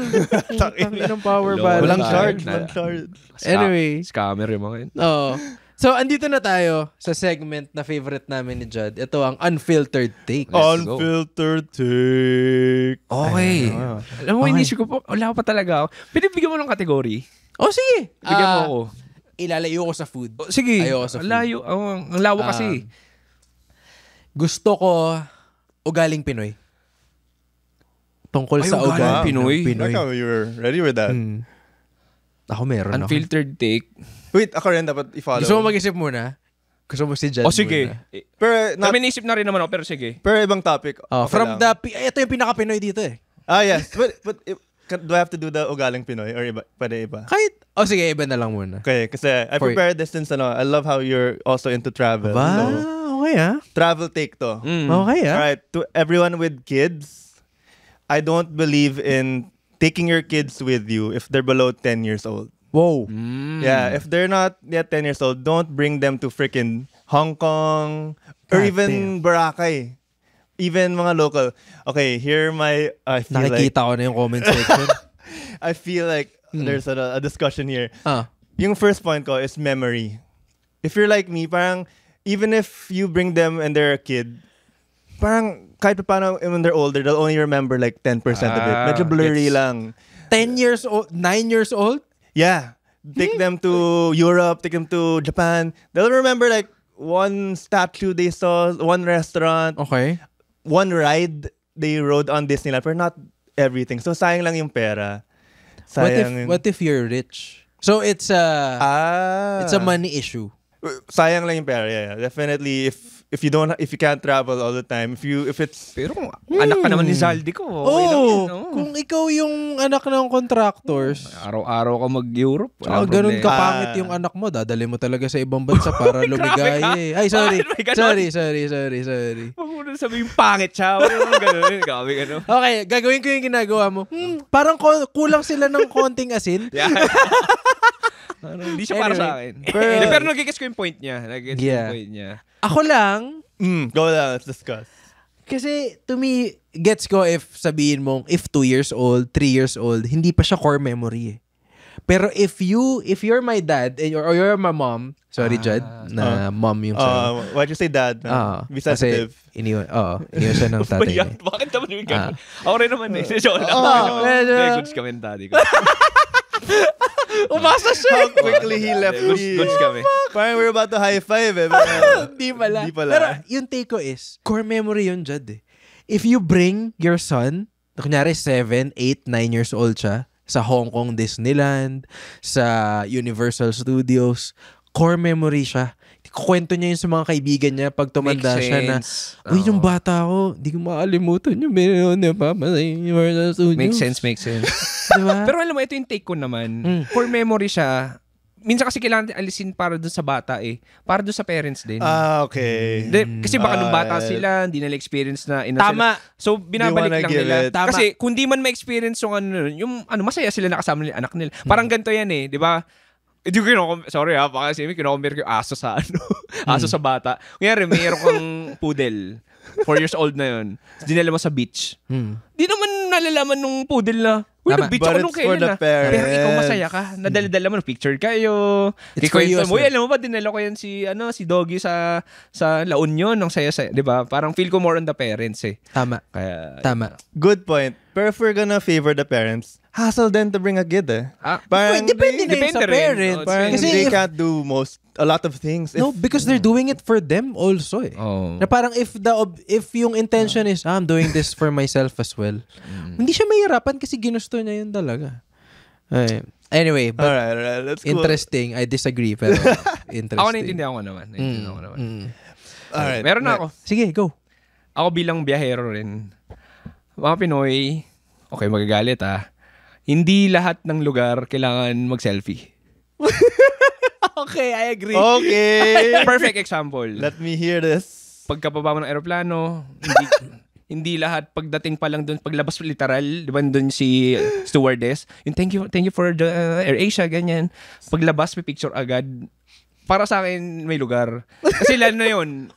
Speaker 2: Tangin ng power
Speaker 4: Lol.
Speaker 2: balance.
Speaker 3: Walang
Speaker 4: Balance.
Speaker 3: charge. Walang charge.
Speaker 2: Anyway.
Speaker 4: Scammer yung mga yun.
Speaker 2: Oo. So, andito na tayo sa segment na favorite namin ni Judd. Ito ang Unfiltered Take.
Speaker 4: Let's go.
Speaker 3: Unfiltered take.
Speaker 4: Okay. Alam mo,
Speaker 2: Okay.
Speaker 4: inisip ko po, wala pa talaga ako. Pinibigyan mo ng kategory.
Speaker 2: Oh, sige.
Speaker 4: Bigyan mo ako.
Speaker 2: Ilalayo ko sa food.
Speaker 4: Sige.
Speaker 2: Ayoko sa food.
Speaker 4: Layo. Ang lawa kasi.
Speaker 2: Gusto ko ugaling Pinoy. Tungkol
Speaker 4: Ay,
Speaker 2: sa
Speaker 4: ugaling
Speaker 2: ugaling
Speaker 4: Pinoy?
Speaker 2: Pinoy.
Speaker 3: Like how you were ready with that.
Speaker 2: Ako meron ako.
Speaker 4: Unfiltered take.
Speaker 3: Wait, ako rin dapat i-follow.
Speaker 2: Gusto mo mag-isip muna? Gusto mo si Jan
Speaker 4: Sige.
Speaker 2: muna?
Speaker 3: Pero,
Speaker 4: Kami naisip na rin naman ako, pero sige.
Speaker 3: pero ibang topic.
Speaker 2: Oh,
Speaker 3: Okay
Speaker 2: from
Speaker 3: lang.
Speaker 2: ito yung pinaka-Pinoy dito eh.
Speaker 3: Yes. But do I have to do the ugaling Pinoy or iba? Pwede iba?
Speaker 2: Kahit, sige, iba na lang muna.
Speaker 3: Okay, kasi I
Speaker 2: For-
Speaker 3: prepared this since I love how you're also into travel.
Speaker 2: Ba?
Speaker 3: So,
Speaker 2: Okay
Speaker 3: travel take to.
Speaker 2: Okay
Speaker 3: Alright, to everyone with kids, I don't believe in taking your kids with you if they're below 10 years old.
Speaker 2: Wow.
Speaker 3: Yeah, if they're not yet 10 years old, don't bring them to freaking Hong Kong or
Speaker 2: God
Speaker 3: even Boracay. Even mga local. Okay, here I feel
Speaker 2: Nakikita ko na yung comment section.
Speaker 3: I feel like there's a discussion here. Yung first point ko is memory. If you're like me, parang even if you bring them and they're a kid, parang kahit pa paano when they're older, they'll only remember like 10% of it. Medyo blurry lang.
Speaker 2: 10 years old, 9 years old?
Speaker 3: Yeah. Take them to Europe, take them to Japan. They'll remember like one statue they saw, one restaurant,
Speaker 2: Okay.
Speaker 3: one ride they rode on Disneyland, but not everything. So sayang lang yung pera. Sayang.
Speaker 2: What if you're rich? So it's a money issue.
Speaker 3: Sayang lang yung pera. Yeah. Definitely if you can't travel all the time, if it's
Speaker 4: Pero kung anak ka naman ni Zaldi ko, okay lang yun, no?
Speaker 2: Kung ikaw yung anak ng contractors,
Speaker 4: Araw-araw ka mag-Europe. walang
Speaker 2: ganun
Speaker 4: problema.
Speaker 2: kapangit yung anak mo, dadali mo talaga sa ibang bansa para lumigaya eh. Ay, sorry.
Speaker 4: Bakit may ganun?
Speaker 2: Sorry.
Speaker 4: Huwag mo na sabihin pangit siya. Wala naman ganun. Gabi ano.
Speaker 2: Okay, gagawin ko yung ginagawa mo. Parang kulang sila ng konting asin.
Speaker 4: Yeah. Hindi siya para sa akin. Pero nagigets ko yung point niya.
Speaker 2: Ako lang,
Speaker 3: go lang, let's discuss.
Speaker 2: kasi to me, gets ko if sabihin mong if 2 years old, 3 years old, hindi pa siya core memory eh. Pero if you're my dad or you're my mom, sorry Jud, na mom yung sa'yo.
Speaker 3: Why'd you say dad? Be sensitive.
Speaker 2: Kasi iniwan siya ng tatay niya.
Speaker 4: Bakit naman yung ganun? Ako rin naman eh. Joke lang. Very goods kami daddy ko.
Speaker 2: Umasa siya.
Speaker 3: How quickly he left me.
Speaker 4: Goods kami.
Speaker 3: Parang we're about to high five eh.
Speaker 2: Di pala.
Speaker 3: Di pala.
Speaker 2: Pero yung take ko is, core memory yun, Jud eh. If you bring your son, kunyari 7, 8, 9 years old siya, sa Hong Kong Disneyland, sa Universal Studios, core memory siya. Kukwento niya yun sa mga kaibigan niya pag tumanda siya na, uy, yung bata ko, di ko makalimutan yung meron niya pa sa Universal Studios.
Speaker 4: Makes sense.
Speaker 2: Diba?
Speaker 4: Pero alam mo, ito yung take ko naman. Core memory siya. Minsan kasi kailangan alisin para doon sa bata eh. Para doon sa parents din.
Speaker 3: Okay.
Speaker 4: Kasi baka nung bata sila, hindi nila experience na
Speaker 2: Tama.
Speaker 4: So, binabalik lang
Speaker 3: give
Speaker 4: nila.
Speaker 3: it.
Speaker 2: Tama.
Speaker 4: Kasi kung di man ma-experience yung masaya sila nakasama nila anak nila. Parang ganito yan eh, di ba? Hindi ko sorry ha, baka kasi kinocompare ko yung aso sa aso sa bata. Kunyari, mayroon kang poodle. 4 years old na yun. Dinala mo sa beach. Di naman nalalaman nung poodle na, uy,
Speaker 2: Tama.
Speaker 4: nag-beach
Speaker 3: But
Speaker 4: ako nung
Speaker 3: it's for
Speaker 4: kailan
Speaker 3: the
Speaker 4: na.
Speaker 3: parents.
Speaker 4: Pero ikaw masaya ka. Nadala-dala mo, picture kayo.
Speaker 2: It's for you as
Speaker 4: Uy,
Speaker 2: well.
Speaker 4: alam mo ba, dinala ko yan si Doggy sa La Union. Ang saya-saya. Di ba? Parang feel ko more on the parents eh.
Speaker 2: Tama.
Speaker 4: Kaya,
Speaker 2: Tama.
Speaker 3: Good point. Pero if we're gonna favor the parents, hassle them to bring a kid eh. Parang
Speaker 2: Depende na yun sa
Speaker 4: depende rin.
Speaker 2: parents.
Speaker 3: Parang
Speaker 2: Kasi
Speaker 3: they
Speaker 2: if-
Speaker 3: can't do a lot of things.
Speaker 2: No, because they're doing it for them also eh.
Speaker 4: Oh.
Speaker 2: Na parang if yung intention is, I'm doing this for myself as well, hindi siya mahirapan kasi ginusto niya yun talaga. Anyway, but
Speaker 3: Alright, that's cool.
Speaker 2: interesting. I disagree, pero interesting.
Speaker 4: Ako naiintindihan ko naman.
Speaker 3: Alright,
Speaker 4: Meron na ako.
Speaker 2: Sige, go.
Speaker 4: Ako bilang biyahero rin. Mga Pinoy, okay, magagalit hindi lahat ng lugar kailangan mag-selfie.
Speaker 2: Okay, I agree.
Speaker 3: Okay.
Speaker 4: Perfect example.
Speaker 3: Let me hear this.
Speaker 4: Pagkababa mo ng aeroplano, hindi lahat pagdating pa lang doon, paglabas literal, di ba doon si stewardess, yung thank you for the AirAsia, ganyan. Paglabas, may picture agad. Para sa akin, may lugar. Kasi lalo na yun,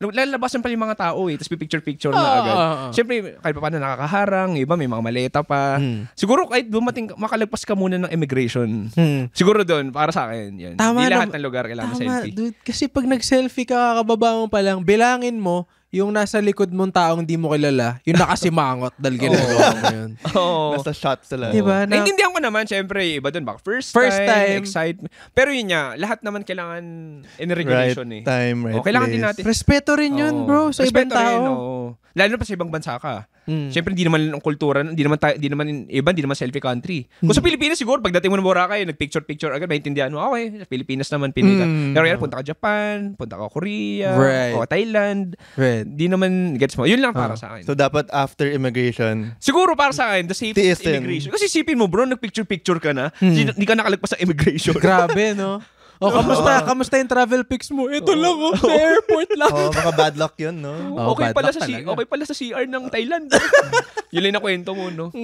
Speaker 4: lalabasan pa yung mga tao eh, tapos picture na agad. Siyempre, kahit pa paano nakakaharang, iba may mga maleta pa. Siguro kahit dumating, makalagpas ka muna ng immigration. Siguro doon, para sa akin, yun.
Speaker 2: Tama
Speaker 4: Hindi lahat
Speaker 2: naman.
Speaker 4: ng lugar kailangan
Speaker 2: Tama,
Speaker 4: selfie.
Speaker 2: dude. Kasi pag nag-selfie ka, kakababa mo pa lang, bilangin mo, yung nasa likod mong taong di mo kilala, yung nakasimangot dahil ginagawa mo yun.
Speaker 4: Oo.
Speaker 3: Nasa shot sila.
Speaker 2: Diba? Na,
Speaker 4: Naintindihan ko naman, syempre, iba doon, baka first time, excitement. Pero yun nga, lahat naman kailangan in regulation
Speaker 3: Right time, right
Speaker 4: kailangan din
Speaker 3: place.
Speaker 4: natin.
Speaker 2: respeto rin yun, bro, sa ibang
Speaker 4: Respeto rin,
Speaker 2: tao.
Speaker 4: oo. Lalo na pa sa ibang bansa ka. Siyempre, hindi naman ang kultura, hindi naman selfie country. Kung sa Pilipinas siguro, pagdating mo ng Boracay, nagpicture agad, maintindihan mo, okay, sa Pilipinas naman, Pinoy ka. Pero yan, punta ka Japan, punta ka Korea, o Thailand. Hindi naman, gets mo. Yun lang para sa akin.
Speaker 3: So, dapat after immigration,
Speaker 4: Siguro para sa akin, the safest
Speaker 3: Tiisin.
Speaker 4: immigration. Kasi isipin mo, bro, nagpicture ka na, hindi ka nakalagpas sa immigration.
Speaker 2: Grabe, no? Kamusta yung travel pics mo? Ito lang, sa airport lang.
Speaker 3: baka bad luck yun, no?
Speaker 4: Okay
Speaker 2: bad
Speaker 4: pala
Speaker 2: luck talaga.
Speaker 4: okay pala sa CR ng Thailand. Yun lang na kwento mo, no?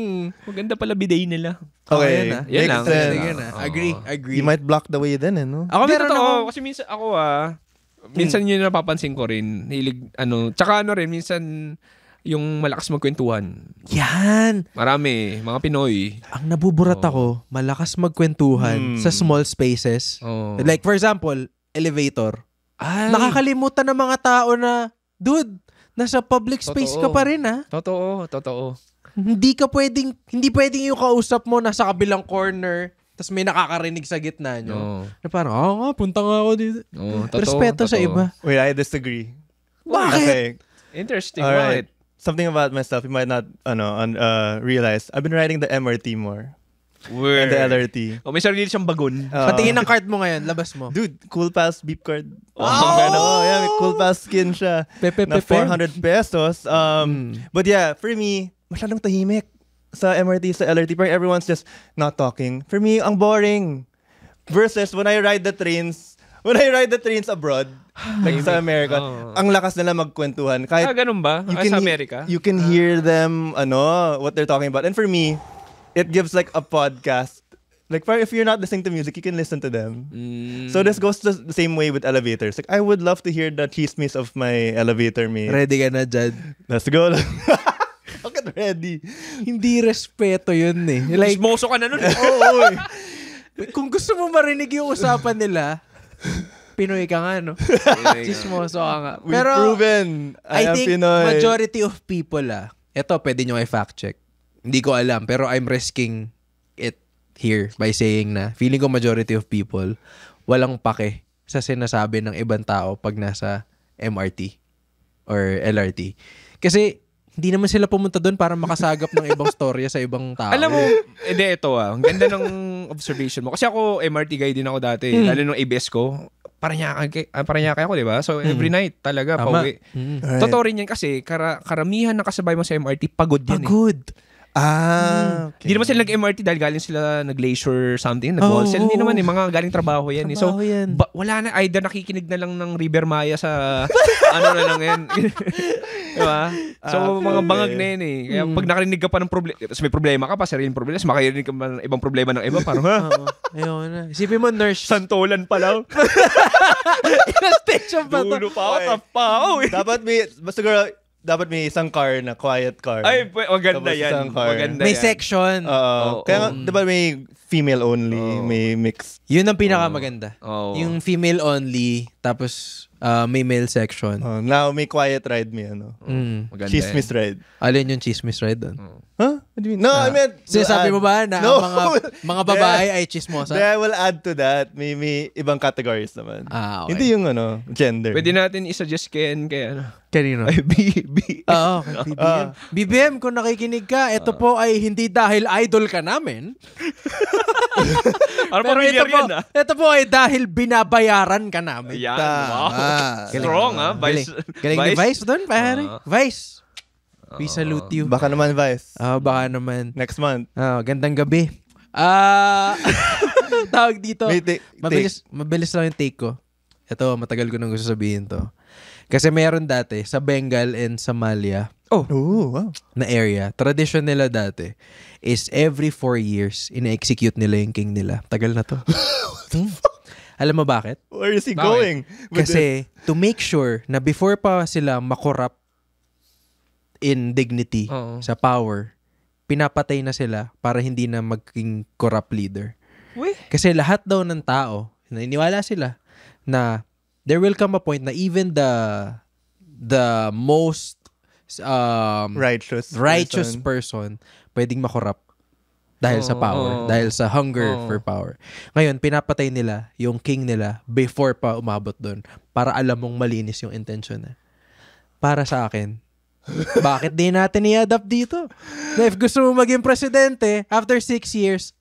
Speaker 4: Maganda pala bidet nila.
Speaker 3: Okay,
Speaker 2: Yan
Speaker 4: lang.
Speaker 3: makes sense.
Speaker 2: Sige na. Agree.
Speaker 3: You might block the way then, no?
Speaker 2: Ako
Speaker 4: Hindi,
Speaker 2: meron
Speaker 4: totoo.
Speaker 2: ako.
Speaker 4: Kasi minsan ako minsan yun napapansin ko rin. Tsaka rin, minsan yung malakas magkwentuhan.
Speaker 2: Yan.
Speaker 4: Marami, mga Pinoy.
Speaker 2: Ang nabuburat ako, malakas magkwentuhan sa small spaces.
Speaker 4: Oh.
Speaker 2: Like for example, elevator.
Speaker 4: Ay,
Speaker 2: Nakakalimutan ng mga tao na, dude, nasa public space ka pa rin, ha?
Speaker 4: Totoo.
Speaker 2: Hindi pwedeng yung kausap mo nasa kabilang corner, tapos may nakakarinig sa gitna nyo.
Speaker 4: No.
Speaker 2: Na parang, punta nga ako dito. Respeto sa iba.
Speaker 3: Wait, I disagree.
Speaker 2: Bakit?
Speaker 3: Okay.
Speaker 4: Interesting.
Speaker 3: All right.
Speaker 4: Bakit?
Speaker 3: Something about myself you might not realize. I've been riding the MRT more. And the LRT.
Speaker 4: May sarili siyang bagon.
Speaker 2: Patingin ng card mo ngayon, labas mo.
Speaker 3: Dude, Cool Pass beep card. Yeah, may Cool Pass skin siya. Na 400 pesos. But yeah, for me, masyadong tahimik sa MRT, sa LRT. Parang everyone's just not talking. For me, ang boring. Versus when I ride the trains abroad, like sa America, ang lakas nila magkwentuhan. Kahit
Speaker 4: Ganun ba? Sa Amerika?
Speaker 3: You can hear them, what they're talking about. And for me, it gives like a podcast. Like, if you're not listening to music, you can listen to them. So this goes the same way with elevators. Like, I would love to hear the chismis of my elevator mate.
Speaker 2: Ready ka na, Jad?
Speaker 3: Let's go. Bakit ready?
Speaker 2: Hindi respeto yun eh. Like,
Speaker 4: Chismoso ka na nun.
Speaker 2: kung gusto mo marinig yung usapan nila, Pinoy ka nga, no? Chismoso ka nga.
Speaker 3: We've
Speaker 2: Pero,
Speaker 3: proven. I am
Speaker 2: think
Speaker 3: Pinoy.
Speaker 2: majority of people, ito, pwede nyo i-fact check. Hindi ko alam, pero I'm risking it here by saying na feeling ko majority of people walang pake sa sinasabi ng ibang tao pag nasa MRT or LRT. Kasi, hindi naman sila pumunta doon para makasagap ng ibang storya sa ibang tao.
Speaker 4: Alam mo, ito ang ganda ng observation mo. Kasi ako, MRT guy din ako dati. Lalo nung ABS ko, Paranaque ako, di ba? So, every night talaga, pauwi.
Speaker 3: Right.
Speaker 4: Totoo rin yan kasi, karamihan na kasabay mo sa MRT, pagod yan
Speaker 3: Okay.
Speaker 4: Hindi naman sila nag-MRT dahil galing sila nag-leisure something, nag-wholesale. Hindi naman mga galing trabaho yan. So, wala na, either nakikinig na lang ng River Maya sa na lang yan. Diba? So, mga bangag na yan eh. Kaya pag nakarinig ka pa ng problema, tapos may problema ka pa, sariling problema, tapos makarinig ka pa ng ibang problema ng iba, parang,
Speaker 2: Ayun na. Isipin mo, nurse.
Speaker 4: Santolan pa lang.
Speaker 2: Station pa to.
Speaker 4: Dulo pa ako,
Speaker 3: Dapat may isang car na quiet car.
Speaker 4: Ay, maganda
Speaker 3: Tapos
Speaker 4: yan.
Speaker 3: isang car.
Speaker 4: Maganda
Speaker 2: May
Speaker 4: yan.
Speaker 2: section.
Speaker 3: Kaya diba may female only, may mix.
Speaker 2: Yun ang pinakamaganda.
Speaker 4: Oo.
Speaker 2: Yung female only, tapos may male section.
Speaker 3: Now may quiet ride, may
Speaker 4: Maganda
Speaker 3: chismis
Speaker 4: yan.
Speaker 3: ride.
Speaker 2: Alin yung chismis ride doon?
Speaker 3: Huh? What do you mean? No, I meant
Speaker 2: Sinasabi mo ba na
Speaker 3: No.
Speaker 2: ang mga babae ay chismosa?
Speaker 3: Then I will add to that. May ibang categories naman.
Speaker 2: Okay.
Speaker 3: Hindi yung gender.
Speaker 4: Pwede natin isa-suggest kay
Speaker 2: Kanino?
Speaker 4: Ay, B.
Speaker 2: Oo, kay BBM. BBM, kung nakikinig ka, ito po ay hindi dahil idol ka namin.
Speaker 4: Ano
Speaker 2: Pero ito po ay dahil binabayaran ka namin.
Speaker 4: Ayan, wow. Strong, Vice.
Speaker 2: Galing ni Vice doon, pare. Vice. We salute you.
Speaker 3: Baka naman, Vice.
Speaker 2: Baka naman.
Speaker 3: Next month.
Speaker 2: Gandang gabi. Tawag dito.
Speaker 3: May
Speaker 2: Mabilis lang yung take ko. Ito, matagal ko nang gusto sabihin to. Kasi meron dati sa Bengal and Somalia
Speaker 3: wow.
Speaker 2: na area. Tradition nila dati is every 4 years ina-execute nila yung king nila. Tagal na to. Alam mo bakit?
Speaker 3: Where is he going?
Speaker 2: Kasi to make sure na before pa sila makorrupt in dignity sa power, pinapatay na sila para hindi na maging corrupt leader. Kasi lahat daw ng tao, naniniwala sila na there will come a point na even the most righteous person pwedeng makorrupt dahil sa power, dahil sa hunger for power. Ngayon, pinapatay nila yung king nila before pa umabot doon para alam mong malinis yung intention na. Para sa akin, Bakit di natin i-adapt dito? Na if gusto mo maging presidente, after 6 years,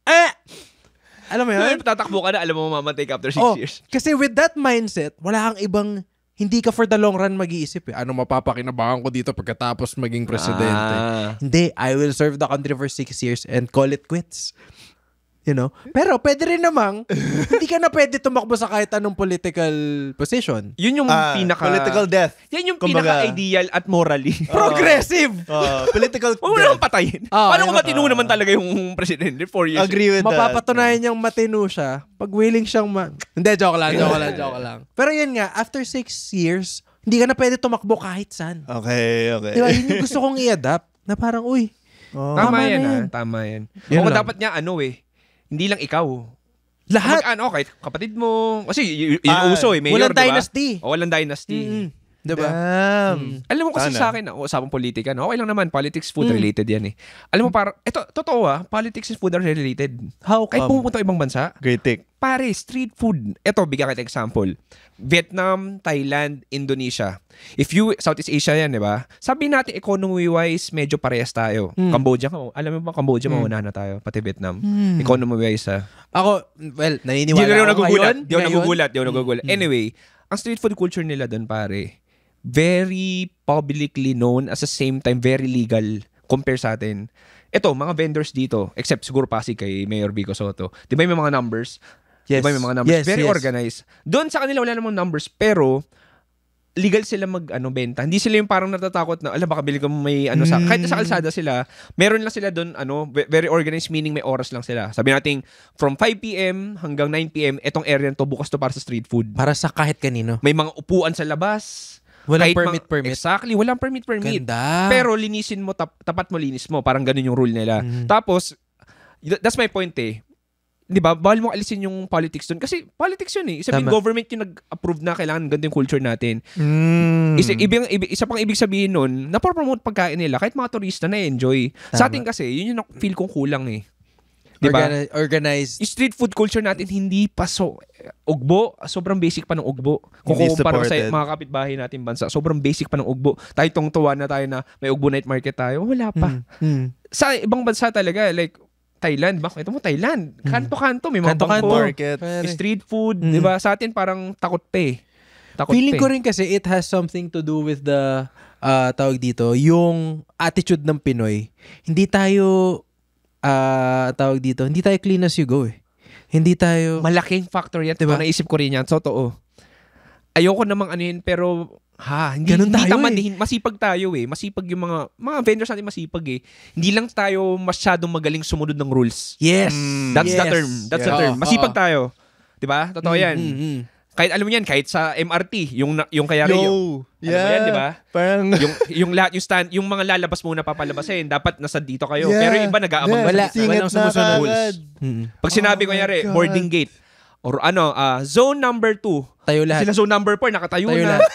Speaker 2: alam mo yun?
Speaker 4: Tatakbo ka na, alam mo mamamatay ka after 6 years.
Speaker 2: Kasi with that mindset, wala kang ibang, hindi ka for the long run mag-iisip Ano mapapakinabangan ko dito pagkatapos maging presidente? Hindi, I will serve the country for 6 years and call it quits. You know? Pero pwede rin namang, hindi ka na pwede tumakbo sa kahit anong political position.
Speaker 4: Yun yung
Speaker 3: political death.
Speaker 4: Yan yung pinaka-ideal at morally.
Speaker 2: Progressive!
Speaker 3: Political
Speaker 4: Huwag mo
Speaker 3: death.
Speaker 4: naman patayin. Paano kung matino naman talaga yung presidente? 4 years.
Speaker 3: Agree with that.
Speaker 2: Mapapatunayan niyang matino siya pag willing siyang Hindi, joke lang. Pero yun nga, after 6 years, hindi ka na pwede tumakbo kahit saan.
Speaker 3: Okay.
Speaker 2: Diba? Yun yung gusto kong i-adapt. Na parang,
Speaker 4: Tama yan. Tama yan.
Speaker 2: Yun
Speaker 4: O
Speaker 2: lang.
Speaker 4: dapat niya hindi lang ikaw.
Speaker 2: Lahat.
Speaker 4: Kahit kapatid mo. Kasi yun uso mayor,
Speaker 2: walang
Speaker 4: diba?
Speaker 2: dynasty.
Speaker 4: Walang dynasty.
Speaker 2: Diba?
Speaker 3: Damn.
Speaker 4: Alam mo kasi sa akin, usapang politika, okay lang naman, politics, food related yan Alam mo, totoo politics and food are related.
Speaker 2: How
Speaker 4: Kahit
Speaker 2: come?
Speaker 4: pumunta ibang bansa,
Speaker 3: Great take.
Speaker 4: pare, street food. Bigyan kita example. Vietnam, Thailand, Indonesia. Southeast Asia yan, di ba? Sabi natin, economy-wise, medyo parehas tayo. Cambodia, alam mo ba, Cambodia, mauna na tayo, pati Vietnam. Economy-wise,
Speaker 2: Ako, naniniwala ako ngayon.
Speaker 4: Di ako nagugulat. Anyway, ang street food culture nila doon, pare, very publicly known, at the same time, very legal, compare sa atin. Mga vendors dito, except siguro Pasig kay Mayor Vico Soto. Di ba may mga numbers?
Speaker 2: Yes.
Speaker 4: Diba may mga numbers?
Speaker 2: Yes,
Speaker 4: Very
Speaker 2: yes.
Speaker 4: organized. Doon sa kanila wala namang numbers, pero legal sila benta. Hindi sila yung parang natatakot na, baka bili ko may kahit sa kalsada sila, meron lang sila doon, very organized, meaning may oras lang sila. Sabi natin, from 5 p.m. hanggang 9 p.m., etong area to bukas to para sa street food.
Speaker 2: Para sa kahit kanino.
Speaker 4: May mga upuan sa labas.
Speaker 2: Walang
Speaker 4: Kahit
Speaker 2: permit.
Speaker 4: Exactly, walang permit.
Speaker 2: Ganda.
Speaker 4: Pero linisin mo, tapat mo linis mo. Parang ganun yung rule nila. Tapos, that's my point Di ba? Bawal mo alisin yung politics dun. Kasi politics yun Sabihin,
Speaker 2: Tama.
Speaker 4: government yung nag-approve na kailangan ganito yung culture natin. Isa pang ibig sabihin nun, napopromote pagkain nila kahit mga turista na-enjoy. Sa atin kasi, yun yung feel kong kulang Di ba?
Speaker 2: Organized.
Speaker 4: Yung street food culture natin, hindi pa ugbo. Sobrang basic pa ng ugbo. Kung
Speaker 3: Hindi
Speaker 4: kumpara sa
Speaker 3: supported.
Speaker 4: mga kapitbahay natin bansa, sobrang basic pa ng ugbo. Tayo tuwa na tayo na may ugbo night market tayo. Wala pa. Sa ibang bansa talaga, like Thailand, ito mo Thailand. Kanto-kanto, may mga
Speaker 2: Kanto-kanto.
Speaker 4: bangko.
Speaker 3: Market.
Speaker 2: Pare.
Speaker 4: Street food, di ba? Sa atin parang takot pa
Speaker 2: Feeling ko rin kasi it has something to do with the tawag dito, yung attitude ng Pinoy. Hindi tayo hindi tayo clean as you go Hindi tayo
Speaker 4: Malaking factor yan.
Speaker 2: Diba?
Speaker 4: Naisip ko rin yan. So, totoo. Ayoko namang pero hindi
Speaker 2: Ganun tayo
Speaker 4: tamad masipag tayo Masipag yung mga vendors natin masipag Hindi lang tayo masyadong magaling sumunod ng rules.
Speaker 2: Yes.
Speaker 4: That's
Speaker 2: Yes.
Speaker 4: the term. That's the term. Masipag tayo. 'Di ba? Totoo 'yan. Kahit alam mo yan, kahit sa MRT, yung kaya rin yung alam mo yan, 'di ba?
Speaker 3: Parang
Speaker 4: yung lahat yung mga lalabas muna papalabasin, dapat nasa dito kayo.
Speaker 3: Yeah.
Speaker 4: Pero yung iba nag-aabang
Speaker 2: Wala.
Speaker 3: singit
Speaker 2: Walang
Speaker 3: na
Speaker 2: sumusunod.
Speaker 3: kagad.
Speaker 4: Pag sinabi ko
Speaker 3: my
Speaker 4: kunyari,
Speaker 3: God.
Speaker 4: boarding gate or zone number 2.
Speaker 2: Tayo lahat.
Speaker 4: Sila zone number 4 nakatayo
Speaker 2: Tayo
Speaker 4: na.
Speaker 2: lahat.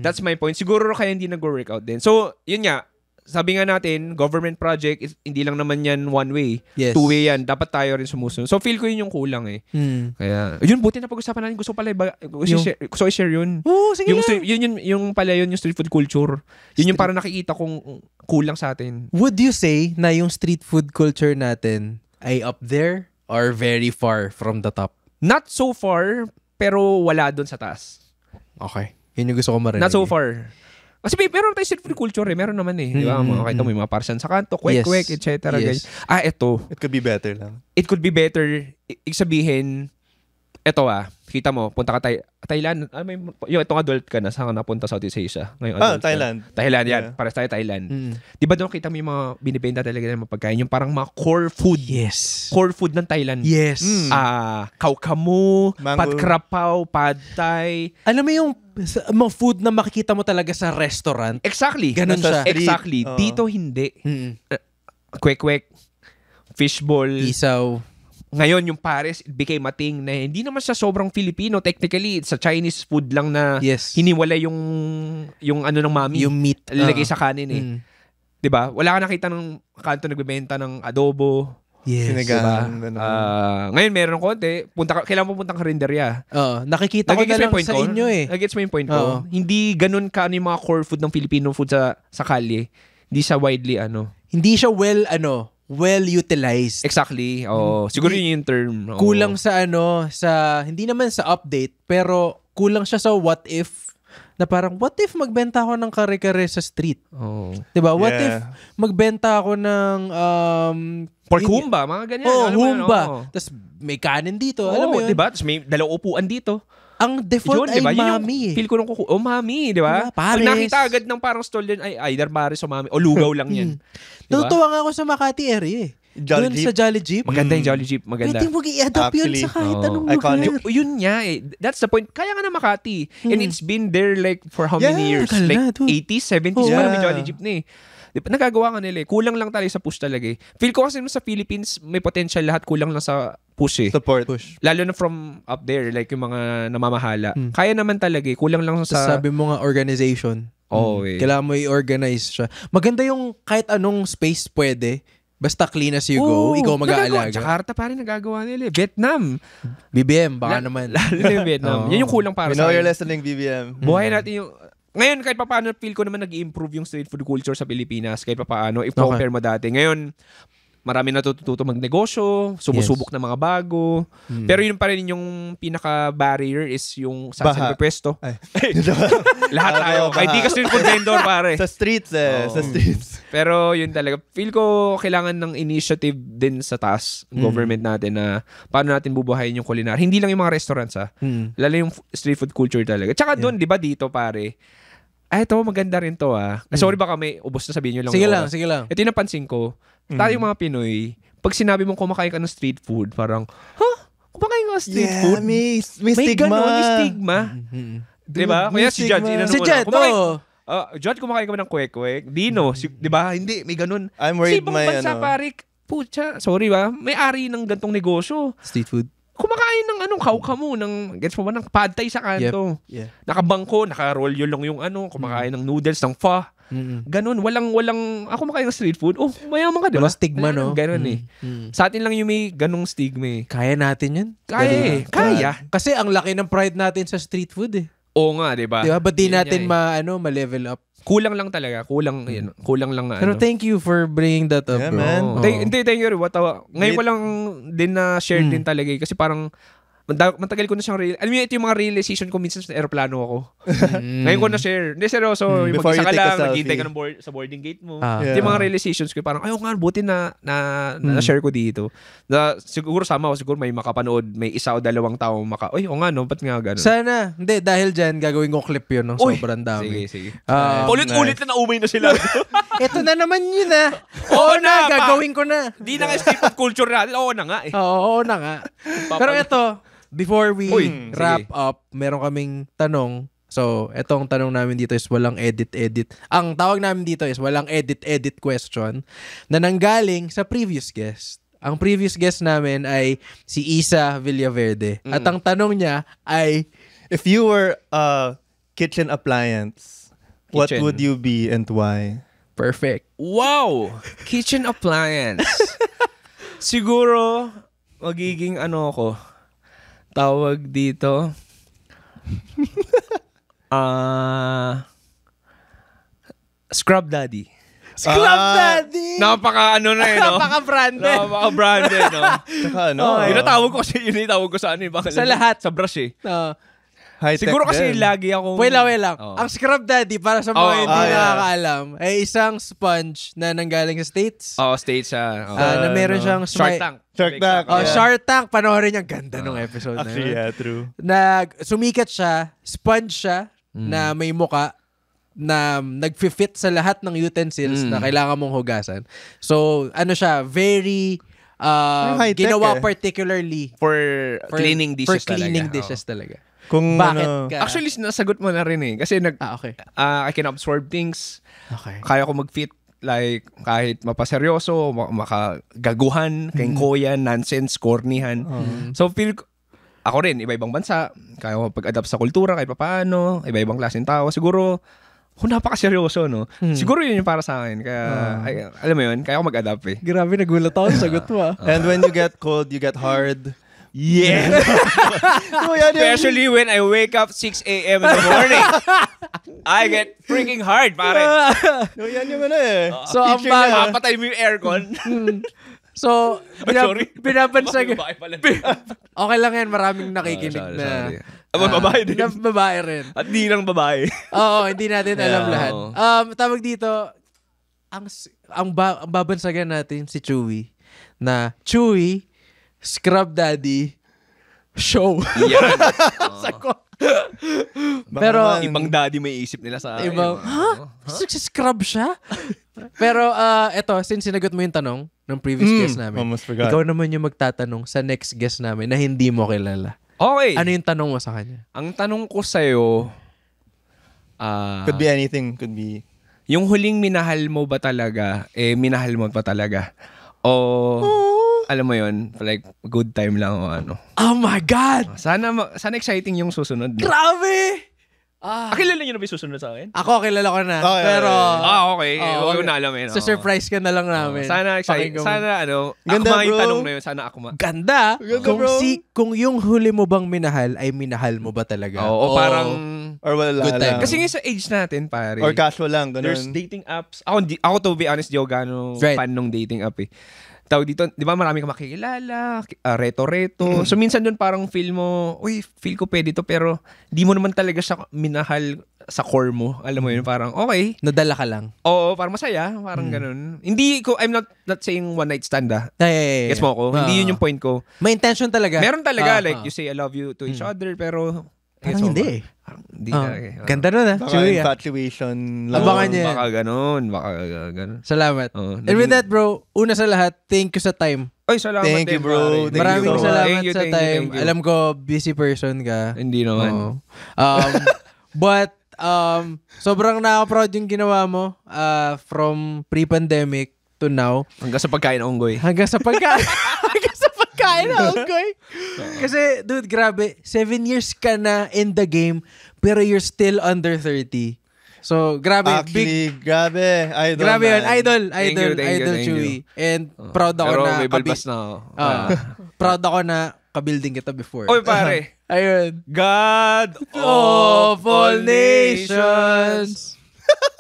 Speaker 4: That's my point. Siguro kaya hindi nag-work out din. So, yun nga. Sabi nga natin, government project, hindi lang naman yan one way.
Speaker 2: Yes.
Speaker 4: Two way yan. Dapat tayo rin sumusunod. So, feel ko yun yung kulang Kaya, yun, buti na pag-usapan natin. Gusto pala, gusto i-share yun.
Speaker 2: Oo, sige
Speaker 4: Yung,
Speaker 2: lang.
Speaker 4: yung pala yun, yung street food culture. Yun yung parang nakikita kong kulang sa atin.
Speaker 2: Would you say na yung street food culture natin ay up there or very far from the top?
Speaker 4: Not so far, pero wala doon sa taas.
Speaker 2: Okay. Yun yung gusto ko marinig.
Speaker 4: Not so far. Kasi meron tayo street food culture Meron naman Di ba? Kahit may mga parsan sa kanto, kwek-kwek,
Speaker 2: Yes.
Speaker 4: etc.
Speaker 2: Yes.
Speaker 4: Ito.
Speaker 3: It could be better lang.
Speaker 4: It could be better. Ibig sabihin, eto kita mo, punta ka Thailand. Yung itong adult ka na, saan ka napunta Southeast Asia? Ngayon, adult ka.
Speaker 3: Thailand.
Speaker 4: Thailand yan.
Speaker 3: Yeah.
Speaker 4: Pares tayo Thailand. Di ba doon kita mo yung mga binibenta talaga ng mga pagkain? Yung parang mga core food.
Speaker 2: Yes.
Speaker 4: Core food ng Thailand.
Speaker 2: Yes.
Speaker 4: Kaukamu,
Speaker 3: Mango.
Speaker 4: pad krapao, pad thai.
Speaker 2: Alam mo yung mga food na makikita mo talaga sa restaurant?
Speaker 4: Exactly.
Speaker 2: Ganun
Speaker 3: Nasa
Speaker 2: siya.
Speaker 3: street.
Speaker 4: Exactly.
Speaker 3: Oo.
Speaker 4: Dito hindi. Kwek-kwek, fishball.
Speaker 2: Isaw.
Speaker 4: Ngayon, yung Pares, it became a thing na hindi naman siya sobrang Filipino. Technically, it's a Chinese food lang na
Speaker 2: Yes.
Speaker 4: hiniwalay yung ano ng mami.
Speaker 2: Yung meat.
Speaker 4: Lalagay sa kanin 'Di ba? Wala ka nakita ng kanto nagbebenta ng adobo
Speaker 2: Yes.
Speaker 3: Sinigang. ganun.
Speaker 4: Ngayon meron konti. Kailangan mo puntang karinderya.
Speaker 2: Nakikita ko na lang sa inyo eh.
Speaker 4: Nag-gets mo yung point ko.
Speaker 2: Oo.
Speaker 4: Hindi ganun ka yung mga core food ng Filipino food sa kalye. Hindi siya widely
Speaker 2: Hindi siya well utilized.
Speaker 4: Exactly. Siguro yun yung term. Oo.
Speaker 2: Kulang sa hindi naman sa update, pero kulang siya sa what if, na parang, what if magbenta ako ng kare-kare sa street?
Speaker 4: Oh.
Speaker 2: Diba? What
Speaker 3: Yeah.
Speaker 2: if magbenta ako ng
Speaker 4: Pork humba, mga ganyan.
Speaker 2: Oh,
Speaker 4: Alam mo yun,
Speaker 2: humba.
Speaker 4: oo.
Speaker 2: Tapos may kanin dito.
Speaker 4: Oo,
Speaker 2: Alam mo yun?
Speaker 4: diba? Tapos may dalawang upuan dito.
Speaker 2: Ang default ay
Speaker 4: diba? Yun yung
Speaker 2: mami eh.
Speaker 4: feel ko nung mami, di ba?
Speaker 2: Diba? Pares.
Speaker 4: Pag nakita agad ng parang stall yun, ay either pares o mami, o lugaw lang yan. Diba?
Speaker 2: Tutuwa nga ako sa Makati area eh.
Speaker 3: Jolly
Speaker 2: Doon
Speaker 3: Jeep.
Speaker 2: sa Jolly Jeep.
Speaker 4: Maganda yung Jolly Jeep, maganda.
Speaker 2: Pwede mo i-adapt yun
Speaker 3: Actually,
Speaker 2: sa kahit
Speaker 4: oo.
Speaker 2: anong
Speaker 3: Iconic.
Speaker 2: lugar.
Speaker 4: Yun nga eh. That's the point. Kaya nga na Makati. And it's been there like for how many years?
Speaker 2: tagal na,
Speaker 4: Like
Speaker 2: dude.
Speaker 4: 80s, 70s
Speaker 3: Oh.
Speaker 4: pa na may
Speaker 3: Yeah.
Speaker 4: Jolly Jeep na eh. Diba, nagagawa ka nila eh. Kulang lang talaga sa push talaga eh. Feel ko kasi sa Philippines, may potential lahat. Kulang lang sa push eh.
Speaker 3: Support.
Speaker 4: Lalo na from up there, like yung mga namamahala. Kaya naman talaga eh. Kulang lang
Speaker 2: Tapos
Speaker 4: sa...
Speaker 2: sabi mo nga organization.
Speaker 4: Oo eh.
Speaker 2: Kailangan mo i-organize siya. Maganda yung kahit anong space pwede. Basta clean as you go, ikaw mag-aalaga.
Speaker 4: Jakarta pa rin nagagawa nila eh. Vietnam.
Speaker 2: BBM, baka naman.
Speaker 4: Lalo na yung Vietnam.
Speaker 2: Oo.
Speaker 4: Yan yung kulang para
Speaker 3: We
Speaker 4: sa
Speaker 3: know you're
Speaker 4: akin.
Speaker 3: listening, BBM.
Speaker 4: Buhay natin yung... Ngayon, kahit papaano, feel ko naman nag-improve yung street food culture sa Pilipinas. Kahit papaano, if compare mo dati. Ngayon, marami natututo magnegosyo, sumusubok ng mga bago. Pero yun pa rin yung pinaka-barrier is yung sa
Speaker 3: Baha.
Speaker 4: pwesto.
Speaker 3: Ay.
Speaker 4: Lahat tayo.
Speaker 3: Baha.
Speaker 4: Kahit di ka street food vendor, pare.
Speaker 3: Sa streets eh.
Speaker 4: Oo.
Speaker 3: Sa streets.
Speaker 4: Pero yun talaga. Feel ko kailangan ng initiative din sa taas, government natin na paano natin bubuhayin yung culinary. Hindi lang yung mga restaurants lalo yung street food culture talaga. Tsaka doon, di ba dito pare, ito maganda rin to Sorry baka may ubos na sabihin nyo lang.
Speaker 2: Sige
Speaker 4: yung
Speaker 2: lang,
Speaker 4: oras.
Speaker 2: sige lang.
Speaker 4: Ito yung napansin ko. Tayong mga Pinoy, pag sinabi mong kumakain ka ng street food, parang, kumakain ka ng street food?
Speaker 3: May
Speaker 4: May
Speaker 3: stigma.
Speaker 4: ganun, may stigma. Diba? Kaya si Judge, inano
Speaker 2: Si
Speaker 4: mo
Speaker 2: Jet,
Speaker 4: lang, kumakain-
Speaker 2: oo.
Speaker 4: Judge, kumakain ka ba ng kwek-kwek? Dino, di ba? Hindi, may ganun.
Speaker 3: I'm
Speaker 4: Kasi
Speaker 3: worried
Speaker 4: ibang
Speaker 3: may
Speaker 4: bansa, pare, pucha, sorry ba? May ari ng gantong negosyo.
Speaker 2: Street food.
Speaker 4: Kumakain ng kaukamu, ng, gets mo ba, ng pad thai sa kanto.
Speaker 2: Yeah.
Speaker 4: Nakabangko, naka-rolyo lang yung kumakain ng noodles, ng pho. Ganun, walang, ako kumakain ng street food. Oh, mayaman ka, di ba?
Speaker 2: Walang stigma,
Speaker 4: Wala
Speaker 2: no?
Speaker 4: nang Ganun eh. Sa atin lang yung may ganung stigma eh.
Speaker 2: Kaya natin yun.
Speaker 4: Kaya eh, kaya.
Speaker 2: Kasi ang laki ng pride natin sa street food eh.
Speaker 4: Oo nga, di ba?
Speaker 2: Di ba? Ba't di
Speaker 4: Yun
Speaker 2: natin
Speaker 4: nga
Speaker 2: ma-level up?
Speaker 4: Kulang lang talaga. Kulang lang na
Speaker 2: Pero thank you for bringing that up,
Speaker 3: Yeah,
Speaker 2: bro.
Speaker 3: man.
Speaker 2: Oo.
Speaker 4: Thank you. Ngayon ko lang din na share din talaga eh. Kasi parang matagal ko na siyang alam mo, ito yung mga realization ko minsan sa aeroplano ako. Ngayon ko na share. Hindi, seryoso. Yung
Speaker 3: Before
Speaker 4: mag-isa ka
Speaker 3: you take a
Speaker 4: lang, naghihintay
Speaker 3: selfie.
Speaker 4: ka sa boarding gate mo.
Speaker 2: Ah.
Speaker 4: Ito yung mga realizations ko. Parang, ayaw nga, buti na share ko dito. Siguro sama ko, siguro may makapanood, may isa o dalawang tao uy, o nga no, ba't nga ganun?
Speaker 2: Sana. Hindi, dahil dyan, gagawin kong clip yun. No?
Speaker 4: Uy!
Speaker 2: Sobrang dami.
Speaker 4: Sige.
Speaker 2: Ah,
Speaker 4: Ulit-ulit na naumay na sila.
Speaker 2: Ito na naman yun
Speaker 4: Oo
Speaker 2: Oo na, gagawin ko na.
Speaker 4: Di na nga street food culture natin. Oo na nga eh.
Speaker 2: Oo na nga. Pero ito, before we wrap
Speaker 4: sige.
Speaker 2: up, meron kaming tanong. So, etong tanong namin dito is walang edit-edit. Ang tawag namin dito is walang edit-edit question na nanggaling sa previous guest. Ang previous guest namin ay si Isa Villaverde. At ang tanong niya ay,
Speaker 3: If you were a kitchen appliance, what
Speaker 4: Kitchen.
Speaker 3: would you be and why?
Speaker 2: perfect.
Speaker 4: Wow! Kitchen appliance. Siguro, magiging ako, tawag dito, Scrub Daddy.
Speaker 2: Scrub Daddy!
Speaker 4: Napaka na eh, no?
Speaker 2: Napaka-branded.
Speaker 4: Napaka-branded, no?
Speaker 3: Tsaka
Speaker 4: Yun ang tawag ko kasi, yun yung tawag ko sa
Speaker 2: Sa lahat.
Speaker 4: Sa brush eh.
Speaker 3: high-tech
Speaker 4: Siguro kasi
Speaker 3: din.
Speaker 4: lagi akong...
Speaker 2: Wait lang.
Speaker 4: Oo.
Speaker 2: Ang Scrub Daddy, para sa mga hindi
Speaker 3: yeah.
Speaker 2: nakakaalam, ay isang sponge na nanggaling sa States.
Speaker 4: Oo, stage siya. Oo.
Speaker 2: Na meron siyang
Speaker 4: Shark Tank.
Speaker 3: Shark Tank.
Speaker 2: Oh, Shark Tank. Panoorin niyo. Ganda nung episode
Speaker 3: Actually,
Speaker 2: na yun.
Speaker 3: yeah, true.
Speaker 2: Sumikat siya, sponge siya, na may muka, na nag-fit sa lahat ng utensils na kailangan mong hugasan. So, siya, very
Speaker 3: high-tech
Speaker 2: ginawa
Speaker 3: eh.
Speaker 2: particularly
Speaker 4: For cleaning dishes
Speaker 2: for cleaning
Speaker 4: talaga.
Speaker 2: dishes talaga.
Speaker 3: Kung
Speaker 2: Bakit ka?
Speaker 4: Actually, nasagot mo na rin eh. Kasi
Speaker 2: okay.
Speaker 4: I can absorb things.
Speaker 2: Okay.
Speaker 4: Kaya ko mag-fit like kahit mapaseryoso, makagaguhan, kengkoyan, nonsense, cornyhan. So feel ako rin, iba-ibang bansa. Kaya ko pag-adapt sa kultura kahit paano, iba-ibang klaseng tao. Siguro, napakaseryoso, no? Siguro yun yung para sa akin. Kaya, alam mo yun, kaya ako mag-adapt eh.
Speaker 2: Grabe, nagulat ako sa sagot mo.
Speaker 3: And when you get cold, you get hard.
Speaker 4: Yeah! Especially when I wake up 6 a.m. in the morning. I get freaking hard, pare.
Speaker 3: No, yan yung ano eh.
Speaker 2: So, ang
Speaker 3: Teacher niya.
Speaker 4: Mapatay mo yung aircon.
Speaker 2: So,
Speaker 4: sorry.
Speaker 2: binabansagan.
Speaker 4: Babae pala.
Speaker 2: Okay lang yan, maraming nakikinig
Speaker 4: Sorry.
Speaker 2: na
Speaker 4: Babae din.
Speaker 2: babae rin.
Speaker 4: At di lang babae.
Speaker 2: Oo, hindi natin alam
Speaker 3: Yeah.
Speaker 2: lahat. Tawag dito, ang babansagan natin si Chewy na Chewy, Scrub Daddy, show.
Speaker 4: Yan.
Speaker 2: Pero,
Speaker 4: Ibang daddy may isip nila sa akin.
Speaker 2: ibang, Scrub siya? Pero, eto, since sinagot mo yung tanong ng previous guest namin,
Speaker 3: Almost forgot.
Speaker 2: ikaw naman yung magtatanong sa next guest namin na hindi mo kilala.
Speaker 4: Okay.
Speaker 2: Ano yung tanong mo sa kanya?
Speaker 4: Ang tanong ko sa'yo,
Speaker 3: Could be anything. Could be...
Speaker 4: yung huling minahal mo ba talaga, minahal mo pa talaga? O, alam mo yun, like, good time lang o ano?
Speaker 2: Oh my God!
Speaker 4: Sana exciting yung susunod.
Speaker 2: Grabe!
Speaker 4: Kilala niyo na ba yung susunod sa akin?
Speaker 2: Ako, kilala ko na.
Speaker 3: Okay,
Speaker 2: pero,
Speaker 4: Okay. Huwag ko na alam eh.
Speaker 2: surprise ka na lang namin.
Speaker 4: Sana exciting.
Speaker 2: Pakinggan mo.
Speaker 4: Sana
Speaker 3: Ganda,
Speaker 4: akma yung
Speaker 3: bro.
Speaker 4: tanong na yun. Sana akma.
Speaker 2: Ganda! Kung,
Speaker 3: bro.
Speaker 2: kung yung huli mo bang minahal ay minahal mo ba talaga?
Speaker 4: O parang...
Speaker 3: Or wala
Speaker 2: Good time.
Speaker 3: lang.
Speaker 4: Kasi nga sa age natin, pare.
Speaker 3: Or casual lang. Ganun.
Speaker 4: There's dating apps. Ako to be honest, di ako gano'ng
Speaker 2: Right.
Speaker 4: fan ng dating app eh. Tawag dito, di ba marami kang makikilala, reto-reto. So minsan doon parang feel mo, uy, feel ko pwede to, pero di mo naman talaga siya minahal sa core mo. Alam mo yun, parang okay.
Speaker 2: Nadala ka lang.
Speaker 4: Oo, parang masaya, parang ganun. Hindi ko, I'm not saying one night stand
Speaker 2: Ay,
Speaker 4: Gets mo ako? Hindi yun yung point ko.
Speaker 2: May intention talaga.
Speaker 4: Meron talaga, like you say I love you to each other, pero...
Speaker 2: Parang
Speaker 4: gets mo
Speaker 2: hindi
Speaker 4: ba?
Speaker 2: eh.
Speaker 4: Parang hindi
Speaker 2: Ah,
Speaker 4: talaga eh.
Speaker 2: Ganda nun
Speaker 3: Baka
Speaker 2: Chewy,
Speaker 3: infatuation lang.
Speaker 2: Abangan niya yan.
Speaker 4: Baka ganun.
Speaker 2: Salamat.
Speaker 4: Oo,
Speaker 2: And with that, bro, una sa lahat, thank you sa time.
Speaker 4: Oy, salamat
Speaker 3: Thank you,
Speaker 4: din,
Speaker 3: bro.
Speaker 4: pare.
Speaker 3: Thank
Speaker 2: Maraming
Speaker 3: you.
Speaker 2: salamat
Speaker 4: Thank you,
Speaker 2: sa
Speaker 4: thank you,
Speaker 2: time.
Speaker 4: thank you.
Speaker 2: Alam ko, busy person ka.
Speaker 4: Hindi naman.
Speaker 2: Oo. But, sobrang nakaka-proud yung ginawa mo from pre-pandemic to now.
Speaker 4: Hanggang sa pagkain ng unggoy.
Speaker 2: Hanggang sa pagkain. Hanggang sa pagkain na, okay? Kasi, dude, grabe. 7 years ka na in the game, pero you're still under 30. So, grabe.
Speaker 3: Actually, grabe. Idol,
Speaker 2: Grabe yun.
Speaker 3: man.
Speaker 2: Idol
Speaker 4: Thank you,
Speaker 2: Chewy. And proud ako
Speaker 4: Pero
Speaker 2: na...
Speaker 4: may balbas na ako.
Speaker 2: proud ako na kabuilding kita before.
Speaker 4: Oy, pare.
Speaker 2: Ayun.
Speaker 4: God
Speaker 2: Of all nations.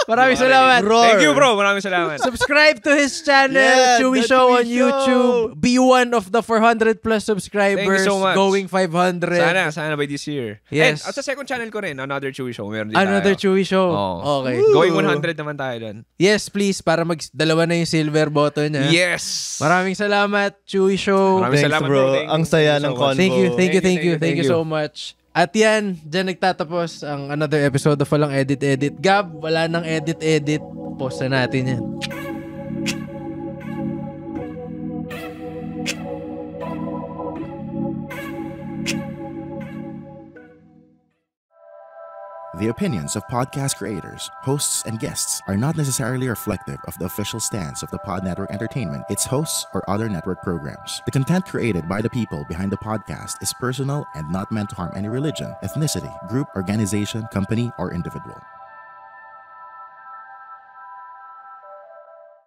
Speaker 2: Maraming salamat.
Speaker 4: Thank you, bro. Maraming salamat.
Speaker 2: Subscribe to his channel,
Speaker 3: Yeah,
Speaker 2: Chewy
Speaker 3: The
Speaker 2: Show
Speaker 3: Chewy
Speaker 2: on
Speaker 3: Show.
Speaker 2: YouTube. Be one of the 400 plus subscribers.
Speaker 4: Thank you so much.
Speaker 2: Going 500.
Speaker 4: Sana by this year.
Speaker 2: Yes.
Speaker 4: And sa second channel ko rin, Another Chewy Show. Meron din
Speaker 2: Another
Speaker 4: tayo.
Speaker 2: Chewy Show.
Speaker 4: Oo.
Speaker 2: Okay.
Speaker 4: Going 100 naman tayo doon.
Speaker 2: Yes, please. Para dalawa na yung silver button niya.
Speaker 4: Yes!
Speaker 2: Maraming salamat, Chewy Show.
Speaker 4: Maraming
Speaker 3: Thanks,
Speaker 4: salamat,
Speaker 3: bro.
Speaker 4: Thank you.
Speaker 3: Ang saya
Speaker 4: Thank you
Speaker 3: ng
Speaker 4: so much.
Speaker 3: convo.
Speaker 2: Thank you so much. At yan, dyan nagtatapos ang another episode of Walang Edit. Gab, wala nang edit. Post na natin yan.
Speaker 6: The opinions of podcast creators, hosts, and guests are not necessarily reflective of the official stance of the Pod Network Entertainment, its hosts, or other network programs. The content created by the people behind the podcast is personal and not meant to harm any religion, ethnicity, group, organization, company, or individual.